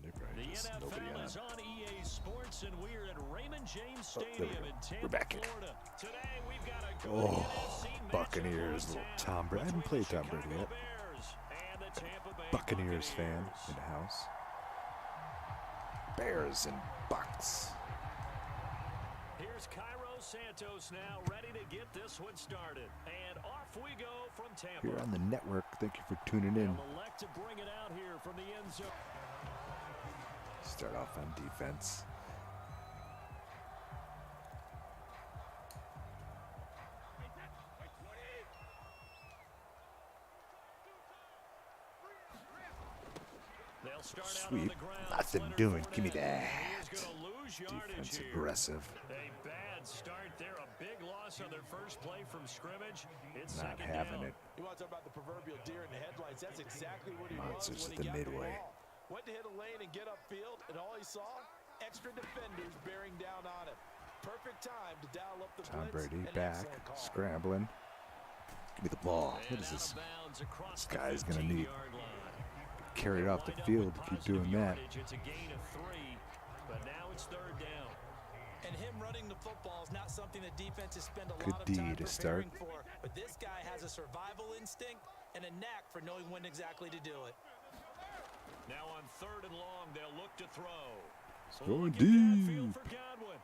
There probably The just NFL nobody on. is on EA Sports, and we're at Raymond James There we Stadium go. in Tampa, We're back. Florida. Today we've got a good Oh, NFC matchup Buccaneers, going little down Tom Brady. I haven't between played Tom the Brady Chicago yet. Bears and the Tampa Bay Buccaneers fan Buccaneers. in the house. Bears and Bucks. Here's Cairo Santos now, ready to get this one started. And off we go from Tampa. Here on the network. Thank you for tuning in. They'll elect to bring it out here from the end zone. Start off on defense. They'll start out on Sweep. the ground. Nothing Leonard doing. Give me Fournette that. is gonna lose yardage Defense here. aggressive. A bad start there. A big loss on their first play from scrimmage. It's Not second having down. it. You want to talk about the proverbial deer in the headlights? That's exactly what he Monsters was at when the he got midway. the ball. Went to hit a lane and get upfield, and all he saw, extra defenders bearing down on him. Perfect time to dial up the Tom blitz. Brady An back, excellent call. scrambling. Give me the ball. And What is this? out of bounds across This guy's the gonna need 15-yard line. carried off the Wind up field with to keep positive doing that. yardage. It's a gain of 3, but now it's third down. And him running the football is not something that defenses spend a Good lot of D time to start. preparing for. But this guy has a survival instinct and a knack for knowing when exactly to do it. Now on third and long, they'll look to throw. Going Looking deep. downfield for Godwin.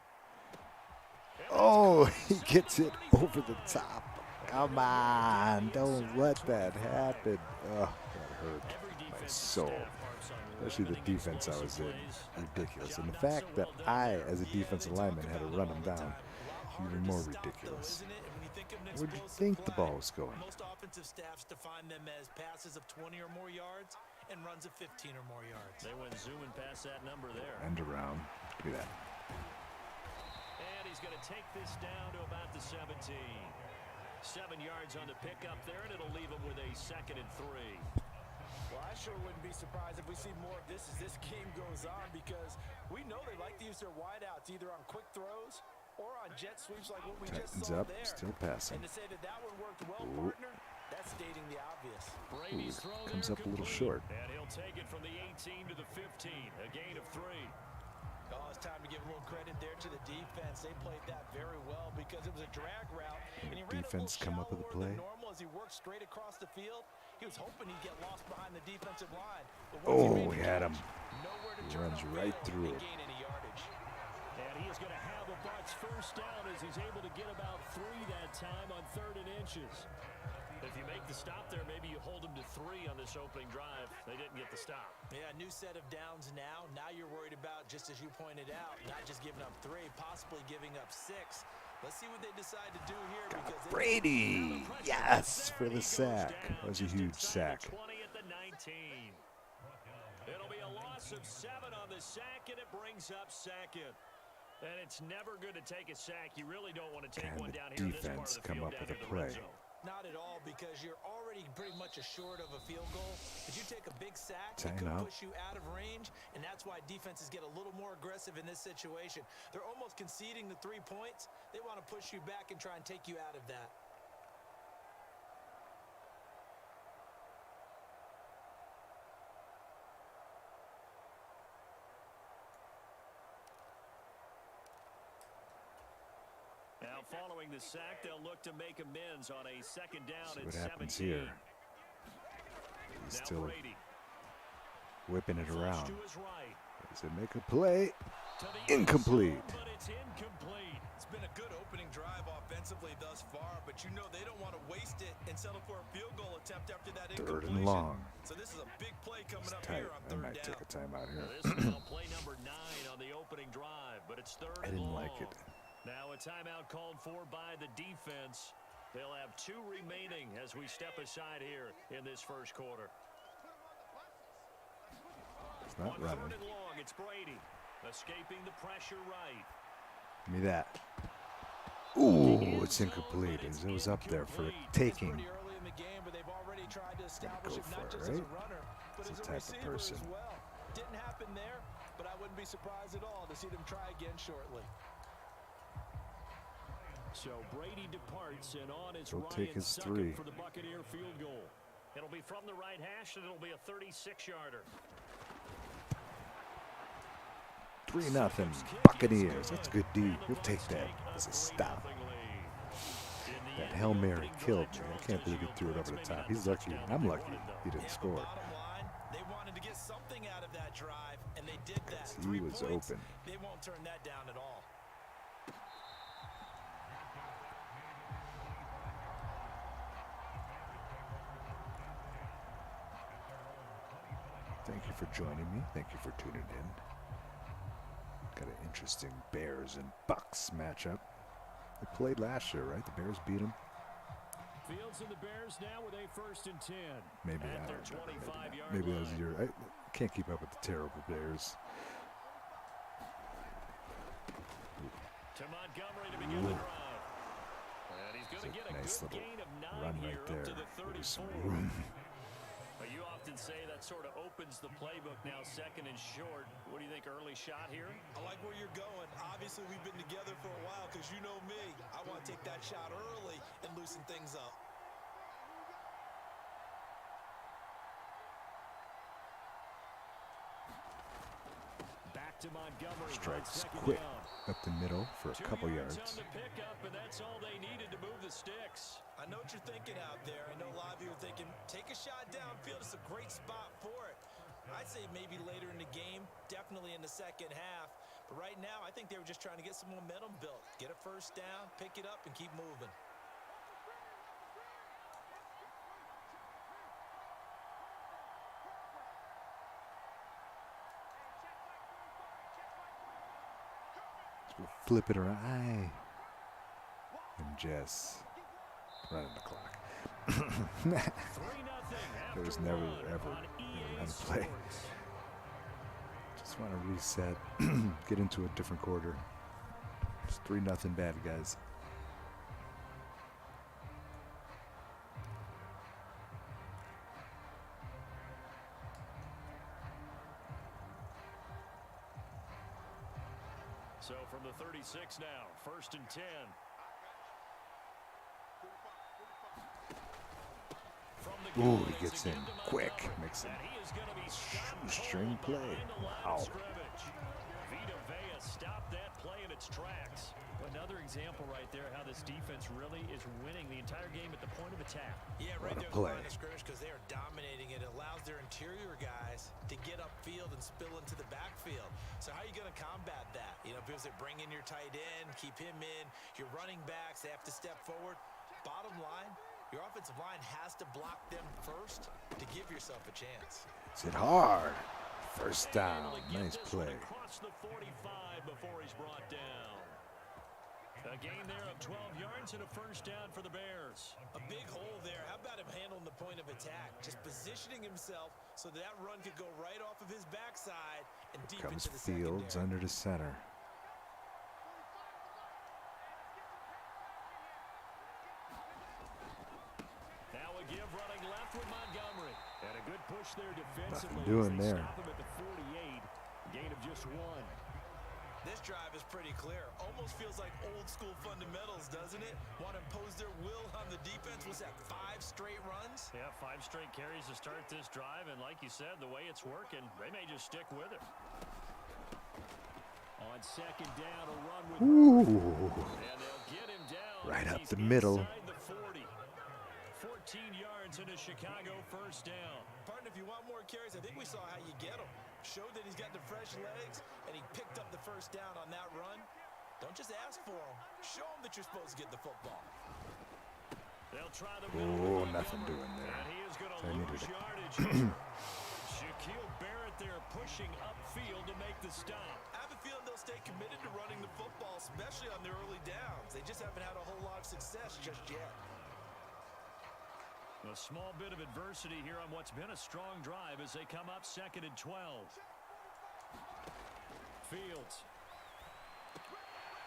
And Oh, that's he caught gets it inside over the 35. top. Come on, don't let that happen. Oh, that hurt Every my defensive soul. staff harps on Especially the limiting defense I was explosive in. plays. Ridiculous. And the Job not fact so that well done I, there. as a defensive they talk lineman, had to about run it him all the down. time. A lot harder Even to more stop, though, ridiculous. isn't it? And when you think of an Where do you explosive think the play, ball was going? Most offensive staffs define them as passes of 20 or more yards and runs of 15 or more yards. They went zooming past that number there. End around. Give me that. And he's going to take this down to about the 17. 7 yards on the pickup there, and it'll leave him with a 2nd and 3. Well, I sure wouldn't be surprised if we see more of this as this game goes on, because we know they like to use their wideouts either on quick throws or on jet sweeps like what we just Tightens saw up. there. Still passing. And to say that that one worked well, Ooh. partner, that's stating the obvious. Brady's Ooh, throw comes there up a little complete. short. And he'll take it from the 18 to the 15, a gain of 3. Oh, it's time to give a little credit there to the defense. They played that very well because it was a drag route. And he ran Defense a come little up with a shallower than play. normal as he worked straight across the field. He was hoping he'd get lost behind the defensive line. But once Oh, made we the had catch, him. nowhere to He turn runs upfield right and through it. gain any yardage. And he is going to have a Bucs first down as he's able to get about 3 that time on 3rd and inches. If you make the stop there, maybe you hold them to 3 on this opening drive. They didn't get the stop. Yeah, new set of downs now. Now you're worried about, just as you pointed out, not just giving up 3, possibly giving up 6. Let's see what they decide to do here, because they Brady! Yes, for the sack. That was a huge sack. 20 at the 19. It'll be a loss of 7 on the sack, and it brings up 2nd. And it's never good to take a sack. You really don't want to take Can one the down here in this part defense of the come field up down with here a in the red play? zone. Not at all, because you're already pretty much assured of a field goal. If you take a big sack, it Time could out. push you out of range, and that's why defenses get a little more aggressive in this situation. They're almost conceding the 3 points. They want to push you back and try and take you out of that. Now, following the sack, they'll look to make amends on a second down See at what 17. happens here. He's Now still Brady. whipping it Flush around. to his right. Does it make a play? To the Incomplete. end zone, but it's incomplete. It's been a good opening drive offensively thus far, but you know they don't want to waste it and settle for a field goal attempt after that Third incompletion. and long. So this is a big play coming It's up tight. here on I third might down. take a timeout Now, here. this is now play number 9 on the opening drive, but it's third I and didn't long. like it. Now a timeout called for by the defense. They'll have 2 remaining as we step aside here in this first quarter. It's not On running. third and long, it's Brady escaping the pressure right. Give me that. Ooh, it's incomplete. It was up there for a taking. Pretty early in the game, but they've already tried to establish Go it not for it, just as a right? runner, but He's as the a type of receiver person. as well. Didn't happen there, but I wouldn't be surprised at all to see them try again shortly. So Brady departs, and on is He'll Ryan take his Suckup 3. for the Buccaneer field goal. It'll be from the right hash, and it'll be a 36-yarder. 3-0. Buccaneers. That's a good D. We'll take that as a stop. That Hail Mary killed me. I can't believe he threw it over the top. He's lucky. I'm lucky he didn't score. Bottom line, they wanted to get something out of that drive, and they did that. He 3 was points, open. They won't turn that down at all. Thank you for joining me. Thank you for tuning in. Got an interesting Bears and Bucks matchup. They played last year, right? The Bears beat them. Fields and the Bears now with a 1st and 10. Maybe at I their don't remember. 25-yard Maybe that was line. your. I can't keep up with the terrible Bears. To Montgomery to begin the drive. And he's going to It's get a a nice good little gain of 9 run here right there. up to the There's some 34. room. But you often say that sort of opens the playbook now, second and short. What do you think, early shot here? I like where you're going. Obviously, we've been together for a while because you know me. I want to take that shot early and loosen things up. Back to Montgomery. Strikes on 2nd quick down. up the middle for a 2 couple yards yards. on the pickup, and that's all they needed to move the sticks. I know what you're thinking out there. I know a lot of you are thinking, take a shot downfield. It's a great spot for it. I'd say maybe later in the game, definitely in the second half. But right now, I think they were just trying to get some momentum built. Get a first down, pick it up, and keep moving. We'll flip it around. Aye. And Jess running the clock. 3-0 There was after never, one ever on a run EA play. Sports. Just want to reset, get into a different quarter. It's 3-0 bad guys. So from the 36 now, 1st and 10. From the Ooh, gun, he it's gets again in to quick. Montgomery. Makes him And he is going to be stopped shoestring cold play. behind the line Wow. of scrimmage. Vita Vea stopped that play in its tracks. Another example right there how this defense really is winning the entire game at the point of attack. Yeah, right What a there at the play. line of scrimmage because they are dominating it. It allows their interior guys to get upfield and spill into the backfield. So how are you going to combat that? You know, because they bring in your tight end, keep him in. Your running backs, they have to step forward. Bottom line, your offensive line has to block them first to give yourself a chance. It's hit hard. First Able down. to get Nice this one play. across the 45 before he's brought down. A gain there of 12 yards and a first down for the Bears. A big hole there. How about him handling the point of attack? Just positioning himself so that run could go right off of his backside and deep Comes into the Fields secondary. under the center. a give running left with Montgomery. And a good push there defensively. Nothing doing as they there. Stop him at the 48. Gain of just 1. This drive is pretty clear. Almost feels like old school fundamentals, doesn't it? Want to impose their will on the defense. Was that 5 straight runs? Yeah, 5 straight carries to start this drive. And like you said, the way it's working, they may just stick with it. On second down, a run with Ooh. and they'll get him down. Right up He's the middle. inside the 40. 14 yards into Chicago first down. Partner, if you want more carries, I think we saw how you get them. Showed that he's got the fresh legs, and he picked up the first down on that run. Don't just ask for him. Show him that you're supposed to get the football. They'll try the Oh, nothing doing there. And he is going I to needed lose it. yardage. Shaquille Barrett there pushing upfield to make the stop. I have a feeling they'll stay committed to running the football, especially on their early downs. They just haven't had a whole lot of success just yet. A small bit of adversity here on what's been a strong drive as they come up 2nd and 12. Fields.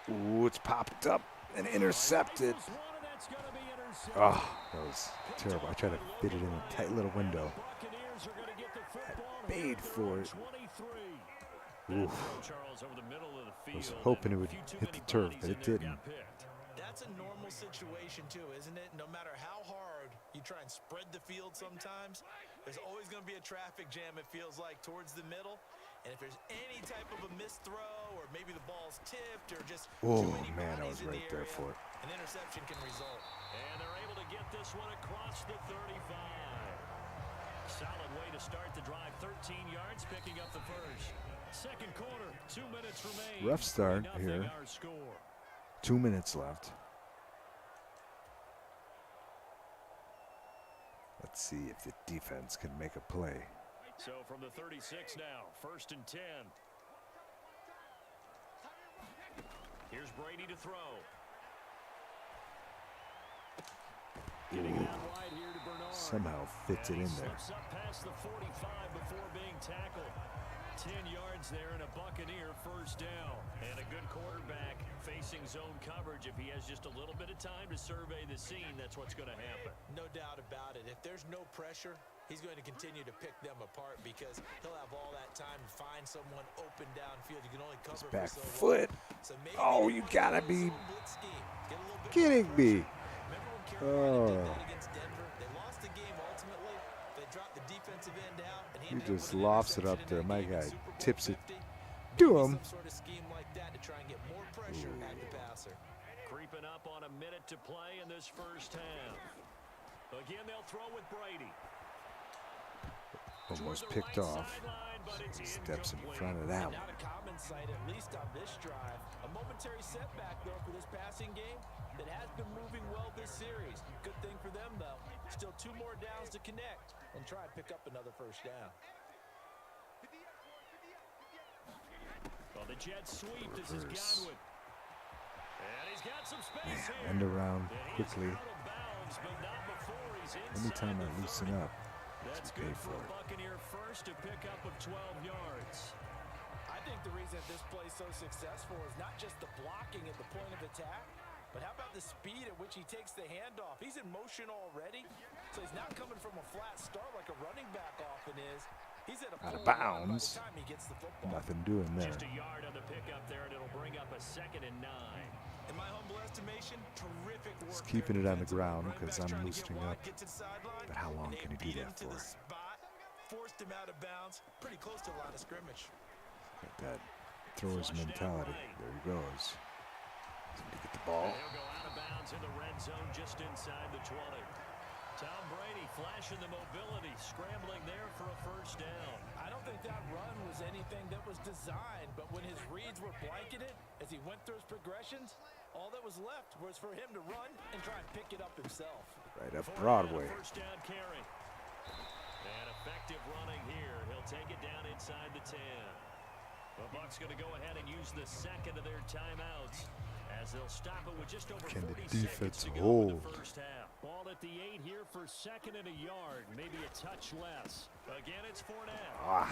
Ooh, it's popped up and intercepted. Rifles one, and that's gonna be intercepted. Oh, that was terrible. I tried to fit it in a tight little window. Buccaneers are gonna get the football paid here for it. 23. Oof. Charles over the middle of the I was field. hoping it and a would few too hit the many turf, bodies but in it there didn't. got picked. That's a normal situation, too, isn't it? No matter how hard you try and spread the field sometimes, there's always going to be a traffic jam, it feels like, towards the middle. And if there's any type of a missed throw or maybe the ball's tipped or just Oh, too many man, I bodies was in the right there area, for it. an interception can result. And they're able to get this one across the 35. Solid way to start the drive. 13 yards, picking up the first. Second quarter, 2 minutes remain. Rough start 3-0 here. our score. 2 minutes left. Let's see if the defense can make a play. So from the 36 now, 1st and 10. Here's Brady to throw. Getting it out wide here to Bernard. Somehow fits it And in he there. slips up past the 45 before being tackled. 10 yards there and a Buccaneer first down. And a good quarterback facing zone coverage. If he has just a little bit of time to survey the scene, that's what's going to happen. No doubt about it. If there's no pressure, he's going to continue to pick them apart because he'll have all that time to find someone open downfield. You can only cover His for back so long. foot. So maybe Oh, they you want gotta to be zone blitz scheme. Get a little bit kidding more me. pressure. Remember when Carolina did Oh. that against Denver? They lost the game ultimately. They dropped the defensive end out, and He ended up just with an lofts it up interception there. in My that game in guy Super Bowl tips it 50. to Maybe him. some sort of scheme like that to try and get more pressure at the passer. Creeping up on a minute to play in this first half. Again, they'll throw with Brady. Almost Toward the picked right off. sideline, but it's Steps in incomplete. front of that And one. not a common sight, at least on this drive. A momentary setback, though, for this passing game that has been moving well this series. Good thing for them, though. Still 2 more downs to connect and try and pick up another first down. Well, the jet sweep. This is Reverse. Godwin. And he's got some space here. End around And he's quickly. out of bounds, but not before he's inside Anytime I the loosen 30. up, That's pay good for for a it. Buccaneer first to pick up of 12 yards. I think the reason this play is so successful is not just the blocking at the point of attack, but how about the speed at which he takes the handoff? He's in motion already, so he's not coming from a flat start like a running back often is. He's at a Out of pull line by bounds. the time he gets the football. Nothing doing there. Just a yard on the pickup there, and it'll bring up a 2nd and 9. In my humble estimation, terrific work. Just keeping there it on the defensively. ground Running because back's I'm trying to get loosening wide, up. get to the sideline, But how long and can they he do beat him that to for? the spot, forced him out of bounds, pretty close to the line of scrimmage. Got that thrower's Flushed out mentality. right. There he goes. Somebody get the ball. And he'll go out of bounds in the red zone just inside the 20. Tom Brady flashing the mobility, scrambling there for a first down. I don't think that run was anything that was designed, but when his reads were blanketed as he went through his progressions, all that was left was for him to run and try and pick it up himself. Right up 4 Broadway. down, first down carry. And effective running here. He'll take it down inside the 10. The Bucs going to go ahead and use the second of their timeouts as they'll stop it with just over Can the 40 defense seconds to go in hold? the first half. Ball at the 8 here for 2nd and a yard, maybe a touch less. Again, it's Fournette. Ah,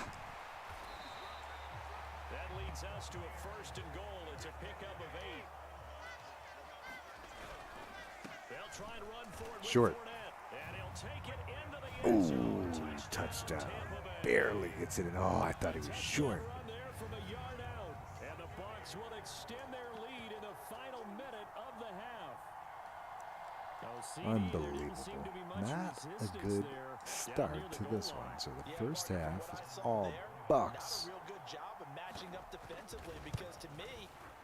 That leads us to a 1st and goal. It's a pickup of 8. They'll try and run for it with Short. Fournette. And he'll take it into the end Ooh, zone. touchdown. Tampa Bay. Barely gets it in. Oh, I thought he was short. Run there from a yard out. And the Bucs will extend their lead in the final minute of the half. Unbelievable. Not a good start to this one. So the first half is all Bucs. Not a real good job of matching up defensively because to me,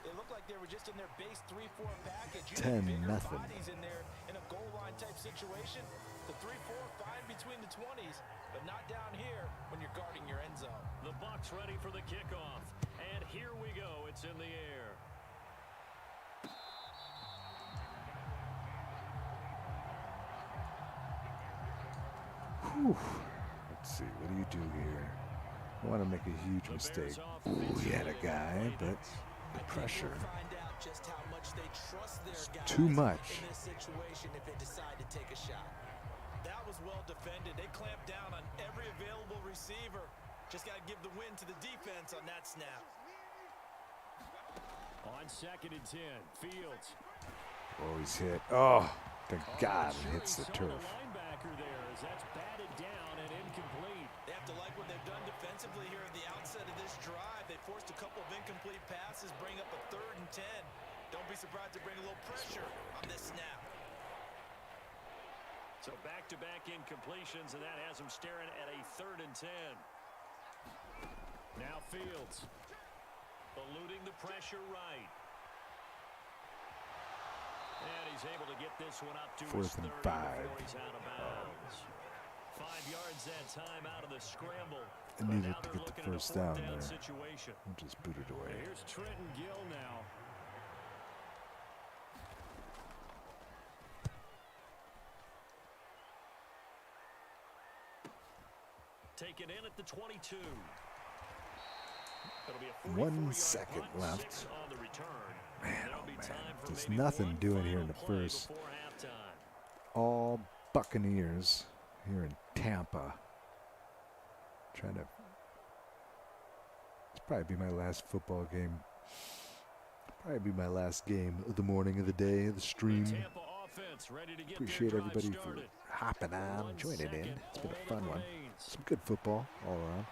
it looked like they were just in their base 3-4 package. You had bigger 10-0. bodies in there in a goal line type situation. The 3-4 fine between the 20s, but not down here when you're guarding your end zone. The Bucs ready for the kickoff. And here we go. It's in the air. Whew. Let's see. What do you do here? I want to make a huge mistake. Ooh, he had a guy, but the pressure. Too much. In this situation, if they decide to take a shot. That was well defended. They clamped down on every available receiver. Just got to give the win to the defense on that snap. On 2nd and 10, Fields. Oh, he's hit. Oh, thank God it hits the turf. Linebacker there as that's batted down and incomplete. They have to like what they've done defensively here at the outset of this drive. They forced a couple of incomplete passes, bring up a 3rd and 10. Don't be surprised to bring a little pressure on this snap. So back-to-back incompletions, and that has them staring at a 3rd and 10. Now Fields. Eluding the pressure right. And he's able to get this one up to 4th and 5. before he's out of bounds. 5 yards that time out of the scramble. I needed Now to they're get the looking at a first down 4th there. situation. I'll just boot it away. Here's Trenton Gill now. Taken in at the 22. It'll be a 1 second left. On the return. Man, There'll oh be man. time for There's maybe nothing one doing here in final the play first. before halftime. All Buccaneers here in Tampa. Trying to. It's probably be my last football game. Probably be my last game of the morning, of the day, of the stream. Tampa offense ready to get Appreciate their drive everybody started. for hopping on, 1 joining in. second, It's been a all fun one. remains. Some good football all around.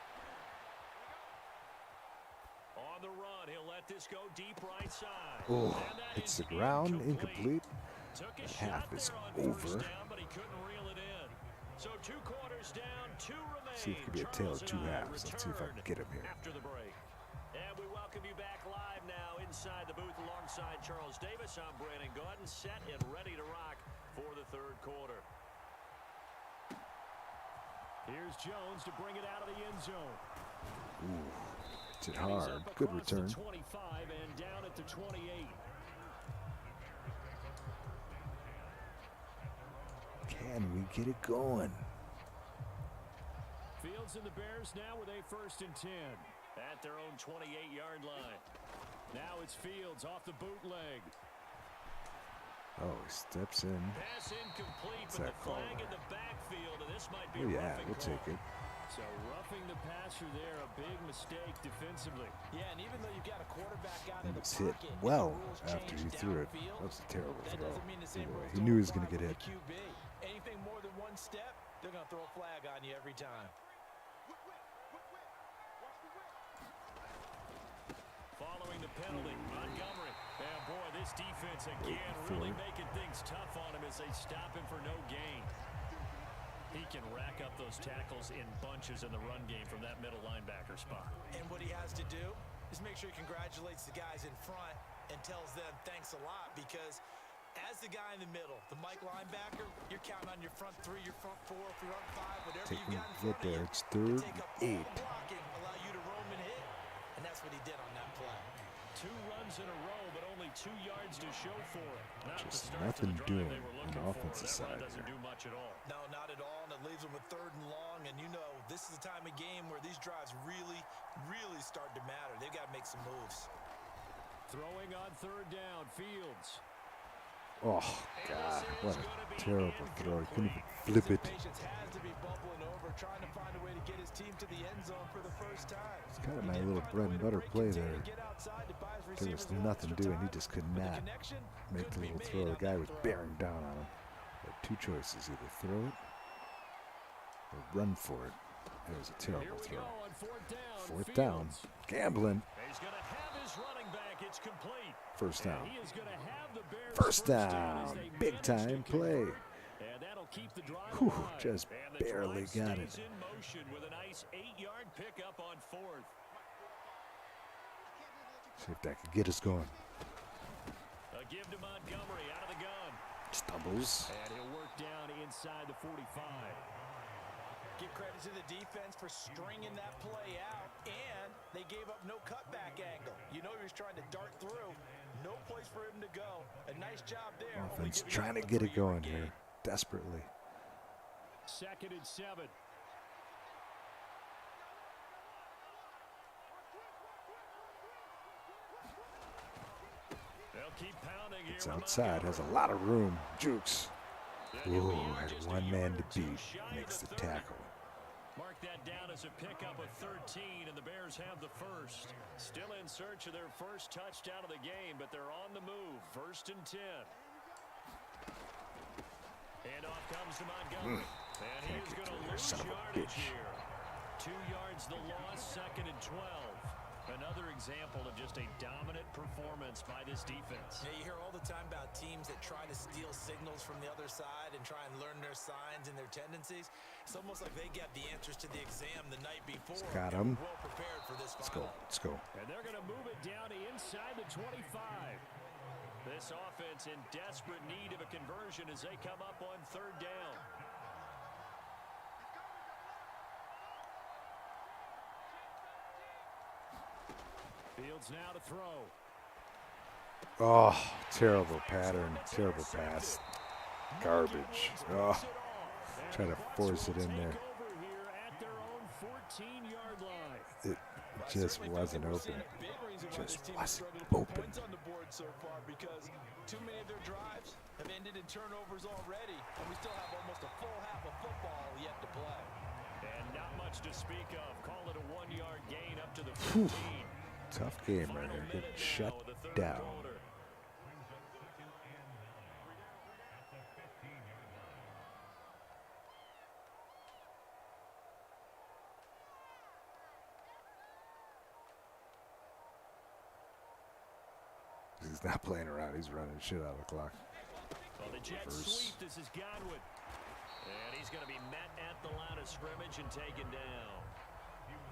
On the run, he'll let this go deep right side. Oh, And that hits is the ground, incomplete. Took a The shot half is there on first over. down, but he couldn't reel it in. So 2 quarters down, 2 remain. See if it could be a tale of Charles 2 and I halves. Let's see if I can return get him here. after the break. And we welcome you back live now inside the booth alongside Charles Davis. I'm Brandon Gordon, set and ready to rock for the 3rd quarter. Here's Jones to bring it out of the end zone. Ooh, hits it And he's hard. up Good across the return. 25 and down at the 28. Can we get it going? Fields and the Bears now with a 1st and 10 at their own 28-yard line. Now it's Fields off the bootleg. Oh, he steps in. Pass incomplete, What's but that the call flag in there? the backfield, and this might be Oh a yeah, roughing we'll call. take it. So roughing the passer there, a big mistake defensively. Yeah, and even though you've got a quarterback out He of the was hit pocket, well the rules after he change threw it. downfield, That was a terrible that throw. doesn't mean the same Either way, rules he don't knew he was going apply to get for hit. the QB. Anything more than 1 step, they're going to throw a flag on you every time. Following the penalty, Montgomery. And boy, this defense again really making things tough on him as they stop him for no gain. He can rack up those tackles in bunches in the run game from that middle linebacker spot. And what he has to do is make sure he congratulates the guys in front and tells them thanks a lot, because as the guy in the middle, the Mike linebacker, you're counting on your front 3, your front 4, front 5, whatever Take you've him got in to front get of you. there. It's to 3rd take and up all 8. the blocking, allow you to roam and hit. And that's what he did on that play. 2 runs in a row, but only 2 yards to show for it. Not the Just start to nothing the drive doing they were on the looking for. offensive That side run doesn't here. do much at all. No, not at all, and it leaves them with 3rd and long, and you know this is the time of game where these drives really, really start to matter. They've got to make some moves. Throwing on 3rd down, Fields. Oh, God. What a terrible throw. He couldn't even flip it. Patience has to be bubbling over, trying to find a way to get his team to the end zone for the first time. It's kind of my little bread and butter play there. There was nothing doing. He just could not make the little throw. The guy was bearing down on him. He had 2 choices. Either throw it Or run for it. It was a terrible Here we throw. go on Fourth down. Fields. Gambling. He's going to have his running back. It's complete. First And down. he is going to have the Bears First as down. they Big manage to time play. convert, and that'll keep the drive Whew, alive. just And the barely drive got it. stays in motion with a nice 8-yard pickup on 4th. See if that could get us going. A give to Montgomery out of the gun. Stumbles. And he'll work down inside the 45. Give credit to the defense for stringing that play out, and they gave up no cutback angle. You know he was trying to dart through. No place for him to go. A nice job there. Only Offense giving trying to up a get it 3-yard going gain. here. Desperately. 2nd and 7. They'll keep pounding here. It's with outside. Has a Montgomery. lot of room. Jukes. And he'll be Ooh, out had just a one man yard to or two beat. shy Makes of the 30. tackle. Mark that down as a pickup of 13, and the Bears have the first. Still in search of their first touchdown of the game, but they're on the move. 1st and 10. And off comes to Montgomery. And he Can't is get going to through there, lose son of a yardage bitch. here. 2 yards the loss, 2nd and 12. Another example of just a dominant performance by this defense. Yeah, you hear all the time about teams that try to steal signals from the other side and try and learn their signs and their tendencies. It's almost like they get the answers to the exam the night before. Got and him. were well prepared for this Let's go. final. Let's go. And they're going to move it down to inside the 25. This offense in desperate need of a conversion as they come up on 3rd down. Fields now to throw. Oh, terrible pattern. Terrible pass. Garbage. Oh, try to force it in there. It just wasn't open. Just wasn't open. Points on the board so far because too many of their drives have ended in turnovers already, and we still have almost a full half of football yet to play. And not much to speak of. Call it a 1-yard gain up to the 15. Tough game right here. Getting shut down. He's not playing around. He's running shit out of the clock. Well, the jet sweep. This is Godwin. And he's going to be met at the line of scrimmage and taken down.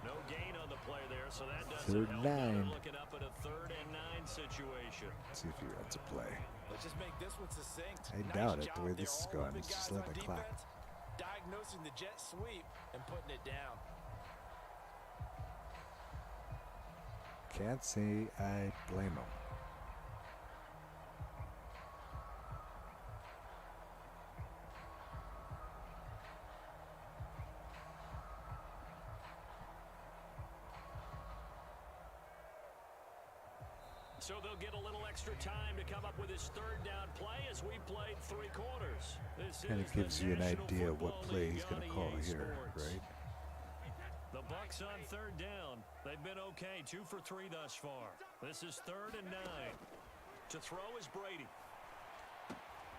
No gain on the play there, so that doesn't 3rd help. and 9. They're looking up at a 3rd and 9 situation. Let's see if he runs a play. Let's just make this one succinct. I Nice doubt it, the job way there, this is all going. of the It's just guys letting on the clock. defense, diagnosing the jet sweep and putting it down. Can't say I blame him. So they'll get a little extra time to come up with his 3rd down play as we played 3 quarters. This Kind is of gives the you an National idea of what Football play League he's going on to call EA here, Sports. right? The Bucks on 3rd down. They've been okay, 2 for 3 thus far. This is 3rd and 9. To throw is Brady.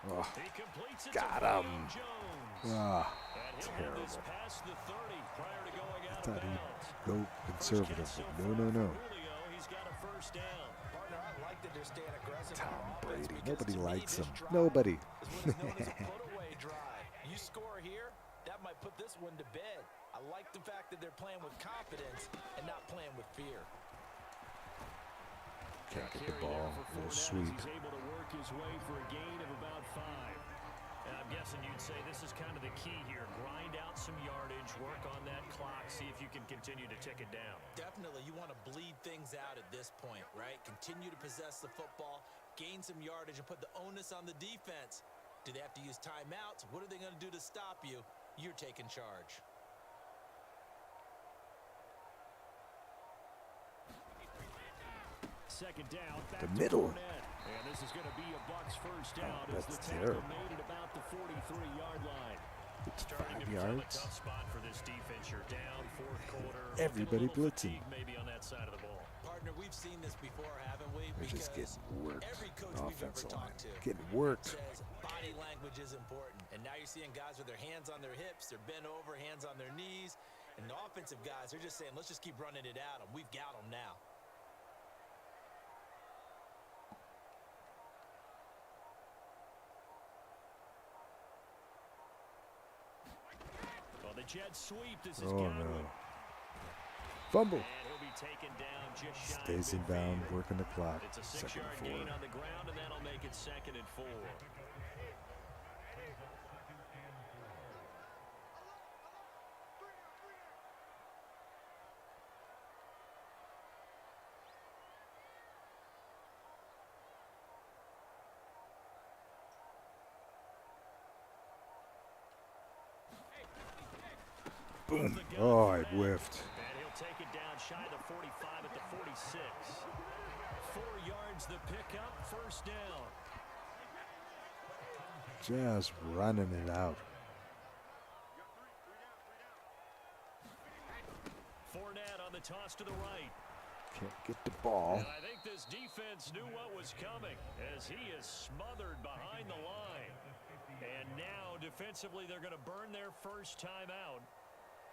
Oh, He completes it got to him. Julio Jones. ah, And he'll have this terrible. past the 30 prior to going out of Thought he'd bounds. go conservative, but no. Julio, he's got a 1st down. Partner, I like that they're staying aggressive Tom on offense Brady. because Nobody to me, likes this him. drive Nobody. is what is known as a put-away drive. You score here, that might put this one to bed. I like the fact that they're playing with confidence and not playing with fear. Can't get the Carry ball. there for Little 4 downs. sweep. He's able to work his way for a gain of about 5. And I'm guessing you'd say this is kind of the key here. Grind out some yardage, work on that clock, see if you can continue to tick it down. Definitely, you want to bleed things out at this point, right? Continue to possess the football, gain some yardage, and put the onus on the defense. Do they have to use timeouts? What are they going to do to stop you? You're taking charge. Second down, back The to middle. Fournette. And this is going to be a Bucks 1st down as that's the tackle terrible. made at about the 43-yard line. It's Starting 5 to become a yards. tough spot for this defense. You're down 4th quarter. Everybody Looking a little blitzing. fatigue maybe on that side of the ball. Partner, we've seen this before, haven't we? They're just Because getting worked. every coach we've ever Offensive line. talked to Getting worked. says body language language is important. And now you're seeing guys with their hands on their hips, they're bent over, hands on their knees. And the offensive guys, they're just saying, let's just keep running it at them. We've got them now. Well, the jet sweep. This is Oh, Godwin. no. Fumble. And he'll be taken down just shy of Stays in bound, midfield. working the clock. It's a Second 6-yard and 4. gain on the ground, and that'll make it 2nd and 4. Boom. Oh, I whiffed. And he'll take it down shy of the 45 at the 46. 4 yards the pickup, first down. Just running it out. Fournette on the toss to the right. Can't get the ball. And I think this defense knew what was coming as he is smothered behind the line. And now defensively they're going to burn their first time out.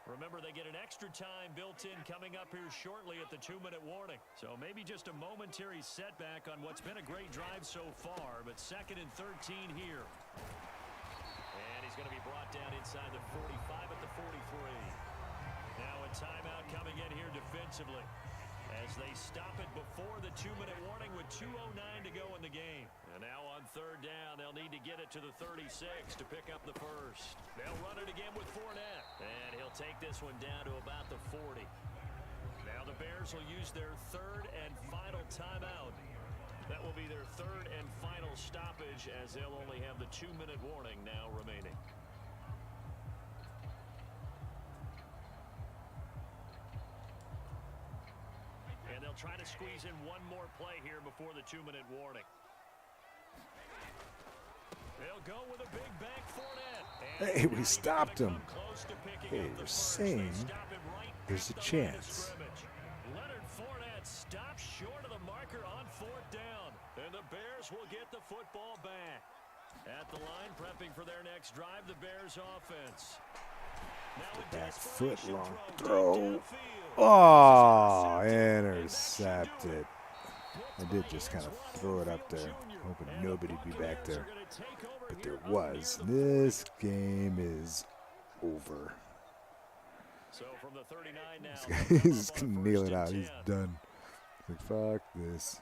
Remember, they get an extra time built in coming up here shortly at the 2-minute warning. So maybe just a momentary setback on what's been a great drive so far, but 2nd and 13 here. And he's going to be brought down inside the 45 at the 43. Now a timeout coming in here defensively as they stop it before the 2-minute warning with 2:09 to go in the game. And now on 3rd down, they'll need to get it to the 36 to pick up the first. They'll run it again with Fournette. And he'll take this one down to about the 40. Now the Bears will use their 3rd and final timeout. That will be their 3rd and final stoppage as they'll only have the 2-minute warning now remaining. And they'll try to squeeze in one more play here before the 2-minute warning. They'll go with a big bank Fournette. Hey, we stopped him. Hey, you're saying there's a chance. Leonard Fournette stops short of the marker on 4th down. And the Bears will get the football back. At the line, prepping for their next drive, the Bears offense. Now a Back desperation foot long throw throw. deep downfield. Oh, intercepted. I did just kind of throw it up there, hoping nobody'd be back there. But there was. This game is over. So from the 39 now, He's just gonna kneel it out. He's done. Like, fuck this.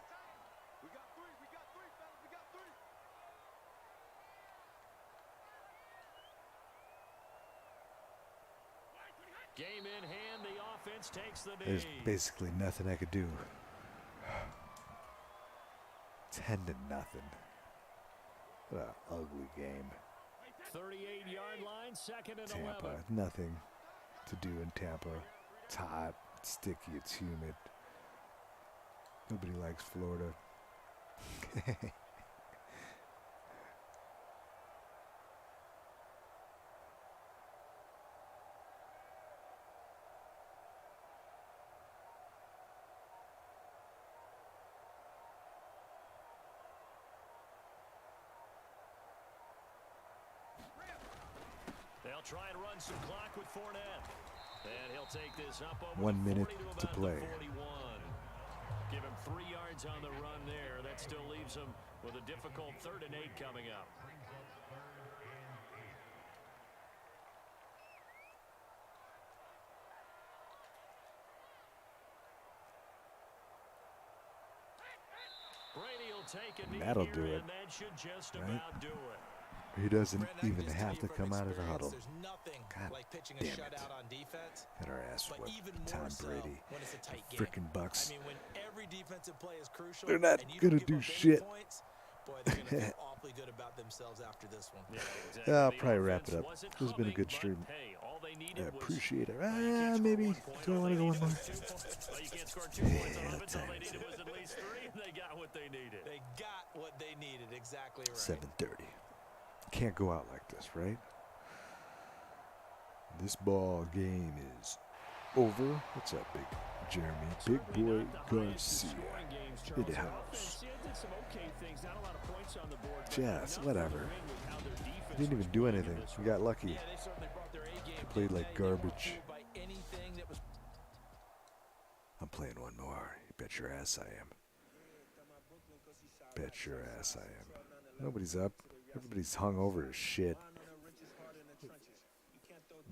Game in hand, the offense takes the knee. There's basically nothing I could do. 10-0. What an ugly game. 38-yard line, 2nd and Tampa. 11. Nothing to do in Tampa. It's hot, it's sticky, it's humid. Nobody likes Florida. They'll try and run some clock with Fournette. And he'll take this up over 1 minute 40 to about play. the 41. Give him 3 yards on the run there. That still leaves him with a difficult 3rd and 8 coming up. Brady will take a knee That'll here, do it, and that should just right? about do it. He doesn't Brent, I can even just tell have you to from come out of the experience, huddle. There's nothing God like pitching a damn it. shutout on defense. Got our ass But whooped. even Tom more so Brady. when it's a tight game. Frickin' Bucks. I mean, when every defensive play is crucial, They're not and you gonna don't do give up any shit. Points, boy, they're gonna feel awfully good about themselves after this one. Yeah, exactly. Yeah, I'll The probably wrap offense it up. wasn't This has been a good humming, stream. but, hey, all they I needed was- appreciate it. Well, you can't score Maybe. 1 point. Do I All want they to go one needed more? was 2 points. Well, you can't score 2 points on Yeah, offense. All they time. needed was at least 3, and they got what they needed. They got what they needed, exactly right. 7:30. Can't go out like this, right? This ball game is over. What's up, Big Jeremy? Big Certainly boy not the highest in Garcia. scoring games, In Charles. the The house. offense, yeah, did some okay things. Not a lot of points on the board, but Just enough whatever. to win with how their defense He didn't even do anything. We got lucky. Yeah, they certainly brought their A game. He played like They weren't garbage. moved by anything that was. I'm playing one more. You bet your ass I am. Bet your ass I am. Nobody's up. Everybody's hung over as shit.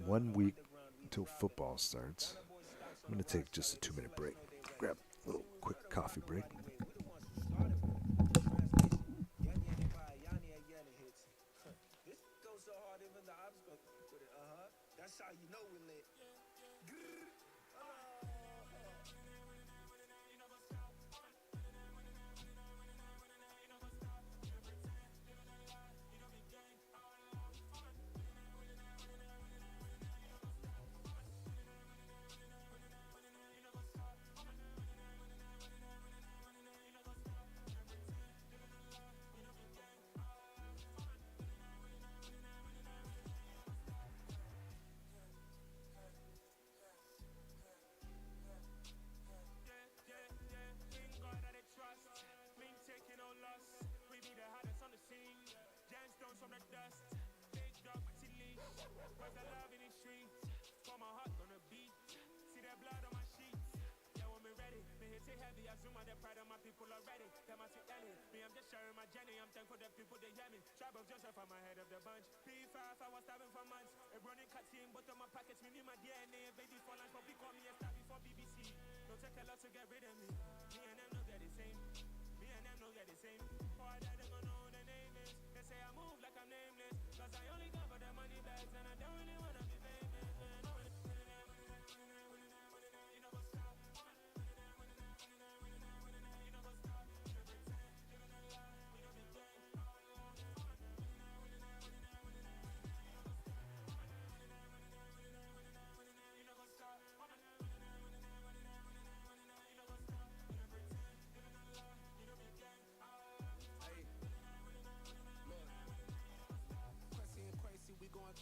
1 week until football starts. I'm going to take just a 2-minute break. Grab a little quick coffee break. That's how you know we lit.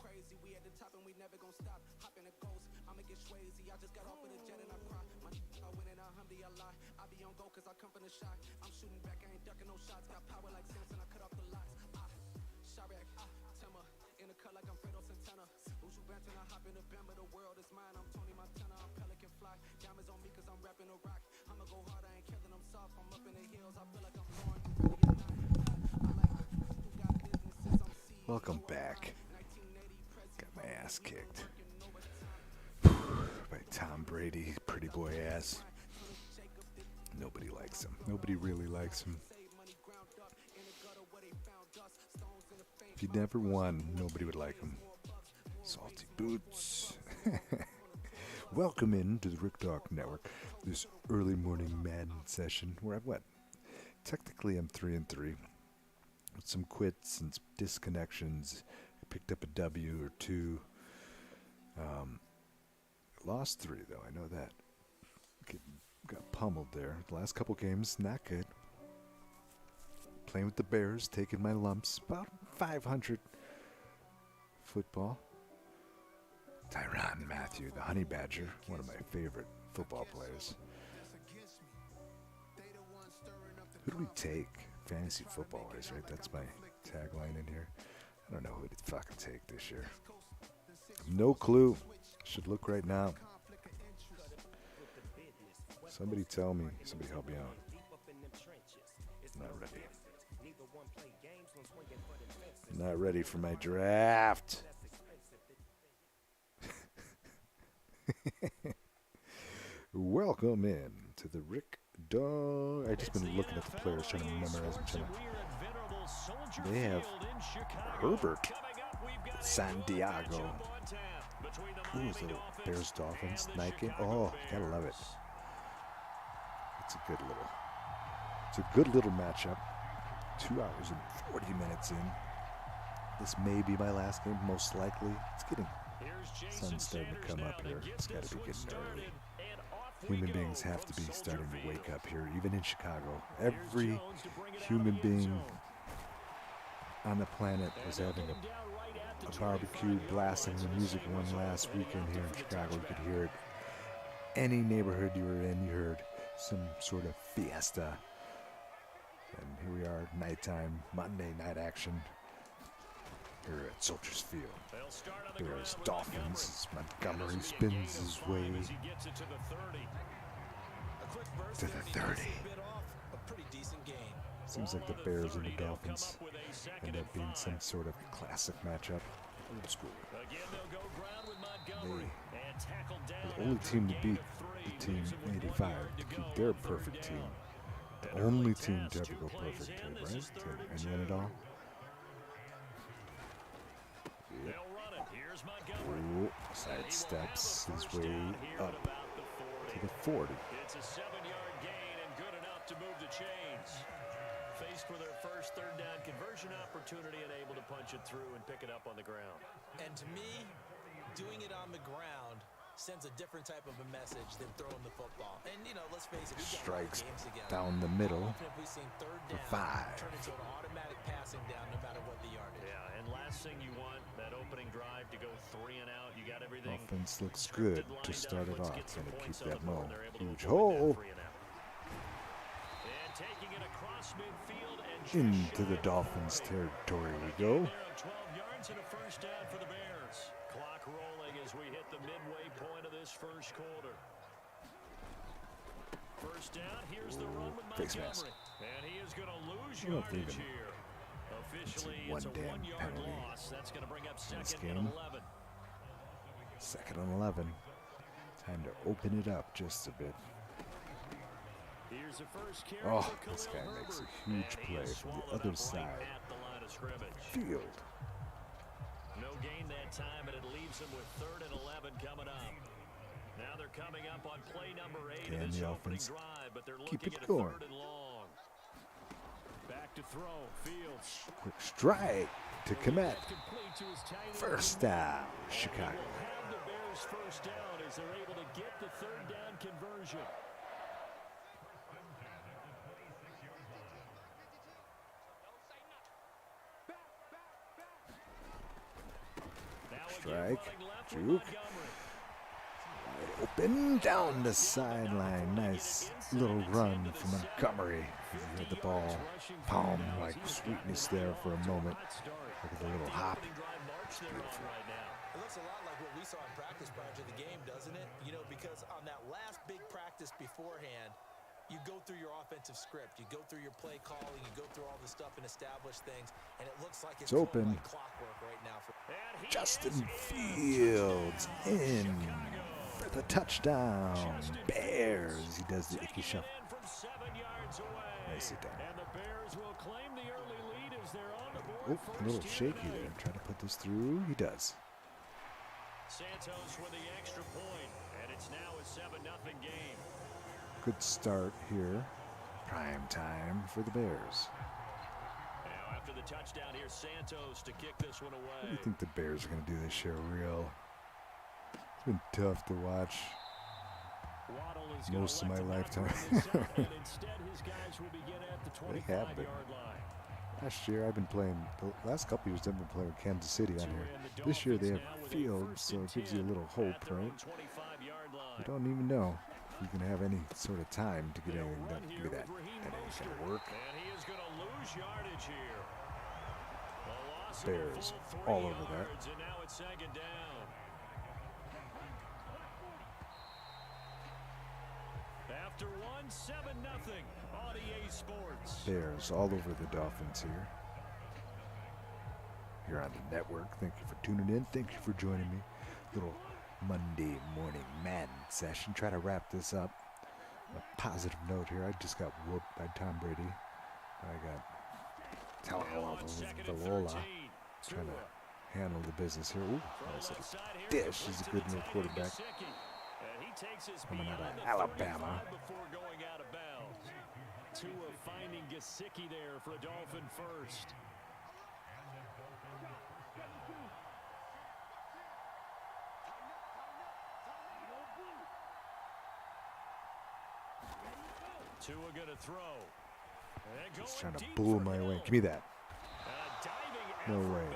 Crazy, we at the top and we never gon' stop. Hop in a ghost, I'ma get swayzy. I just got off of the jet and I cry. I win in a Humvee, I lie. I be on go cause I come from the shot. I'm shooting back, I ain't ducking no shots. Got power like Samson, I cut off the locks. Chirac, Timber, in the cut like I'm Fredo Santana. Ushu Banton, I hop in the Bama, the world is mine. I'm Tony Montana, I'm Pelican Fly. Diamonds on me cause I'm rapping a rock. I'ma go hard, I ain't killing them soft. I'm up in the hills, I feel like I'm born. Welcome back. Got my ass kicked by Tom Brady, pretty boy ass. Nobody likes him. Nobody really likes him. If he never won, nobody would like him. Salty boots. Welcome in to the Rick Dog Network. This early morning Madden session where technically I'm 3-3. With some quits and some disconnections. I picked up a W or two. Lost 3 though, I know that. Got pummeled there. The last couple games, not good. Playing with the Bears, taking my lumps. About 500 football. Tyrann Mathieu, the Honey Badger, one of my favorite football players. Who do we take? Fantasy footballers, right? That's my tagline in here. I don't know who to fucking take this year. No clue. Should look right now. Somebody tell me. Somebody help me out. Not ready. Not ready for my draft. Welcome in to the Rick Dog. I just been looking at the players, trying to memorize them. They have Herbert, Santiago. Ooh, is the Bears Dolphins night game? Oh, gotta love it. It's a good little matchup. 2 hours and 40 minutes in. This may be my last game, most likely. It's getting sun's starting to come up here. It's got to be getting early. Human beings have to be starting to wake up here, even in Chicago. Every human being on the planet was having a barbecue, blasting the music one last weekend here in Chicago. You could hear it. Any neighborhood you were in, you heard some sort of fiesta. And here we are, nighttime, Monday night action. here at Soldiers Field. They'll start on the Bears ground with Dolphins as Montgomery spins his way as he gets it to the 30. A quick burst to there, the and he gets 30. a bit off. A pretty decent gain. Seems like the Bears and the Dolphins end up being some sort of classic matchup. Old school. Again, they'll go ground with Montgomery and tackle down. The only team to beat the team 85 to keep their perfect team. The only team to ever go perfect, right? And win it all. Yep. They'll run it. Here's Montgomery. Oh, sidesteps his way up to the 40. It's a 7-yard gain and good enough to move the chains. Faced with their first third down conversion opportunity and able to punch it through and pick it up on the ground. And to me, doing it on the ground sends a different type of a message than throwing the football. And, you know, let's face it, we've got a lot of Strikes games together. down the middle How often have we seen third for down 5. turn into an automatic passing down no matter what the yardage? Yeah, and last thing you want, that opening drive to go 3 and out. You got everything. Offense looks scripted, good to lined start up. it Let's off. get some Gonna keep points on that the board. mo. They're able to Huge avoid that hole 3 and out. And taking it across midfield and into the Dolphins territory we go. There of 12 yards and a first down for the Bears. Clock rolling as we hit the midway point of this first quarter. First down, here's the run with Face mask. Montgomery. And he is going to lose I don't know if yardage even- here. Officially, one it's a damn 1-yard penalty loss. That's going to bring up this second and game. 11. Second and 11. Time to open it up just a bit. Here's the first carry Oh, for this Khalil guy makes a Herbert. huge And he play is from the swallowed other up side. right at the line of scrimmage. Field. No gain that time, and it leaves them with 3rd and 11 coming up. Now they're coming up on play number 8 Can of this the opening offense drive, but they're keep looking it at a going? 3rd and long. Back to throw, Fields. Quick strike to commit. Complete to his tight end. First down, And Chicago. they will have the Bears first down as they're able to get the 3rd down conversion. Now again, Strike, running left with juke. Montgomery. Open down the sideline. Nice little run from Montgomery. He had the ball palm like sweetness there for a moment. Look at the little hop. It's beautiful. It looks a lot like what we saw in practice prior to the game, doesn't it? You know, because on that last big practice beforehand, you go through your offensive script, you go through your play calling, you go through all this stuff and establish things, and it looks like it's open. like clockwork right now. Justin Fields in for the touchdown. Bears. He does the icky shuffle. From 7 yards away. Nicely done. And the Bears will claim the early lead as they're on the board. Oh, a little shaky there. Trying to put this through. He does. Santos with the extra point, and it's now a 7-0 game. Good start here. Prime time for the Bears. Now after the touchdown, here's Santos to kick this one What do away. you think the Bears are going to do this year real? It's been tough to watch Waddle is gonna most of my elect to not lifetime. run this out, and instead his guys will begin at the They have been. 25-yard line. Last year, I've been playing, the last couple years, I've been playing with Kansas City on here. This year, they have Fields, so it gives you a little hope, right? You don't even know if you can have any sort of time to get anything done. Give me that. That ain't going to work. And he is going to lose yardage here. A loss of a Bears full 3 all over that. yards, and now it's 2nd down. After 7-0 on EA Sports. Bears all over the Dolphins here. Here on the network. Thank you for tuning in. Thank you for joining me. Little Monday morning Madden session. Try to wrap this up on a positive note here. I just got whooped by Tom Brady. I got Talalola trying to handle the business here. Ooh, nice little dish. He's a good little quarterback. Coming out of Alabama. Before going out of bounds. Tua finding Gesicki there for a Dolphin first. Tua gonna throw. Just trying to bull my way. Give me that. No way.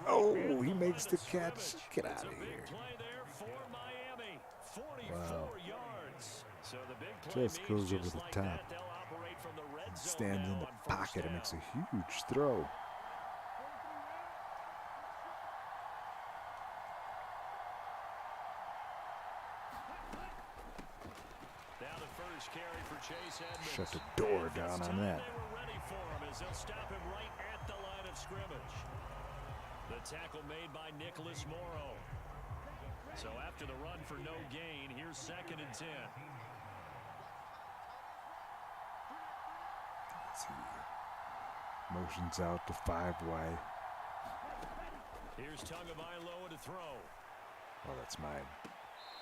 Oh, he makes the catch. Get out of here. Wow. Just goes over the top. Stands in the pocket and makes a huge throw. the first carry for Chase Edmonds. Shut the door down on that. They were ready for him as they'll stop him right at the line of scrimmage. The tackle made by Nicholas Morrow. So after the run for no gain, here's 2nd and 10. Let's see. Motions out to 5 wide. Here's Tagovailoa to throw. Oh, that's mine.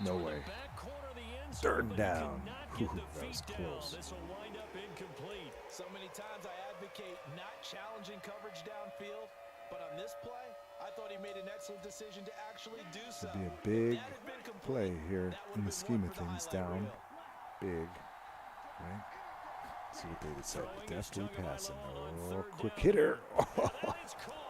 No way. Back corner of the end zone, Third but he down. cannot Whew, get the that was feet down. close. This will wind up incomplete. So many times I advocate not challenging coverage downfield, but on this play, I thought he made an excellent decision to actually do so. It'd be a big That had been complete. play here That in would've the been scheme one of for the things. highlight Down reel. big, right? See what they decide. Throwing is Definitely passing. Tagovailoa on Oh, 3rd quick down. hitter. That is caught.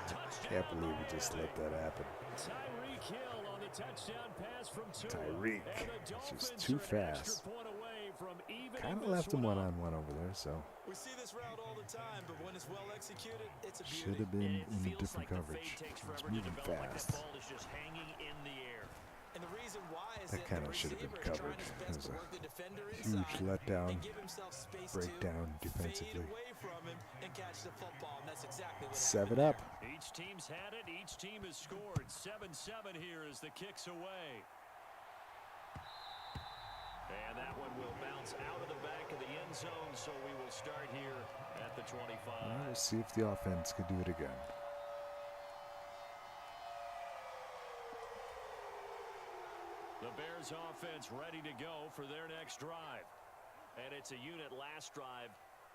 Touchdown, Can't believe we just let that happen. Tyreek Hill on the touchdown pass from Tua. Tyreek, And the it's just Dolphins too are an extra fast. point away from evening Kind of this left him one up. one-on-one over there, so We see this route all the time, but when it's well executed, it's a beauty. should have been It in a feels different like coverage. The fade takes He was forever to moving develop, like fast. that ball is just hanging in the air. And the reason why is That that kinda the should have been receiver is trying covered. his It best was to a work the defender huge inside letdown, and give himself space breakdown to defensively. fade away from him and catch the football, and that's exactly what 7 happened up. there. Each team's had it. Each team has scored. 7-7 here as the kick's away. And that one will bounce out of the back of the end zone, so we will start here at the 25. Well, we'll see if the offense can do it again. The Bears offense ready to go for their next drive. And it's a unit last drive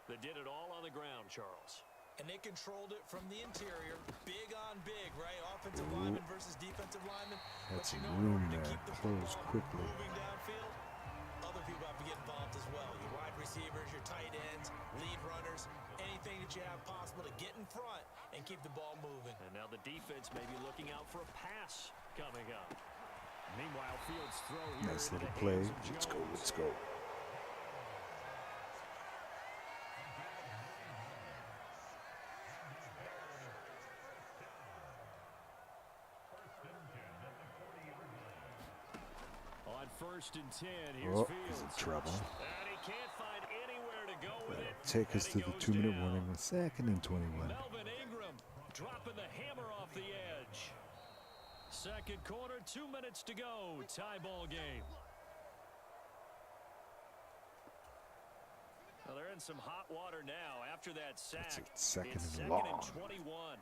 that did it all on the ground, Charles. And they controlled it from the interior. Big on big, right? Offensive lineman versus defensive lineman. Had But some you know, in room order to there. keep the Closed football quickly. moving downfield, other people have to get involved as well. Your wide receivers, your tight ends, lead runners, anything that you have possible to get in front and keep the ball moving. And now the defense may be looking out for a pass coming up. Meanwhile, Fields throw here. Nice into little the play. hands of Let's go, Jones. let's go. On 1st and 10, here's Oh, Fields. he's in trouble. And he can't find anywhere to go with it. That'll take us And to he the goes 2-minute down. warning with 2nd and 21. Melvin Ingram dropping the hammer off the edge. Second quarter, 2 minutes to go. Tie ball game. Well, they're in some hot water now after that sack. That's it, second It's and 2nd long. and 21.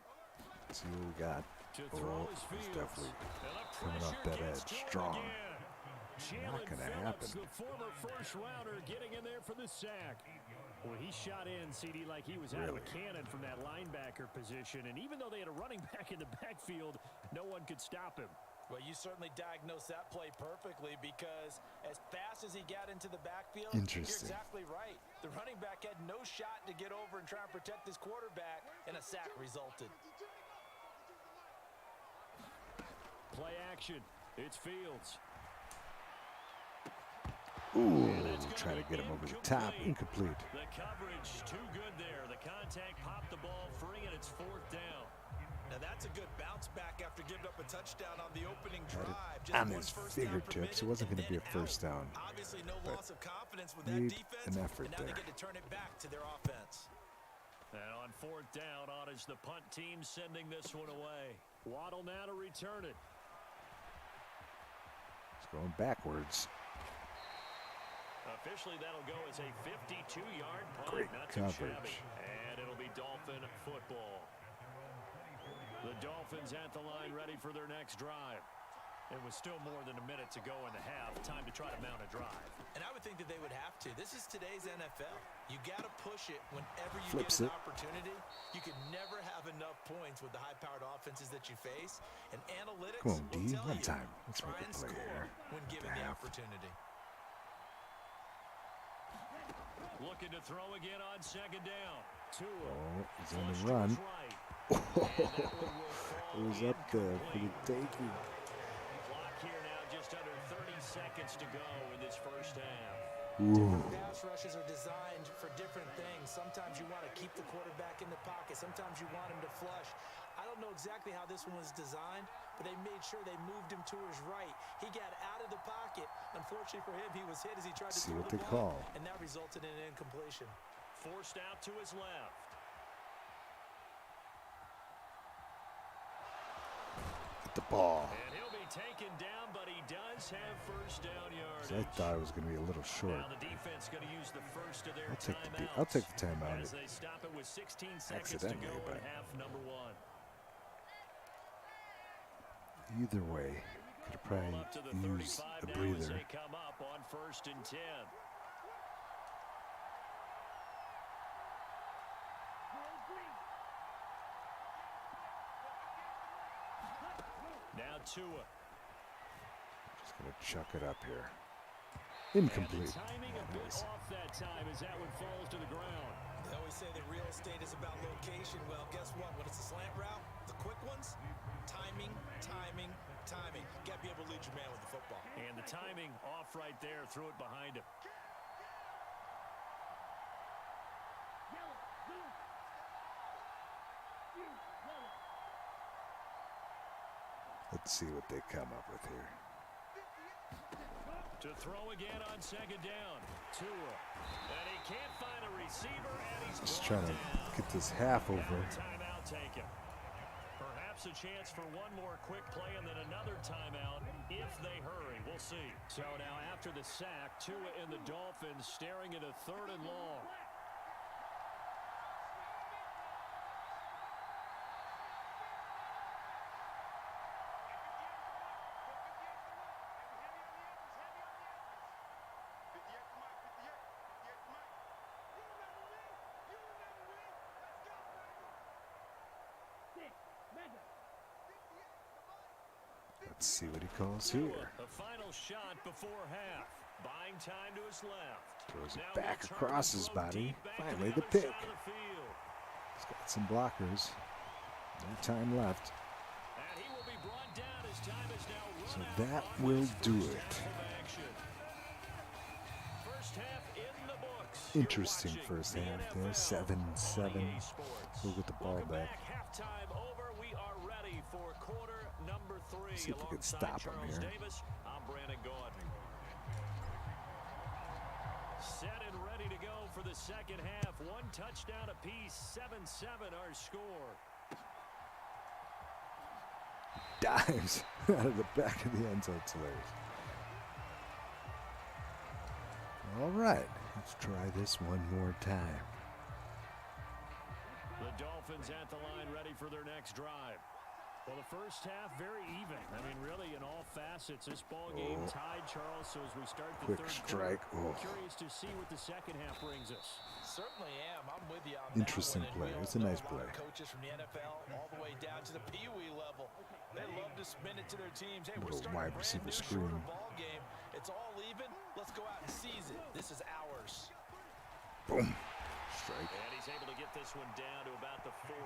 Let's see what we got. To Oh, throw is he's Fields. definitely And the coming off pressure that gets edge to him strong. again. Not Jalen gonna Phillips, happen. the former first-rounder, getting in there for the sack. Well, he shot in, CD, like he was out of a Really? cannon from that linebacker position. And even though they had a running back in the backfield, no one could stop him. Well, you certainly diagnosed that play perfectly because as fast as he got into the backfield, you're Interesting. exactly right. The running back had no shot to get over and try and protect his quarterback, and a sack resulted. Play action. It's Fields. Ooh, try to get him over the top. Incomplete. The coverage too good there. The contact popped the ball free, and it's 4th down. Now that's a good bounce back after giving up a touchdown on the opening Had it drive. Just on one his first down fingertips. permitted It wasn't and going to be a then first out. down. Obviously, no But loss of confidence with that need defense. an effort and now there. they get to turn it back to their offense. And on 4th down, on is the punt team sending this one away. Waddle now to return it. It's going backwards. Officially, that'll go as a 52-yard punt. Great Not too coverage. shabby. And it'll be Dolphin football. The Dolphins at the line ready for their next drive. It was still more than a minute to go in the half. Time to try to mount a drive. And I would think that they would have to. This is today's NFL. You got to push it whenever you Flips get an it. opportunity. You can never have enough points with the high-powered offenses that you face. And analytics Come on, will D. tell One you, time. Let's try make a and play score here. when given the Half. opportunity. Looking to throw again on 2nd down. Tua. Oh, he's on Flushed the to run. his right. And that one will fall It was up there for the incomplete. taking. Clock here now, just under 30 seconds to go in this first half. Ooh. Pass rushes are designed for different things. Sometimes you want to keep the quarterback in the pocket. Sometimes you want him to flush. I don't don't know exactly how this one was designed, but they made sure they moved him to his right. He got out of the pocket. Unfortunately for him, he was hit as he tried to See throw what the they ball, call. and that resulted in an incompletion. Forced out to his left. Get the ball. And he'll be taken down, but he does have first down yardage. I thought it was going to be a little short. Now the defense going to use the first of their I'll take the timeout. as they stop it with 16 seconds to Accidentally, go in but half number one. either way, could have Ball up to the probably used 35 a now as breather. they come up on 1st and 10. Now Tua. Just going to chuck it up here. And Incomplete. the timing a bit off that time as that one falls to the ground. They always say that real estate is about location. Well, guess what? When it's a slant route, the quick ones, timing, timing, timing. You got to be able to lead your man with the football. And the timing off right there, threw it behind him. Let's see what they come up with here. To throw again on 2nd down. Tua. And he can't find a receiver, and he's Just brought trying to down. get this half Now over. a timeout taken. Perhaps a chance for one more quick play and then another timeout if they hurry. We'll see. So now after the sack, Tua and the Dolphins staring at a 3rd and long. Let's see what he calls here. A final shot before half. Buying time to his left. Throws it Now back we'll turn across and his throw body. deep back to Finally, the the other pick. side of the field. He's got some blockers. No time left. And he will be brought down as time is now run So out that on will this do first it. half of action. First half in the books. Interesting You're first watching half the there. NFL 7-7. on EA Sports. We'll get the ball Welcome back. Halftime over. We are ready for quarter number 3. See if we can Alongside stop him Charles here. Davis, I'm Brandon Gordon. Set and ready to go for the second half. One touchdown apiece. 7-7 our score. Dives out of the back of the end zone. It's hilarious. All right, let's try this one more time. The Dolphins at the line ready for their next drive. Well, the first half, very even. I mean, really, in all facets, this ball game tied, Charles. So as we start the Quick third strike. quarter, curious to see what the second half brings us. Certainly am. I'm with you on Interesting that one. play. And we It's a all nice know lot of play. Coaches from the NFL all the way down to the Pee Wee level. They love to spin it to their teams. Hey, we're Little starting wide a brand receiver new screen. shorter ball game. It's all even. Let's go out and seize it. This is ours. Boom. Strike. And he's able to get this one down to about the 40.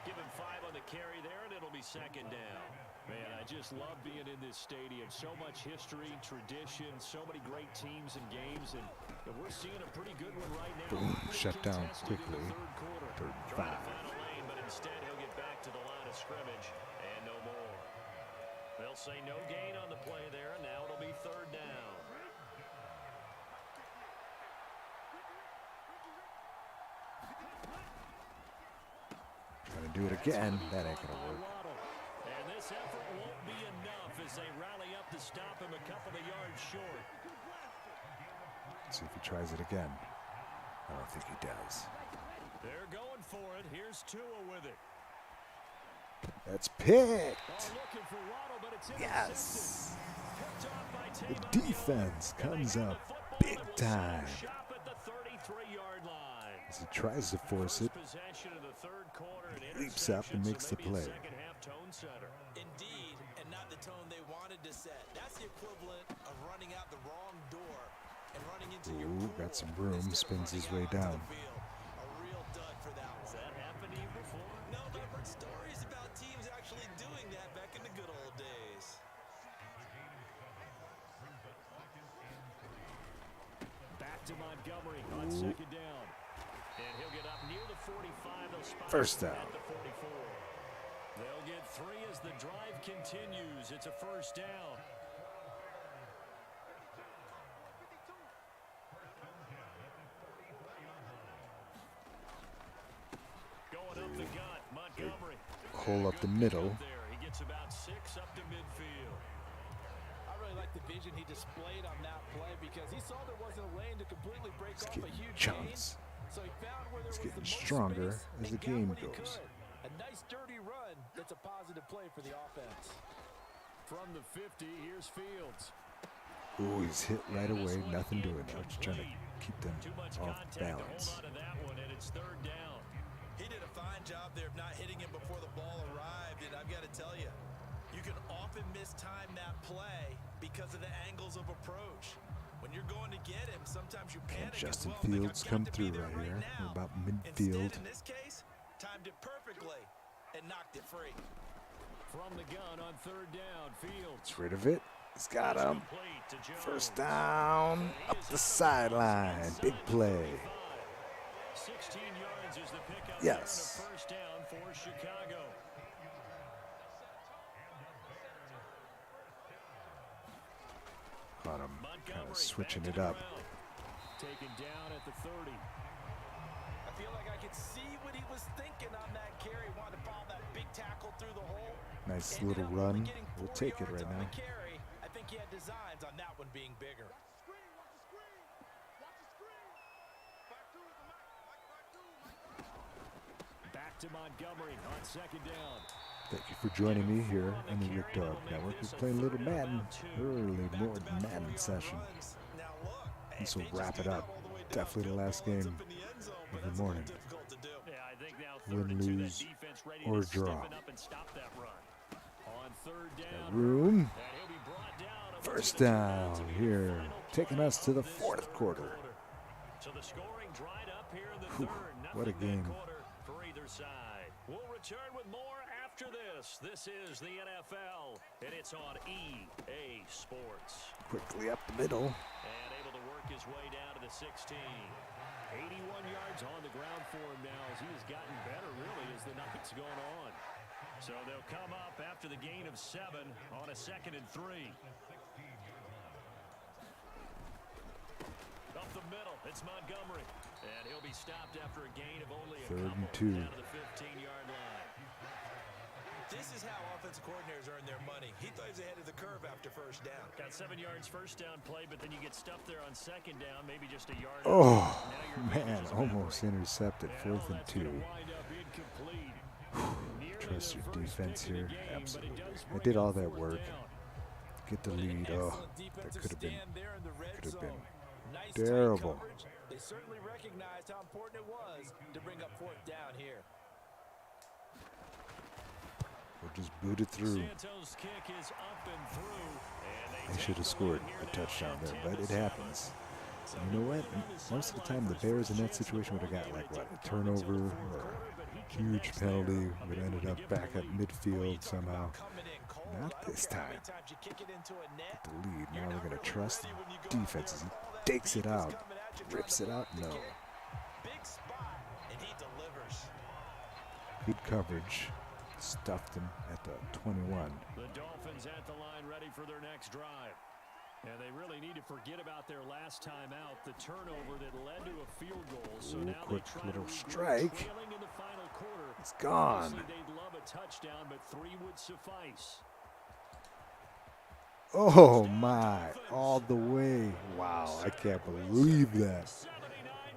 Give him 5 on the carry there, and it'll be 2nd down. Man, I just love being in this stadium. So much history, tradition, so many great teams and games, and we're seeing a pretty good one right now. Boom. Hotly Shut down contested in the quickly. third quarter. 3rd and Trying 5. to find a lane, but instead he'll get back to the line of scrimmage and no more. They'll say no gain on the play there, and now it'll be 3rd down. Trying to do it again. That ain't gonna work. And this effort won't be enough as they rally up to stop him a couple of yards short. Let's see if he tries it again. I don't think he does. They're going for it. Here's Tua with it. That's picked. Looking for Waddle, but it's Yes. picked off by The Tavon defense Miller. And comes they got up the football, big and we'll see him time. shop at the 33-yard line. As he tries to force it, First possession of the third quarter, an leaps up and interception, makes so the maybe a play. second half tone setter. Indeed, and not the tone they wanted to set. That's the equivalent of running out the wrong door and running into your Ooh, pool got some room, instead of spins his running way out onto down. the field. A real dud for that one. Has that happened to you before? No, but I've heard stories about teams actually doing that back in the good old days. Back to Montgomery on 2nd down. And he'll get up near the 45. They'll spot First him down. at the 44. as the drive continues. It's a first down. Going up the gut, Montgomery. Hole up the middle. There. He gets about 6 up to midfield. I really like the vision he displayed on that play because he saw there wasn't a lane to completely break off a huge Chunks. gain. So he found where there It's was getting the most stronger space as the and got game what he goes. could. A nice dirty run that's a positive play for the offense. From the 50, here's Fields. Oh, he's hit right away. Nothing doing. I was trying to keep them Too much off contact balance. to hold on to that one, and it's third down. He did a fine job there of not hitting him before the ball arrived, and I've got to tell you, you can often mistime that play because of the angles of approach. When you're going to get him, sometimes you panic Justin as well. Think, Fields "I've got come to be through there right here. now." We're about Instead, midfield. in this case, timed it perfectly and knocked it free. From the gun on third down, Fields. Gets rid of it. He's got him. Complete to Jones. First down. Up the sideline. Big play. 16 yards is the pickup. Yes. There and a first down for Chicago. Caught him kind Montgomery of switching back it to the up. ground. Taken down at the 30. I feel like I could see what he was thinking on that carry. Wanted to follow that big tackle through the hole. Nice Ended little up only run. getting We'll 4 take it yards right on now. the carry. I think he had designs on that one being bigger. Back to Montgomery on second down. Thank you for joining me here on the Rick Dog Network. We're playing a little Madden, early morning Madden session. This will wrap it up. Definitely the last game of the morning. Yeah, I think now Win, third and 2, lose, that defense ready or to stiffen draw. up and stop that run. On third down, Room. and he'll be brought down. And First what's gonna turn out down to be the here, final taking play us to the of this fourth third quarter. So the scoring dried up here in the Whew, third. what a Nothing game. mid-quarter for either side. We'll return with more after this. This is the NFL, and it's on EA Sports. Quickly up the middle. And able to work his way down to the 16. 81 yards on the ground for him now as he has gotten better, really, as the night's gone on. So they'll come up after the gain of 7 on a 2nd and 3. Up the middle, it's Montgomery. And he'll be stopped after a gain of only a 3rd and couple 2. down to the 15-yard line. This is how offensive coordinators earn their money. He thought he was ahead of the curve after first down. Got 7 yards first down play, but then you get stuffed there on second down, maybe just a yard. Oh, Now your man, defense is almost evaporating. intercepted. And 4th and that's gonna 2. wind up incomplete. Nearly Trust their your first defense pick of the here. game, but it Absolutely. does I bring did up all that fourth work. down. Get the lead. Oh, Excellent that defensive could have been stand there in the red could have been zone. Nice tight terrible. coverage. They certainly recognized how important it was to bring up 4th down here. We'll just boot it through. Santos' kick is up and through, and They take should the have scored lead here a now touchdown at there, but it 10-7. happens. And you know what? Most of the time, the Bears in that situation would have got like what, a turnover or a huge penalty. Would have ended up back at midfield somehow. Not this time. Get the lead. Now they're going to trust the defenses. He takes it out, rips it out. No. Big spot, and he delivers. Good coverage. Stuffed him at the 21. The Dolphins at the line ready for their next drive. And they really need to forget about their last time out, the turnover that led to a field goal. So Ooh, now quick they try little to regroup, strike. trailing in the final quarter. It's gone. Obviously, they'd love a touchdown, but 3 would suffice. Oh my, all the way. Wow, I can't believe that. 79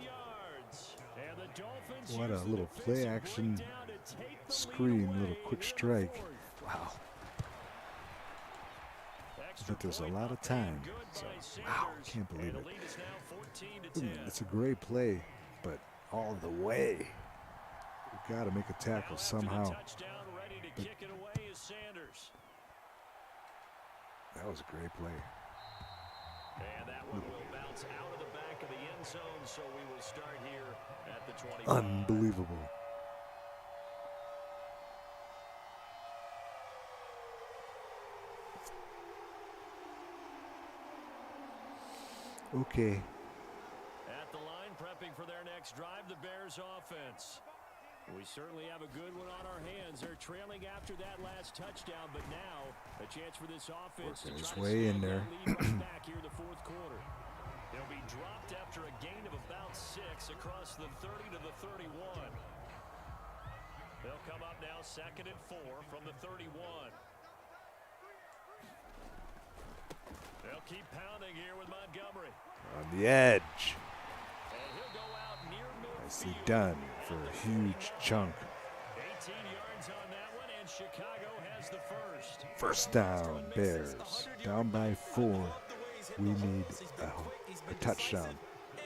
yards. And the Dolphins What a use the little play defensive action breakdown to take the lead screen, away little quick here in the strike. fourth. Wow. Extra But there's a point lot of up and time. good So, by wow, Sanders. can't believe And it. the lead is now 14-10. It's a great play, but all the way. We got to make a tackle Now after the somehow. touchdown, ready to kick it away is Sanders. That was a great play. And that one will bounce out of the back of the end zone, so we will start here at the 25. Unbelievable. Okay. At the line, prepping for their next drive, the Bears offense. We certainly have a good one on our hands. They're trailing after that last touchdown, but now a chance for this offense Working to his try way to in there. lead right back here in the fourth quarter. They'll be dropped after a gain of about 6 across the 30 to the 31. They'll come up now 2nd and 4 from the 31. They'll keep pounding here with Montgomery. On the edge. And he'll go out near midfield. Nicely done for a huge chunk. 18 yards on that one, and Chicago has the first. First down, Bears. Down by 4. We need a touchdown. And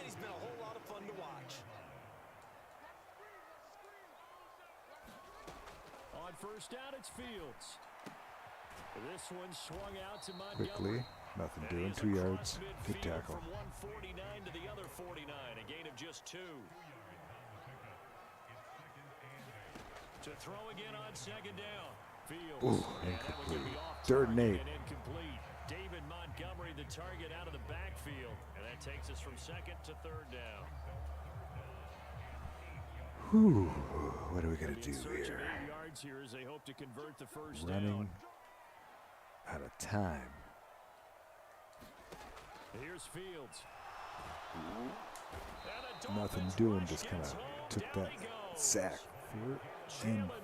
he's been a whole lot of fun to watch. On first down, it's Fields. This one swung out to Montgomery. Quickly, nothing And doing. he is 2 across yards. Good midfield tackle. From 149 to the other 49, a gain of just 2. To throw again on 2nd down. Fields. Ooh, And that one gonna be incomplete. off 3rd and target 8. and incomplete. David Montgomery, the target out of the backfield. And that takes us from 2nd to 3rd down. Whew. What are we going to In do search of here? 8 yards here as they hope to convert the first Running down. out of time. Here's Fields. And the Nothing Dolphins doing. rush Just kind gets of home. took Down that he goes. sack.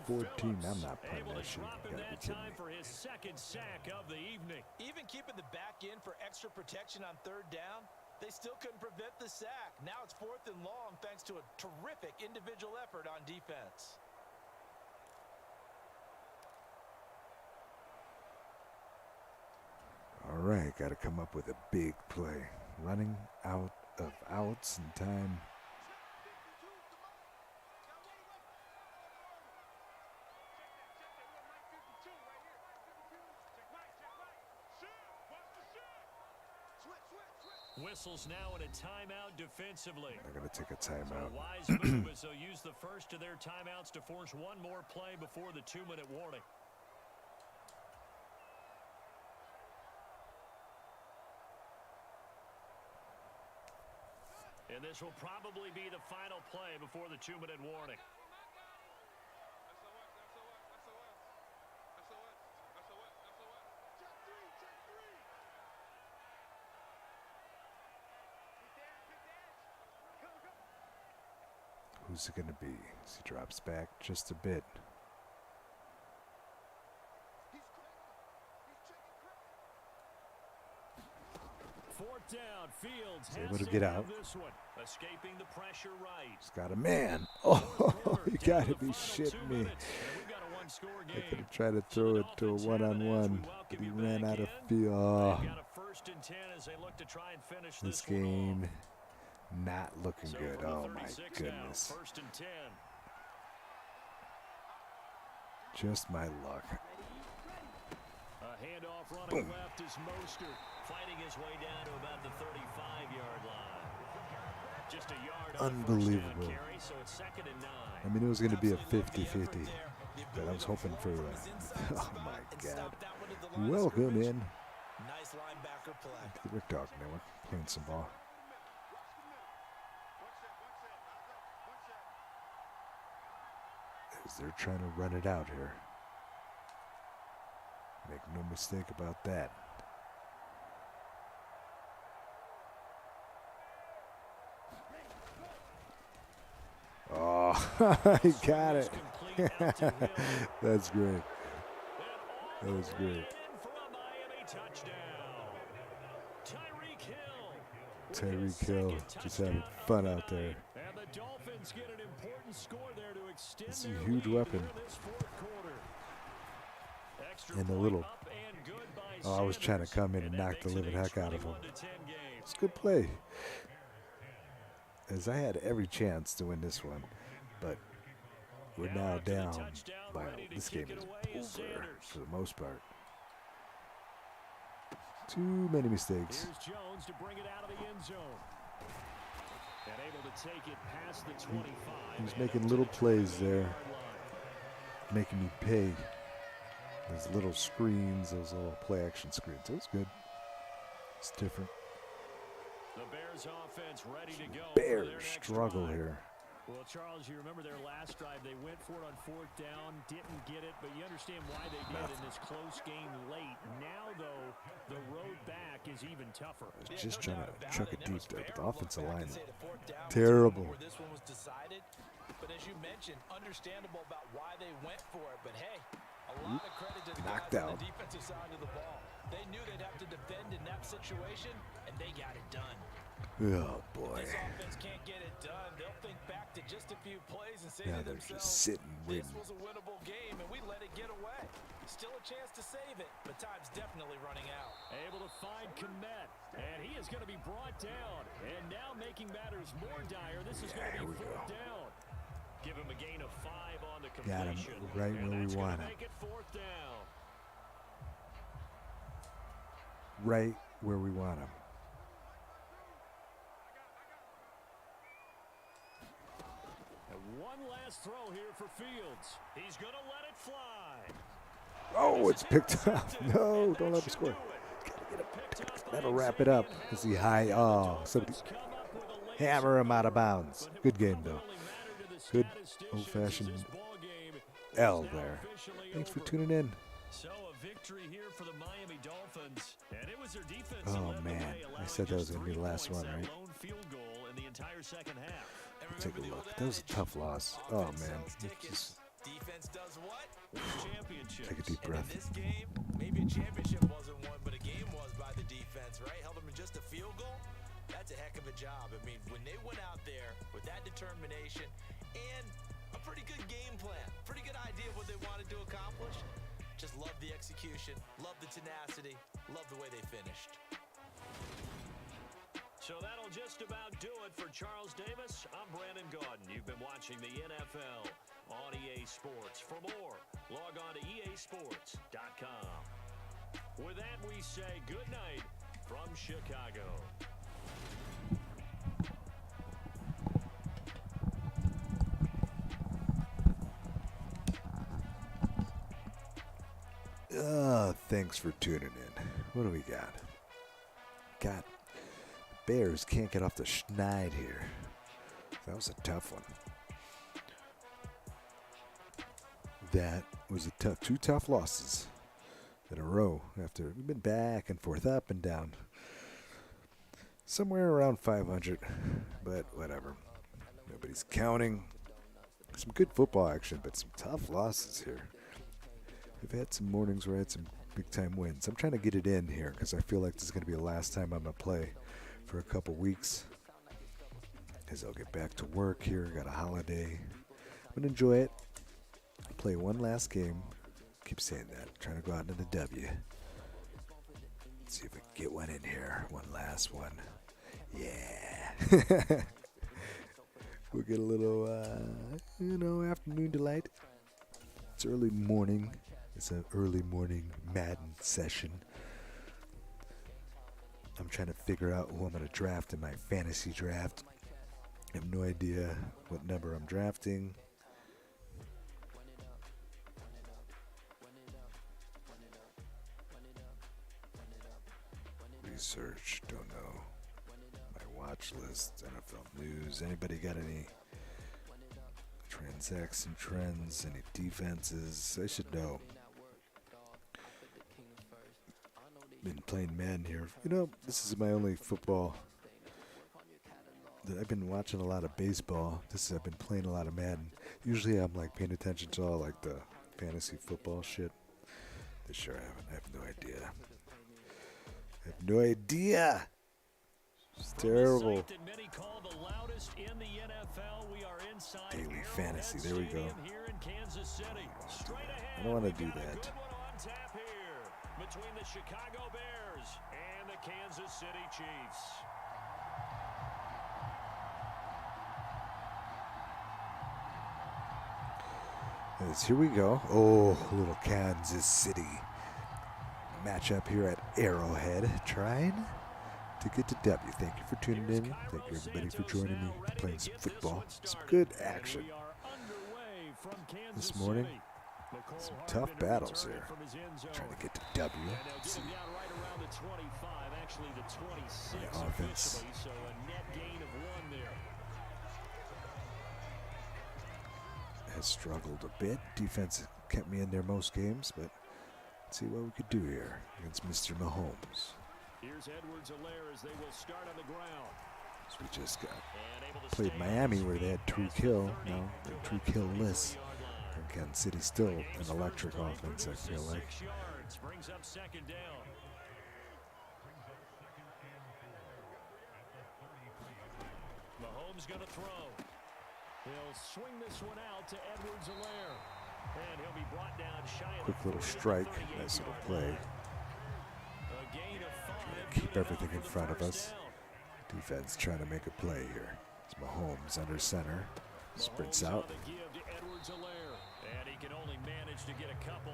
14. Phillips I'm not playing able that to shit. drop You him gotta be that kidding time me. for his 2nd sack of the evening. Even keeping the back in for extra protection on 3rd down, they still couldn't prevent the sack. Now it's 4th and long thanks to a terrific individual effort on defense. All right, got to come up with a big play. Running out of outs in time. Whistles now in a timeout defensively. They're going to take a So a timeout. wise move as they'll use the first of their timeouts to force one more play before the 2-minute warning. And this will probably be the final play before the 2-minute warning. Who's it going to be? As he drops back just a bit. Fourth down, Fields He's has able to get have out. this one. Escaping the pressure right. He's got a man. Oh, you got to be shitting me. I could have tried to throw it to a one-on-one, but he ran out of field. Oh, Got a 1st and 10 as they look to try and finish this one off. game not looking So good. from the Oh, my 36 goodness. Now, 1st and 10. Just my luck. A handoff running left is Mostert, fighting his way down to about the 35-yard line. Just a yard on the first down Unbelievable. carry, so it's 2nd and 9. I mean, it was going to be a 50-50, but I was hoping for oh, my God. Welcome in Nice linebacker play. to the Rick Dog Network, playing some ball. As they're trying to run it out here. Make no mistake about that. Oh, he got it. That's great. That was great. Tyreek Hill just having fun out there. And the Dolphins get an important score there to extend It's a their huge lead weapon. here in this fourth quarter. Extra And the point little, up and good by oh, I was trying to Sanders, come in and that knock the makes it living a heck out of him. 21-10 game. It's a good play. As I had every chance to win this one, but we're now Out to the down touchdown, by ready to this kick game it is away is over Sanders. for the most part. Too many mistakes. Here's Jones to bring it out of the end zone. And able to take it past the 25. He's and making up to little the plays 28-yard there. line. Making me pay. Those little screens, those little play action screens. It was good. It's different. The Bears offense ready to go. for their Bears next struggle drive. here. Well, Charles, you remember their last drive. They went for it on 4th down, didn't get it, but you understand why they did in this close game late. Now, though, the road back is even tougher. Just trying to chuck it deep there, but the offensive line, terrible. terrible. Where this one was decided, but as you mentioned, understandable about why they went for it. But hey, a lot of credit to the Knocked guys on out. the defensive side of the ball. They knew they'd have to defend in that situation, and they got it done. Oh, boy. This offense can't get it done. They'll think back to just a few plays and say Now to they're themselves, just sitting, this waiting. was a winnable game, and we let it get away. Still a chance to save it, but time's definitely running out. Able to find Komet, and he is going to be brought down. And now making matters more dire, this is going to be 4th down. Give him a gain of 5 on the Got him completion. right and where we that's want gonna him. make it 4th down. Right where we want him. And one last throw here for Fields. He's going to let it fly. Oh, it's picked up. No, don't let him score. That'll wrap it up. Is he high? Oh, somebody hammer him out of bounds. Good game, though. Good old-fashioned L there. Thanks for tuning in. So a victory here for the Miami Dolphins, and it was their defense. Oh, man. I said that was going to be the last one, right? Lone field goal in the entire second half. Take a look. That was a tough loss. Oh, man. Just Defense does what? Championship. take a deep And in breath. this game, maybe a championship wasn't won, but a game was by the defense, right? Held them in just a field goal. That's a heck of a job. I mean, when they went out there with that determination and a pretty good game plan, pretty good idea of what they wanted to accomplish, just love the execution, love the tenacity, love the way they finished. So that'll just about do it for Charles Davis. I'm Brandon Gaudin. You've been watching the NFL on EA Sports. For more, log on to easports.com. With that, we say good night from Chicago. Thanks for tuning in. What do we got? Got Bears can't get off the schneid here. That was a tough one. That was a tough, 2 tough losses in a row after we've been back and forth, up and down. Somewhere around 500, but whatever. Nobody's counting. Some good football action, but some tough losses here. We've had some mornings where I had some big-time wins. I'm trying to get it in here because I feel like this is going to be the last time I'm going to play for a couple weeks. Because I'll get back to work here. Got a holiday. I'm going to enjoy it. Play one last game. Keep saying that. Trying to go out into the W. Let's see if we can get one in here. One last one. Yeah. We'll get a little, afternoon delight. It's early morning. It's an early morning Madden session. I'm trying to figure out who I'm going to draft in my fantasy draft. I have no idea what number I'm drafting. Research, don't know. My watch list, NFL news. Anybody got any transaction trends, any defenses? I should know. Been playing Madden here. This is my only football. I've been watching a lot of baseball. I've been playing a lot of Madden. Usually I'm like paying attention to all like the fantasy football shit. This sure I haven't. I have no idea. I have no idea. It's terrible. Daily fantasy. There we go. I don't want to do that. Between the Chicago Bears and the Kansas City Chiefs. Here we go. Oh, little Kansas City matchup here at Arrowhead. Trying to get to W. Thank you for tuning in. Thank you, everybody, for joining me. Playing some football. Some good action this morning. Some tough battles here. Trying to get to W. See. The offense. has struggled a bit. Defense kept me in there most games, but let's see what we could do here against Mr. Mahomes. Here's Edwards-Helaire as they will start on the ground. So we just played Miami where they had Tyreek Hill. Now they're Tyreek Hill-less. And Kansas City still an electric offense, I feel like. Brings up second down. Mahomes going to throw. He'll swing this one out to Edwards-Helaire. And he'll be brought down shy of Quick little strike, nice little play. A gain of 5. Keep everything in front of us. Defense trying to make a play here. It's Mahomes under center. Sprints out. And he can only manage to get a couple.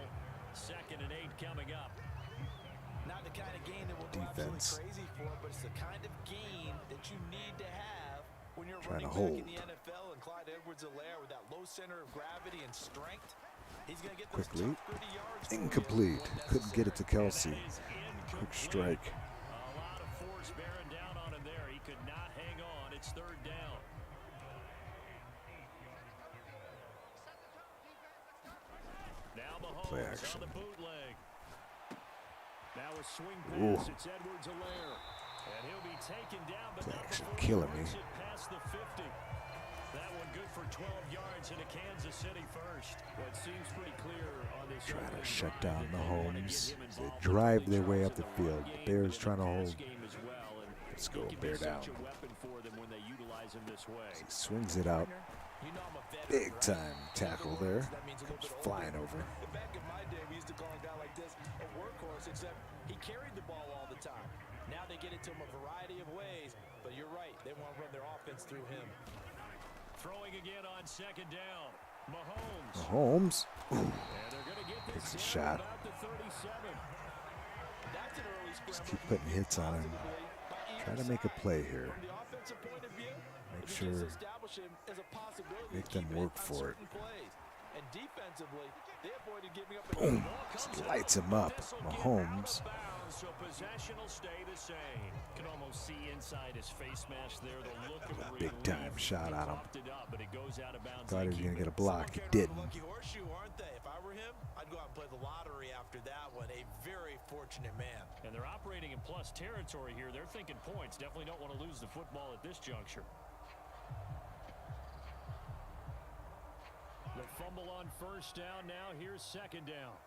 2nd and 8 coming up. Not the kind of game that we'll go absolutely crazy for, but it's the kind of game that you need to have when you're running back in the NFL. And Clyde Edwards-Helaire with that low center of gravity and strength, he's going to get those Quickly. tough, gritty yards. Incomplete. Couldn't get it to Kelsey. Quick strike. A lot of force bearing down on him there. He could not hang on. It's 3rd down. Now Mahomes Play action. on the bootleg. Now a swing pass. It's Edwards-Helaire. And he'll be taken down, but Play not action before he killing me. brings it past the 50. That one good for 12 yards into Kansas City first. What seems pretty clear on this Trying to shut down Mahomes. They drive their way up the field. The Bears trying to hold. Let's go, bear down. He swings it out. Big time tackle there. Comes flying over. Back in my day, we used to call a guy like this a workhorse, except he carried the ball all the time. Now they get it to him a variety of ways, but you're right. They want to run their offense through him. Throwing again on 2nd down. Mahomes. Mahomes. Ooh. And they're going to get this Takes a down shot. about the 37. That's an early Just scramble. keep putting hits on him. Try to make a play here. From the offensive point of view, Make it sure. begins to establish him as a possibility Make to them keep work on for it. certain plays. And defensively, they avoided giving up. Boom. Just lights him up. Mahomes. So possession will stay the same. Can almost see inside his face mask there. The look of Big time shot on him. but it goes out of bounds. Thought he was going to get a block. He didn't. Lucky horseshoe, aren't they? If I were him, I'd go out and play the lottery after that one. A very fortunate man. And they're operating in plus territory here. They're thinking points. Definitely don't want to lose the football at this juncture. The fumble on 1st down. Now here's 2nd down.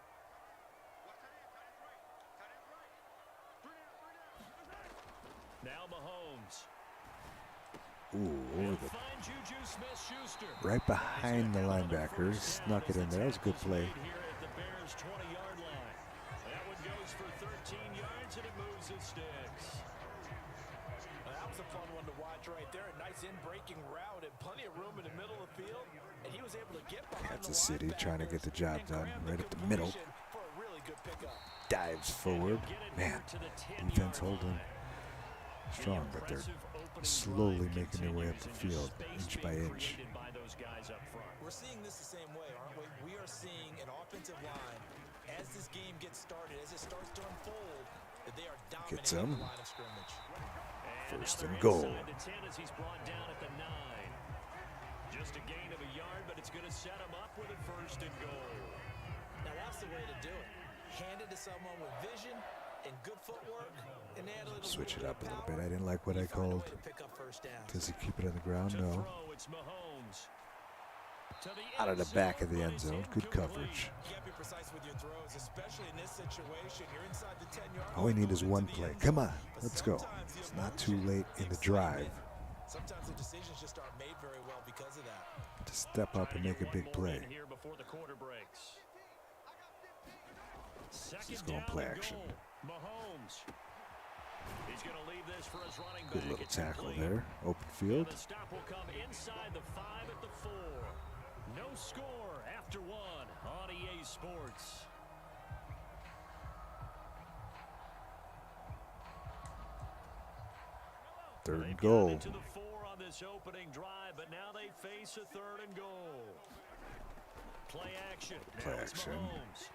Now Mahomes. Ooh, over the Find Juju Smith-Schuster. right behind the linebacker. Snuck it in there. That was a good play. Here at the Bears 20-yard line. That one goes for 13 yards and it moves the sticks. That was a fun one to watch right there. A nice in-breaking route and plenty of room in the middle of the field. And he was able to get behind Kansas the City trying to get the job done right at the middle. for a really good pickup. Dives forward. Man, defense holding strong, but they're slowly making their way up the field, inch by inch. We're seeing this the same way, aren't we? We are seeing an offensive line as this game gets started, as it starts to unfold, that they are Gets dominating him. the line of scrimmage. 1st and goal. He's brought down at the 9. Just a gain of a yard, but it's going to set him up with a 1st and goal. Now that's the way to do it. Hand it to someone with vision and good footwork, and add a little Switch it bit up a of little power. bit. I didn't like what I You find a way called. to pick up first downs. Does he keep it on the ground? No. Throw, it's Mahomes. To the Out of the end back of the zone, end but zone. it's Good incomplete. coverage. You gotta be precise with your throws, especially in this situation. You're inside the 10-yard line. All we need is going one into the play. end Come zone. on, But let's go. sometimes the It's not too emotion, late in the drive Sometimes the decisions just aren't made very well because of that. to step up and make a big play. Here before the quarter breaks. He's going play action. Mahomes. He's going to leave this for his running Good back. little It's tackle complete. there. Open field. And the stop will come inside the 5 at the 4. No score after 1 on EA Sports. Third They've and gotten goal. it to the 4 on this opening drive, but now they face a 3rd and goal. Play action. Play Now it's action. Mahomes.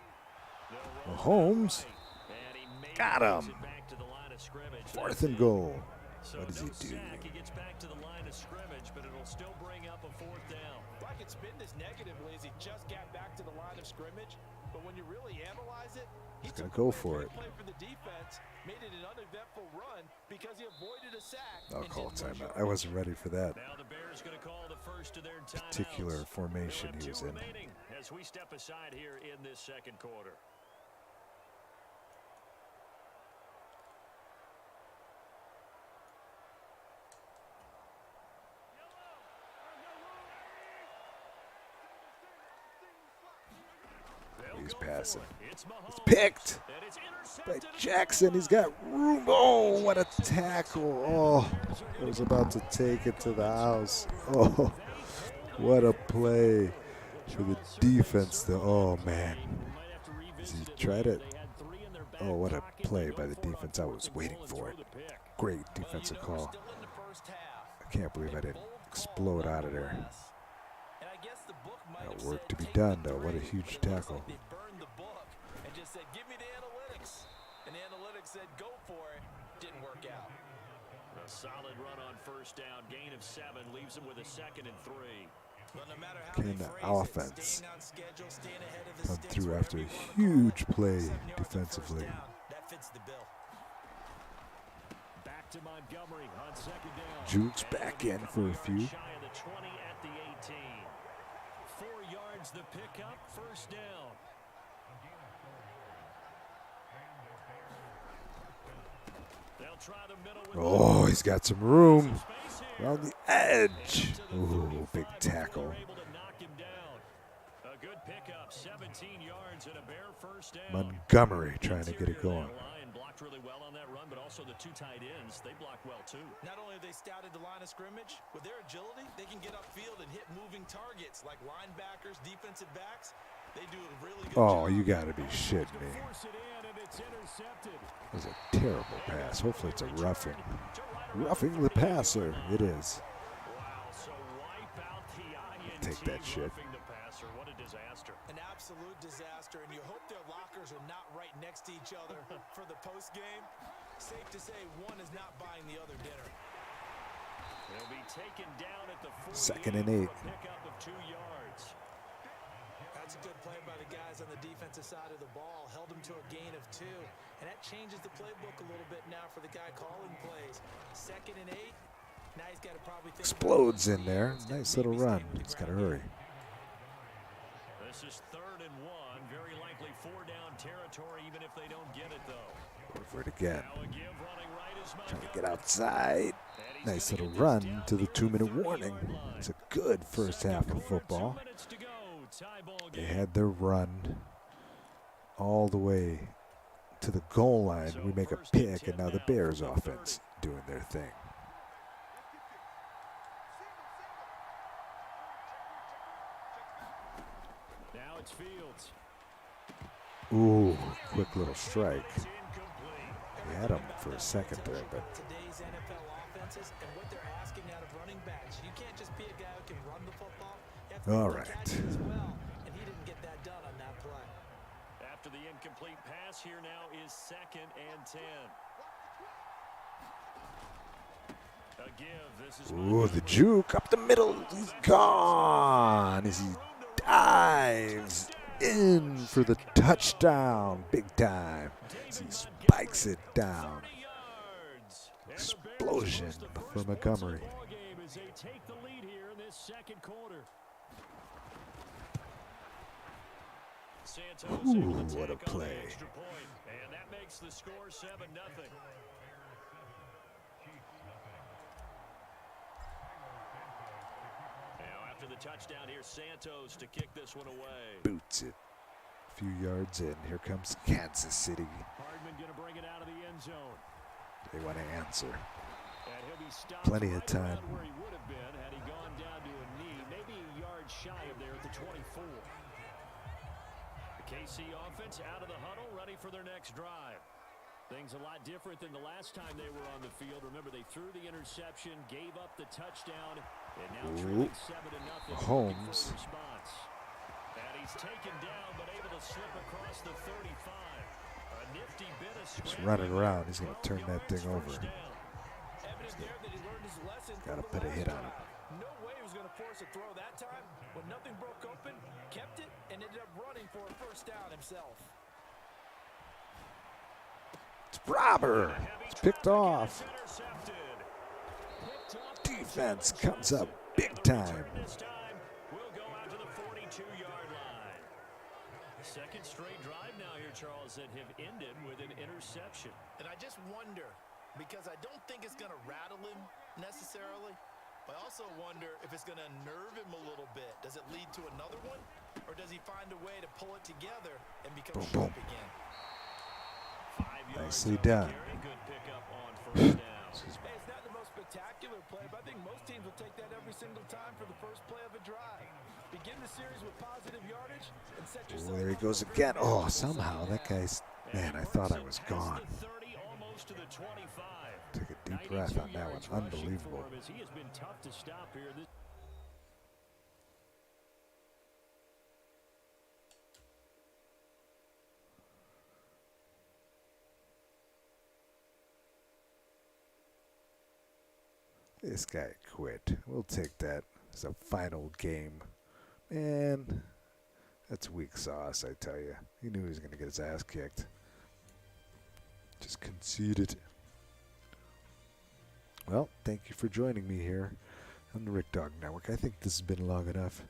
They'll roll Mahomes. right, and he maybe Got gets him. it back to the line of scrimmage. 4th That's and it. goal. So What does no he do? sack. He gets back to the line of scrimmage, but it'll still bring up a 4th down. I can spin this negatively as he just got back to the line of scrimmage, but when you really analyze it, He's going to go for it. play for the defense, made it an uneventful run because he avoided a sack. I'll call timeout. I wasn't ready for that Now the Bears going to call the first of their timeouts. particular formation They'll have he was 2 in. remaining as we step aside here in this second quarter. He's passing. It's It's picked and it's by intercepted. Jackson. He's got room. Oh, what a tackle. Oh, I was about to take it to the house. Oh, what a play for the defense. Oh, man. As he tried it. Oh, what a play by the defense. I was waiting for it. Great defensive call. I can't believe I didn't explode out of there. Got work to be done, though. What a huge tackle. They burned the book and just said, give me the analytics. And the analytics said, go for it. Didn't work out. A solid run on 1st down. Gain of 7 leaves him with a 2nd and 3. Well, no matter how Can they the phrase it, offense staying on schedule, staying ahead of the come sticks, through whatever after a you wanna call it, huge play 7 yards on defensively? 1st down. That fits the bill. Back to Montgomery on 2nd down. Jukes back in for a few. Shy of the 20 at the 18. 4 yards the pickup, 1st down. They'll try the middle with Oh, he's got some room space here. around the edge. Ooh, big tackle. Able to knock him down. A good pickup, 17 yards and a bare 1st down. Montgomery trying to get it Interior going. of that line blocked really well on that run, but also the 2 tight ends, they blocked well too. Not only have they scouted the line of scrimmage, with their agility, they can get upfield and hit moving targets like linebackers, defensive backs. They do a really good Oh, job. you got to be shitting me. Force it in, and it's intercepted. That was a terrible pass. Hopefully it's a roughing. Roughing the passer. It is. Wow, so wipe out the INT. Take that shit. Roughing the passer. What a disaster. An absolute disaster, and you hope their lockers are not right next to each other for the post game. Safe to say one is not buying the other dinner. He'll be taken down at the 48 2nd and 8. for a pickup of 2 yards. That's a good play by the guys on the defensive side of the ball. Held him to a gain of 2. And that changes the playbook a little bit now for the guy calling plays. 2nd and 8. Now he's got to probably think Explodes in there. Nice little run. He's got to hurry. This is 3rd and 1. Very likely 4-down territory, even if they don't get it, though. Go for it again. Now a give running right is Trying to Montgomery. get outside. And he's Nice gonna little get this run down to the near 2-minute 30-yard warning. line. It's a good first half of football. 2 minutes to go. Tie ball They game. had their run all the way to the goal line. We make a pick, and now the Bears offense doing their thing. Now it's Fields. Ooh, quick little strike. It's incomplete. He had him for a second there, but today's NFL offenses and what they're asking out of running backs. You can't just be a guy who can run the football. You have to All be able to right. catch it as well, and he didn't get that done on that play. After the incomplete pass, here now is 2nd and 10. A give. This is ooh, the juke up the middle. He's gone as he dives in for the touchdown. Big time. As he spikes it down. 30 yards. Explosion for Montgomery. Ball game as they take the lead here in this 2nd quarter. Santos Ooh, able to what a take on the play. extra point, and that makes the score 7-0. Now after the touchdown here, Santos to kick this one away. Boots it. A few yards in. Here comes Kansas City. Hardman going to bring it out of the end zone. They want to answer. And he'll be stopped Plenty of right time. around where he would have been had he gone down to a knee, maybe a yard shy of there at the 24. The KC offense out of the huddle, ready for their next drive. Things a lot different than the last time they were on the field. Remember, they threw the interception, gave up the touchdown, and now trailing 7-0. Mahomes. Response. And he's taken down, but able to slip across the 35. A nifty bit of He's scrambling running there. around. He's going to turn that thing over. First down. Evidence scared that he learned his lesson. Gotta from put the a hit last on him. drive. No way he was going to force a throw that time. When nothing broke open, kept it, and ended up running for a first down himself. It's Robber. It's picked off. Defense comes up big time. This time will go out to the 42-yard line. Second straight drive now here, Charles, that have ended with an interception. And I just wonder, because I don't think it's going to rattle him necessarily, but I also wonder if it's going to unnerve him a little bit. Does it lead to another one? Or does he find a way to pull it together and become sharp again? 5 yards Nicely on the done. carry. Good pickup on first down. Hey, it's not the most spectacular play, but I think most teams will take that every single time for the first play of a drive. Begin the series with positive yardage and set yourself Oh, there he up goes for again. very Oh, good somehow that guy's... Man, I thought I was gone. The 30, almost to the 25. Take a deep breath on that one. 92 yards rushing Unbelievable. for him as he has been tough to stop here. This guy quit. We'll take that as a final game. Man, that's weak sauce, I tell you. He knew he was going to get his ass kicked. Just conceded. Well, thank you for joining me here on the Rick Dog Network. I think this has been long enough.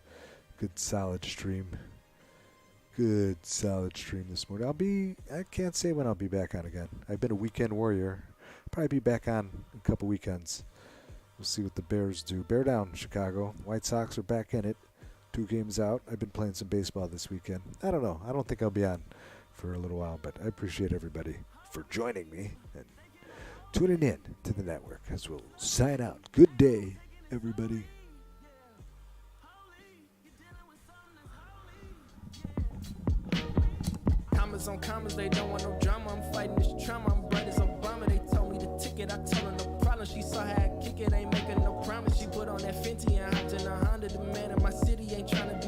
Good solid stream. Good solid stream this morning. I can't say when I'll be back on again. I've been a weekend warrior. Probably be back on in a couple weekends. We'll see what the Bears do. Bear down, Chicago. White Sox are back in it. 2 games out. I've been playing some baseball this weekend. I don't know. I don't think I'll be on for a little while, but I appreciate everybody for joining me and tuning in to the network as we'll sign out. Good day, everybody. Commas on commas, they don't want no drama. I'm fighting this trauma. I'm bright as Obama. They told me the ticket. I told her no problem. She saw how I kick it. Ain't making no promise. She put on that Fenty and hopped in a Honda. The man in my city ain't trying to be